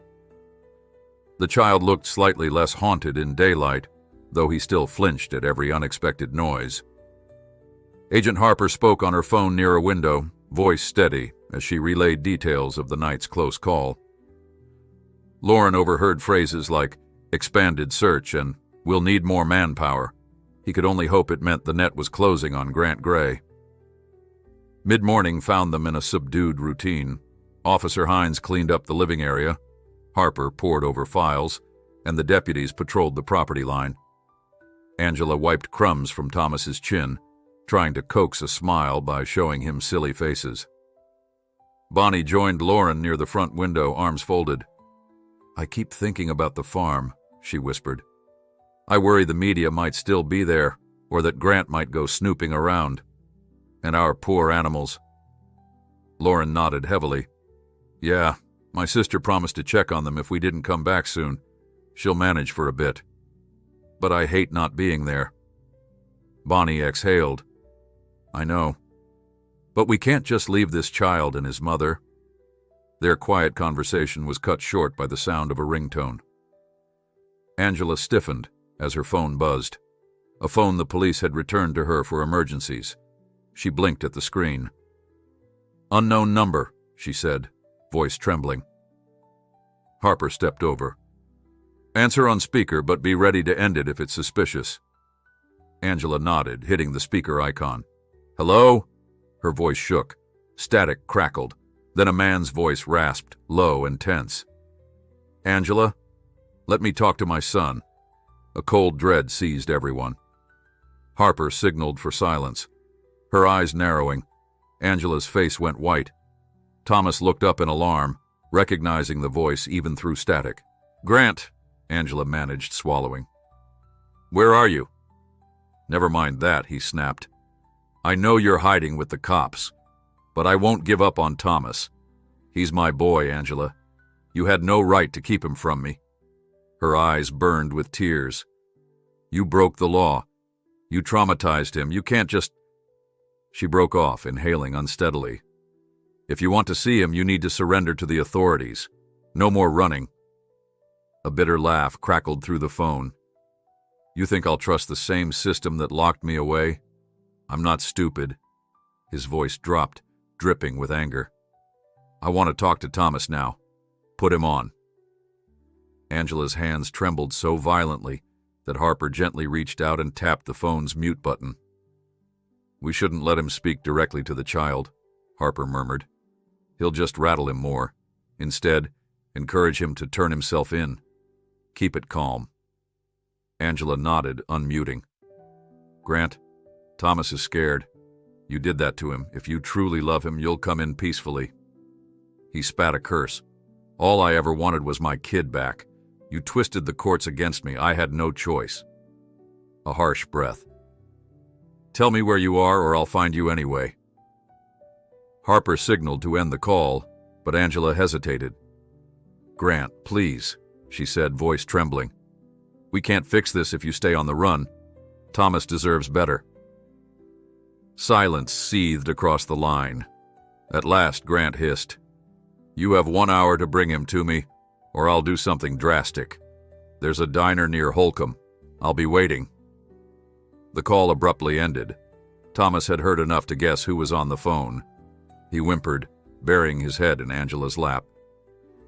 The child looked slightly less haunted in daylight, though he still flinched at every unexpected noise. Agent Harper spoke on her phone near a window, voice steady, as she relayed details of the night's close call. Lauren overheard phrases like, expanded search and we'll need more manpower. He could only hope it meant the net was closing on Grant Gray. Mid-morning found them in a subdued routine. Officer Hines cleaned up the living area, Harper pored over files, and the deputies patrolled the property line. Angela wiped crumbs from Thomas's chin, trying to coax a smile by showing him silly faces. Bonnie joined Lauren near the front window, arms folded. "I keep thinking about the farm," she whispered. "I worry the media might still be there, or that Grant might go snooping around. And our poor animals." Lauren nodded heavily. "Yeah, my sister promised to check on them if we didn't come back soon. She'll manage for a bit. But I hate not being there." Bonnie exhaled. "I know. But we can't just leave this child and his mother." Their quiet conversation was cut short by the sound of a ringtone. Angela stiffened as her phone buzzed, a phone the police had returned to her for emergencies. She blinked at the screen. "Unknown number," she said, voice trembling. Harper stepped over. "Answer on speaker, but be ready to end it if it's suspicious." Angela nodded, hitting the speaker icon. "Hello?" Her voice shook. Static crackled. Then a man's voice rasped, low and tense. "Angela, let me talk to my son." A cold dread seized everyone. Harper signaled for silence. Her eyes narrowing, Angela's face went white. Thomas looked up in alarm, recognizing the voice even through static. "Grant," Angela managed, swallowing. "Where are you?" "Never mind that," he snapped. "I know you're hiding with the cops, but I won't give up on Thomas. He's my boy, Angela. You had no right to keep him from me." Her eyes burned with tears. "You broke the law. You traumatized him. You can't just—" She broke off, inhaling unsteadily. "If you want to see him, you need to surrender to the authorities. No more running." A bitter laugh crackled through the phone. "You think I'll trust the same system that locked me away? I'm not stupid." His voice dropped, dripping with anger. "I want to talk to Thomas now. Put him on." Angela's hands trembled so violently that Harper gently reached out and tapped the phone's mute button. "We shouldn't let him speak directly to the child," Harper murmured. "He'll just rattle him more. Instead, encourage him to turn himself in. Keep it calm." Angela nodded, unmuting. "Grant, Thomas is scared. You did that to him. If you truly love him, you'll come in peacefully." He spat a curse. "All I ever wanted was my kid back. You twisted the courts against me. I had no choice." A harsh breath. "Tell me where you are, or I'll find you anyway." Harper signaled to end the call, but Angela hesitated. "Grant, please," she said, voice trembling. "We can't fix this if you stay on the run. Thomas deserves better." Silence seethed across the line. At last, Grant hissed, "You have 1 hour to bring him to me, or I'll do something drastic. There's a diner near Holcomb. I'll be waiting." The call abruptly ended. Thomas had heard enough to guess who was on the phone. He whimpered, burying his head in Angela's lap.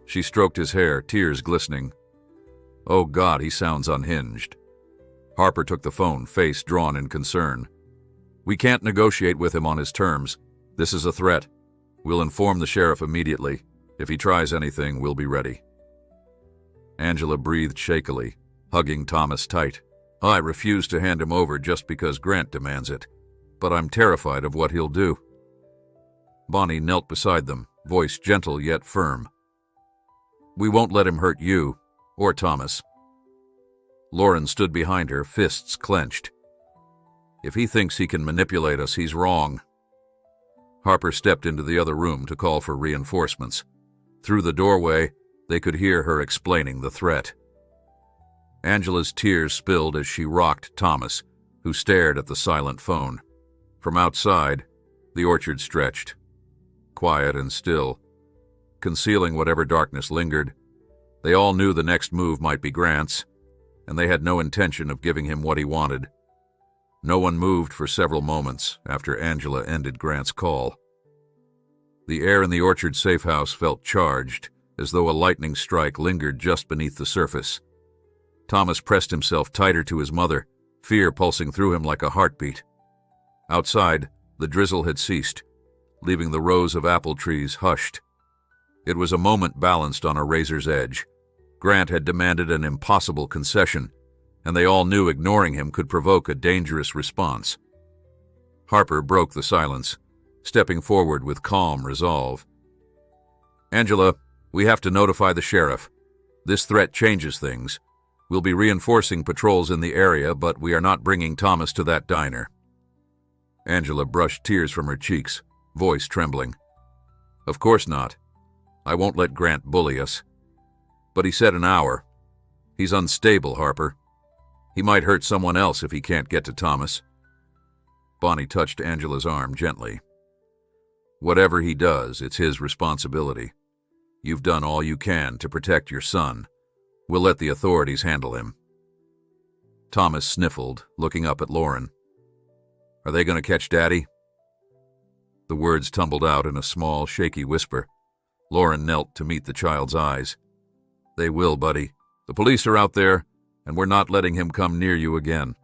She stroked his hair, tears glistening. "Oh God, he sounds unhinged." Harper took the phone, face drawn in concern. "We can't negotiate with him on his terms. This is a threat. We'll inform the sheriff immediately. If he tries anything, we'll be ready." Angela breathed shakily, hugging Thomas tight. "I refuse to hand him over just because Grant demands it, but I'm terrified of what he'll do." Bonnie knelt beside them, voice gentle yet firm. "We won't let him hurt you, or Thomas." Lauren stood behind her, fists clenched. "If he thinks he can manipulate us, he's wrong." Harper stepped into the other room to call for reinforcements. Through the doorway, they could hear her explaining the threat. Angela's tears spilled as she rocked Thomas, who stared at the silent phone. From outside, the orchard stretched, quiet and still, concealing whatever darkness lingered. They all knew the next move might be Grant's, and they had no intention of giving him what he wanted. No one moved for several moments after Angela ended Grant's call. The air in the orchard safe house felt charged, as though a lightning strike lingered just beneath the surface. Thomas pressed himself tighter to his mother, fear pulsing through him like a heartbeat. Outside, the drizzle had ceased, leaving the rows of apple trees hushed. It was a moment balanced on a razor's edge. Grant had demanded an impossible concession, and they all knew ignoring him could provoke a dangerous response. Harper broke the silence, stepping forward with calm resolve. "Angela, we have to notify the sheriff. This threat changes things. We'll be reinforcing patrols in the area, but we are not bringing Thomas to that diner." Angela brushed tears from her cheeks, voice trembling. "Of course not. I won't let Grant bully us. But he said an hour. He's unstable, Harper. He might hurt someone else if he can't get to Thomas." Bonnie touched Angela's arm gently. "Whatever he does, it's his responsibility. You've done all you can to protect your son. We'll let the authorities handle him." Thomas sniffled, looking up at Lauren. "Are they going to catch Daddy?" The words tumbled out in a small, shaky whisper. Lauren knelt to meet the child's eyes. "They will, buddy. The police are out there, and we're not letting him come near you again."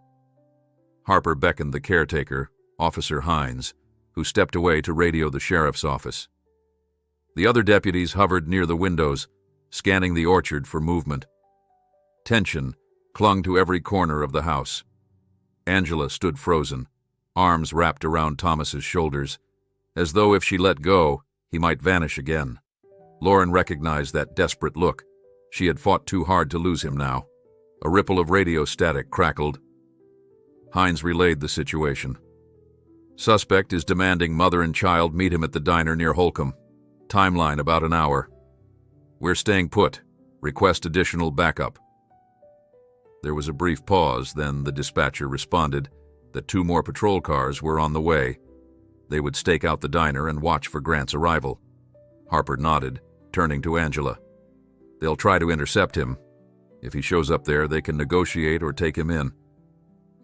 Harper beckoned the caretaker, Officer Hines, who stepped away to radio the sheriff's office. The other deputies hovered near the windows, scanning the orchard for movement. Tension clung to every corner of the house. Angela stood frozen, arms wrapped around Thomas's shoulders, as though if she let go, he might vanish again. Lauren recognized that desperate look. She had fought too hard to lose him now. A ripple of radio static crackled. Hines relayed the situation. "Suspect is demanding mother and child meet him at the diner near Holcomb. Timeline about an hour. We're staying put. Request additional backup." There was a brief pause, then the dispatcher responded that 2 more patrol cars were on the way. They would stake out the diner and watch for Grant's arrival. Harper nodded, turning to Angela. "They'll try to intercept him. If he shows up there, they can negotiate or take him in.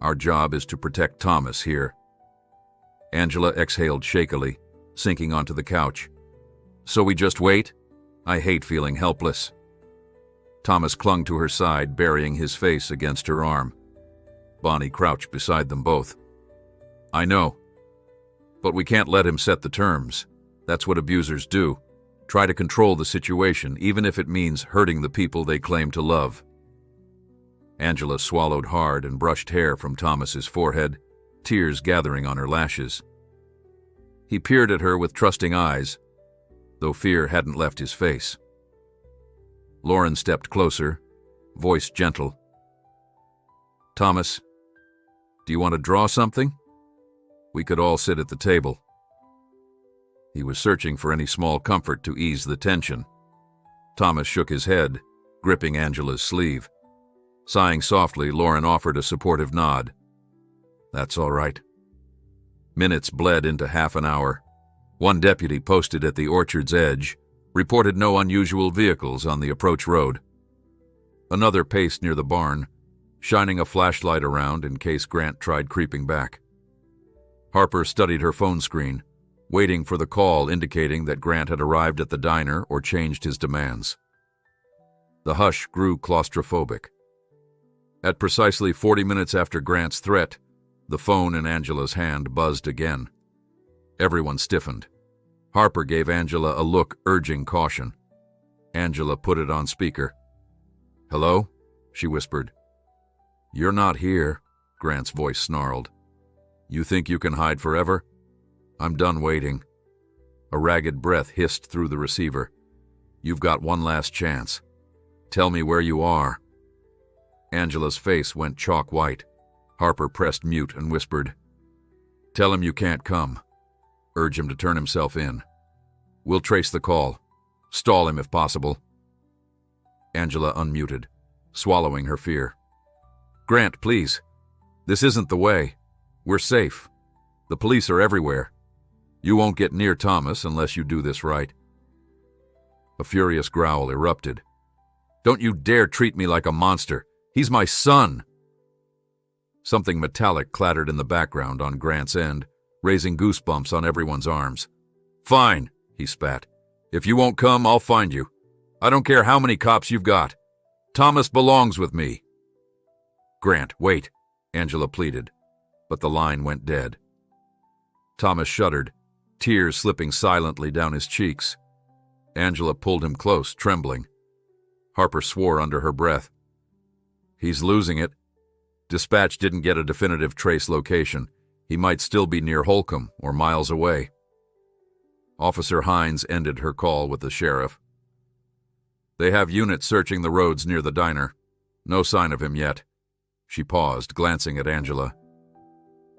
Our job is to protect Thomas here." Angela exhaled shakily, sinking onto the couch. "So we just wait? I hate feeling helpless." Thomas clung to her side, burying his face against her arm. Bonnie crouched beside them both. "I know. But we can't let him set the terms. That's what abusers do. Try to control the situation, even if it means hurting the people they claim to love." Angela swallowed hard and brushed hair from Thomas's forehead, tears gathering on her lashes. He peered at her with trusting eyes, though fear hadn't left his face. Lauren stepped closer, voice gentle. "Thomas, do you want to draw something? We could all sit at the table." He was searching for any small comfort to ease the tension. Thomas shook his head, gripping Angela's sleeve. Sighing softly, Lauren offered a supportive nod. "That's all right." Minutes bled into half an hour. One deputy posted at the orchard's edge reported no unusual vehicles on the approach road. Another paced near the barn, shining a flashlight around in case Grant tried creeping back. Harper studied her phone screen, waiting for the call indicating that Grant had arrived at the diner or changed his demands. The hush grew claustrophobic. At precisely 40 minutes after Grant's threat, the phone in Angela's hand buzzed again. Everyone stiffened. Harper gave Angela a look urging caution. Angela put it on speaker. "Hello?" she whispered. "You're not here," Grant's voice snarled. "You think you can hide forever? I'm done waiting." A ragged breath hissed through the receiver. "You've got one last chance. Tell me where you are." Angela's face went chalk white. Harper pressed mute and whispered, "Tell him you can't come. Urge him to turn himself in. We'll trace the call. Stall him if possible." Angela unmuted, swallowing her fear. "Grant, please. This isn't the way. We're safe. The police are everywhere. You won't get near Thomas unless you do this right." A furious growl erupted. "Don't you dare treat me like a monster. He's my son." Something metallic clattered in the background on Grant's end, raising goosebumps on everyone's arms. "Fine," he spat. "If you won't come, I'll find you. I don't care how many cops you've got. Thomas belongs with me." "Grant, wait," Angela pleaded, but the line went dead. Thomas shuddered, tears slipping silently down his cheeks. Angela pulled him close, trembling. Harper swore under her breath. He's losing it. Dispatch didn't get a definitive trace location. He might still be near Holcomb or miles away. Officer Hines ended her call with the sheriff. They have units searching the roads near the diner. No sign of him yet. She paused, glancing at Angela.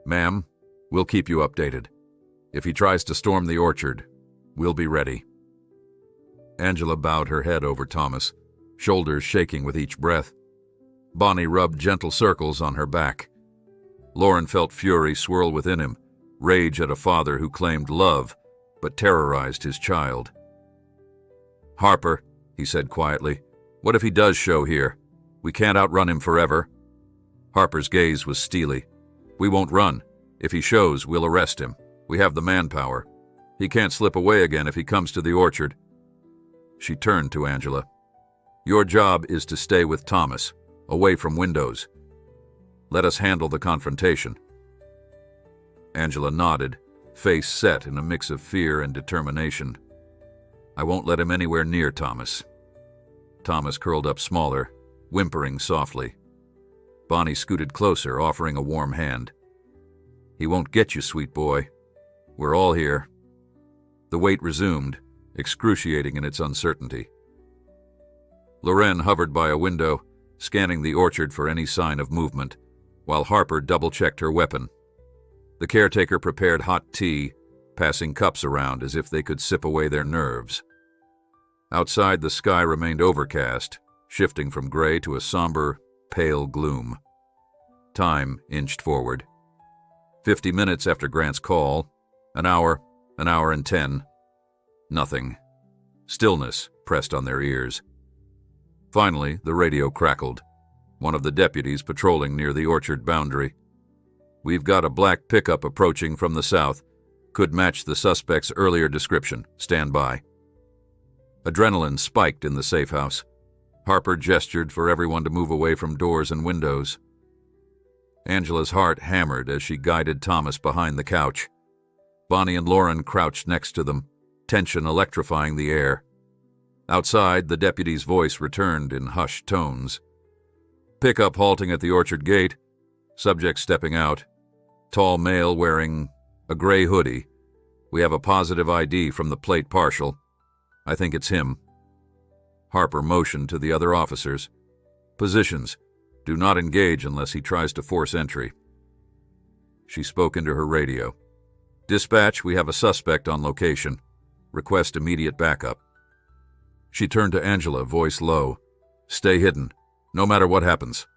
Ma'am, we'll keep you updated. If he tries to storm the orchard, we'll be ready. Angela bowed her head over Thomas, shoulders shaking with each breath. Bonnie rubbed gentle circles on her back. Lauren felt fury swirl within him, rage at a father who claimed love, but terrorized his child. Harper, he said quietly, what if he does show here? We can't outrun him forever. Harper's gaze was steely. We won't run. If he shows, we'll arrest him. We have the manpower. He can't slip away again if he comes to the orchard. She turned to Angela. Your job is to stay with Thomas, away from windows. Let us handle the confrontation. Angela nodded, face set in a mix of fear and determination. I won't let him anywhere near Thomas. Thomas curled up smaller, whimpering softly. Bonnie scooted closer, offering a warm hand. He won't get you, sweet boy. We're all here. The wait resumed, excruciating in its uncertainty. Loren hovered by a window, scanning the orchard for any sign of movement, while Harper double-checked her weapon. The caretaker prepared hot tea, passing cups around as if they could sip away their nerves. Outside, the sky remained overcast, shifting from gray to a somber, pale gloom. Time inched forward. 50 minutes after Grant's call, an hour and 10. Nothing. Stillness pressed on their ears. Finally, the radio crackled. One of the deputies patrolling near the orchard boundary. We've got a black pickup approaching from the south. Could match the suspect's earlier description. Stand by. Adrenaline spiked in the safe house. Harper gestured for everyone to move away from doors and windows. Angela's heart hammered as she guided Thomas behind the couch. Bonnie and Lauren crouched next to them, tension electrifying the air. Outside, the deputy's voice returned in hushed tones. Pickup halting at the orchard gate. Subject stepping out. Tall male wearing a gray hoodie. We have a positive ID from the plate partial. I think it's him. Harper motioned to the other officers. Positions. Do not engage unless he tries to force entry. She spoke into her radio. Dispatch, we have a suspect on location. Request immediate backup. She turned to Angela, voice low. Stay hidden, no matter what happens.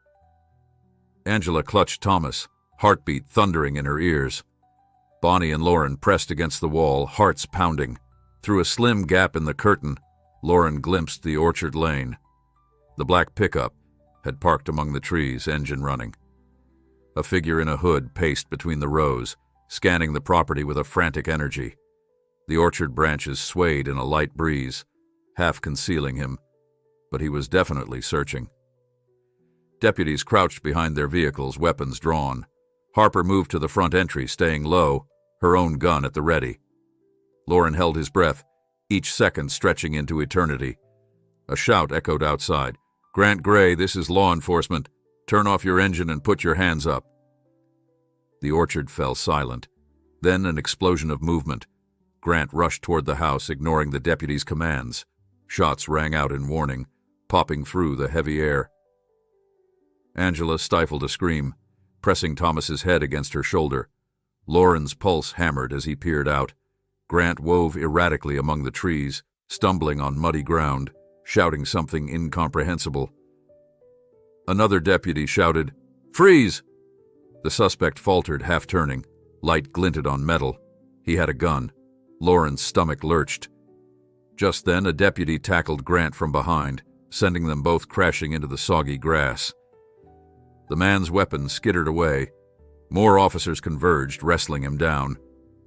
Angela clutched Thomas, heartbeat thundering in her ears. Bonnie and Lauren pressed against the wall, hearts pounding. Through a slim gap in the curtain, Lauren glimpsed the orchard lane. The black pickup had parked among the trees, engine running. A figure in a hood paced between the rows, scanning the property with a frantic energy. The orchard branches swayed in a light breeze, half concealing him, but he was definitely searching. Deputies crouched behind their vehicles, weapons drawn. Harper moved to the front entry, staying low, her own gun at the ready. Lauren held his breath, each second stretching into eternity. A shout echoed outside. Grant Gray, this is law enforcement. Turn off your engine and put your hands up. The orchard fell silent. Then an explosion of movement. Grant rushed toward the house, ignoring the deputy's commands. Shots rang out in warning, popping through the heavy air. Angela stifled a scream, pressing Thomas's head against her shoulder. Lauren's pulse hammered as he peered out. Grant wove erratically among the trees, stumbling on muddy ground, shouting something incomprehensible. Another deputy shouted, "Freeze!" The suspect faltered, half-turning. Light glinted on metal. He had a gun. Lauren's stomach lurched. Just then, a deputy tackled Grant from behind, sending them both crashing into the soggy grass. The man's weapon skittered away. More officers converged, wrestling him down.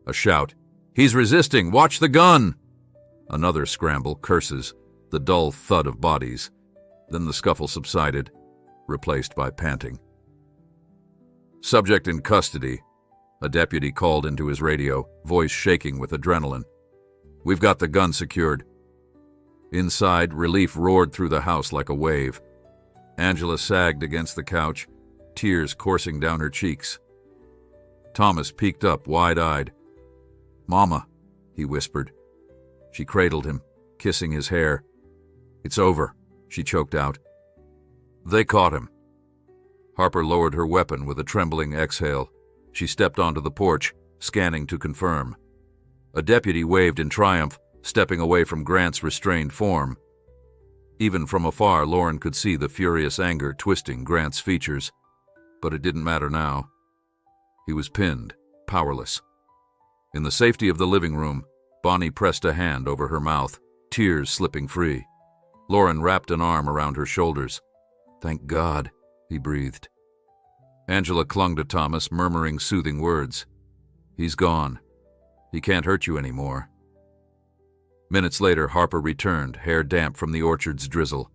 A shout, "He's resisting! Watch the gun!" Another scramble, curses, the dull thud of bodies. Then the scuffle subsided, replaced by panting. "Subject in custody," a deputy called into his radio, voice shaking with adrenaline. "We've got the gun secured. Inside, relief roared through the house like a wave. Angela sagged against the couch, tears coursing down her cheeks. Thomas peeked up, wide-eyed. "Mama," he whispered. She cradled him, kissing his hair. "It's over," she choked out. They caught him. Harper lowered her weapon with a trembling exhale. She stepped onto the porch, scanning to confirm. A deputy waved in triumph, stepping away from Grant's restrained form. Even from afar, Lauren could see the furious anger twisting Grant's features. But it didn't matter now. He was pinned, powerless. In the safety of the living room, Bonnie pressed a hand over her mouth, tears slipping free. Lauren wrapped an arm around her shoulders. "Thank God," he breathed. Angela clung to Thomas, murmuring soothing words. "He's gone. He can't hurt you anymore." Minutes later, Harper returned, hair damp from the orchard's drizzle.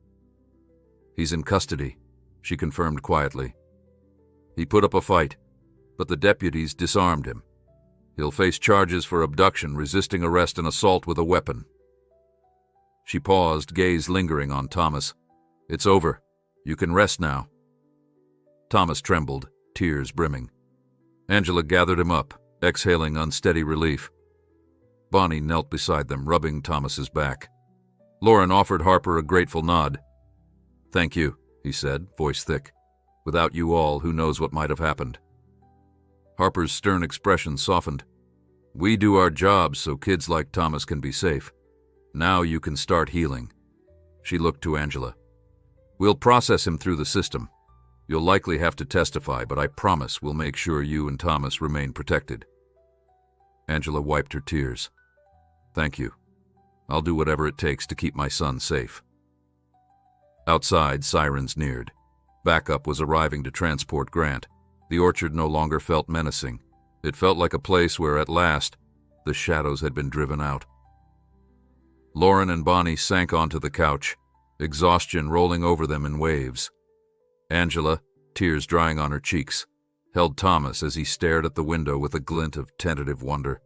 "He's in custody," she confirmed quietly. "He put up a fight, but the deputies disarmed him. He'll face charges for abduction, resisting arrest, and assault with a weapon." She paused, gaze lingering on Thomas. "It's over. You can rest now." Thomas trembled, tears brimming. Angela gathered him up, exhaling unsteady relief. Bonnie knelt beside them, rubbing Thomas's back. Lauren offered Harper a grateful nod. "Thank you," he said, voice thick. "Without you all, who knows what might have happened." Harper's stern expression softened. "We do our jobs so kids like Thomas can be safe. Now you can start healing." She looked to Angela. "We'll process him through the system. You'll likely have to testify, but I promise we'll make sure you and Thomas remain protected." Angela wiped her tears. "Thank you. I'll do whatever it takes to keep my son safe." Outside, sirens neared. Backup was arriving to transport Grant. The orchard no longer felt menacing. It felt like a place where, at last, the shadows had been driven out. Lauren and Bonnie sank onto the couch, exhaustion rolling over them in waves. Angela, tears drying on her cheeks, held Thomas as he stared at the window with a glint of tentative wonder.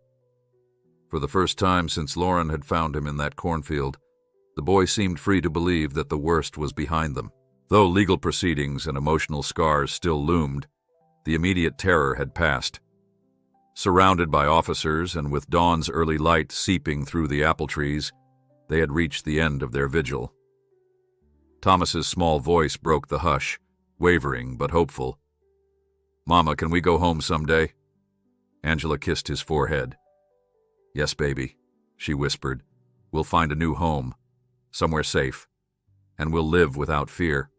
For the first time since Lauren had found him in that cornfield, the boy seemed free to believe that the worst was behind them. Though legal proceedings and emotional scars still loomed, the immediate terror had passed. Surrounded by officers and with dawn's early light seeping through the apple trees, they had reached the end of their vigil. Thomas's small voice broke the hush, wavering but hopeful. "Mama, can we go home someday?" Angela kissed his forehead. "Yes, baby," she whispered. "We'll find a new home, somewhere safe, and we'll live without fear."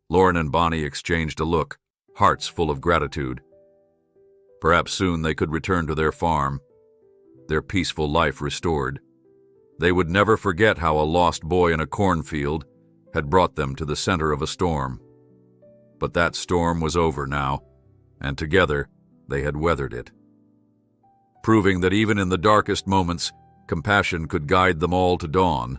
Lauren and Bonnie exchanged a look, hearts full of gratitude. Perhaps soon they could return to their farm, their peaceful life restored. They would never forget how a lost boy in a cornfield had brought them to the center of a storm. But that storm was over now, and together they had weathered it, proving that even in the darkest moments, compassion could guide them all to dawn.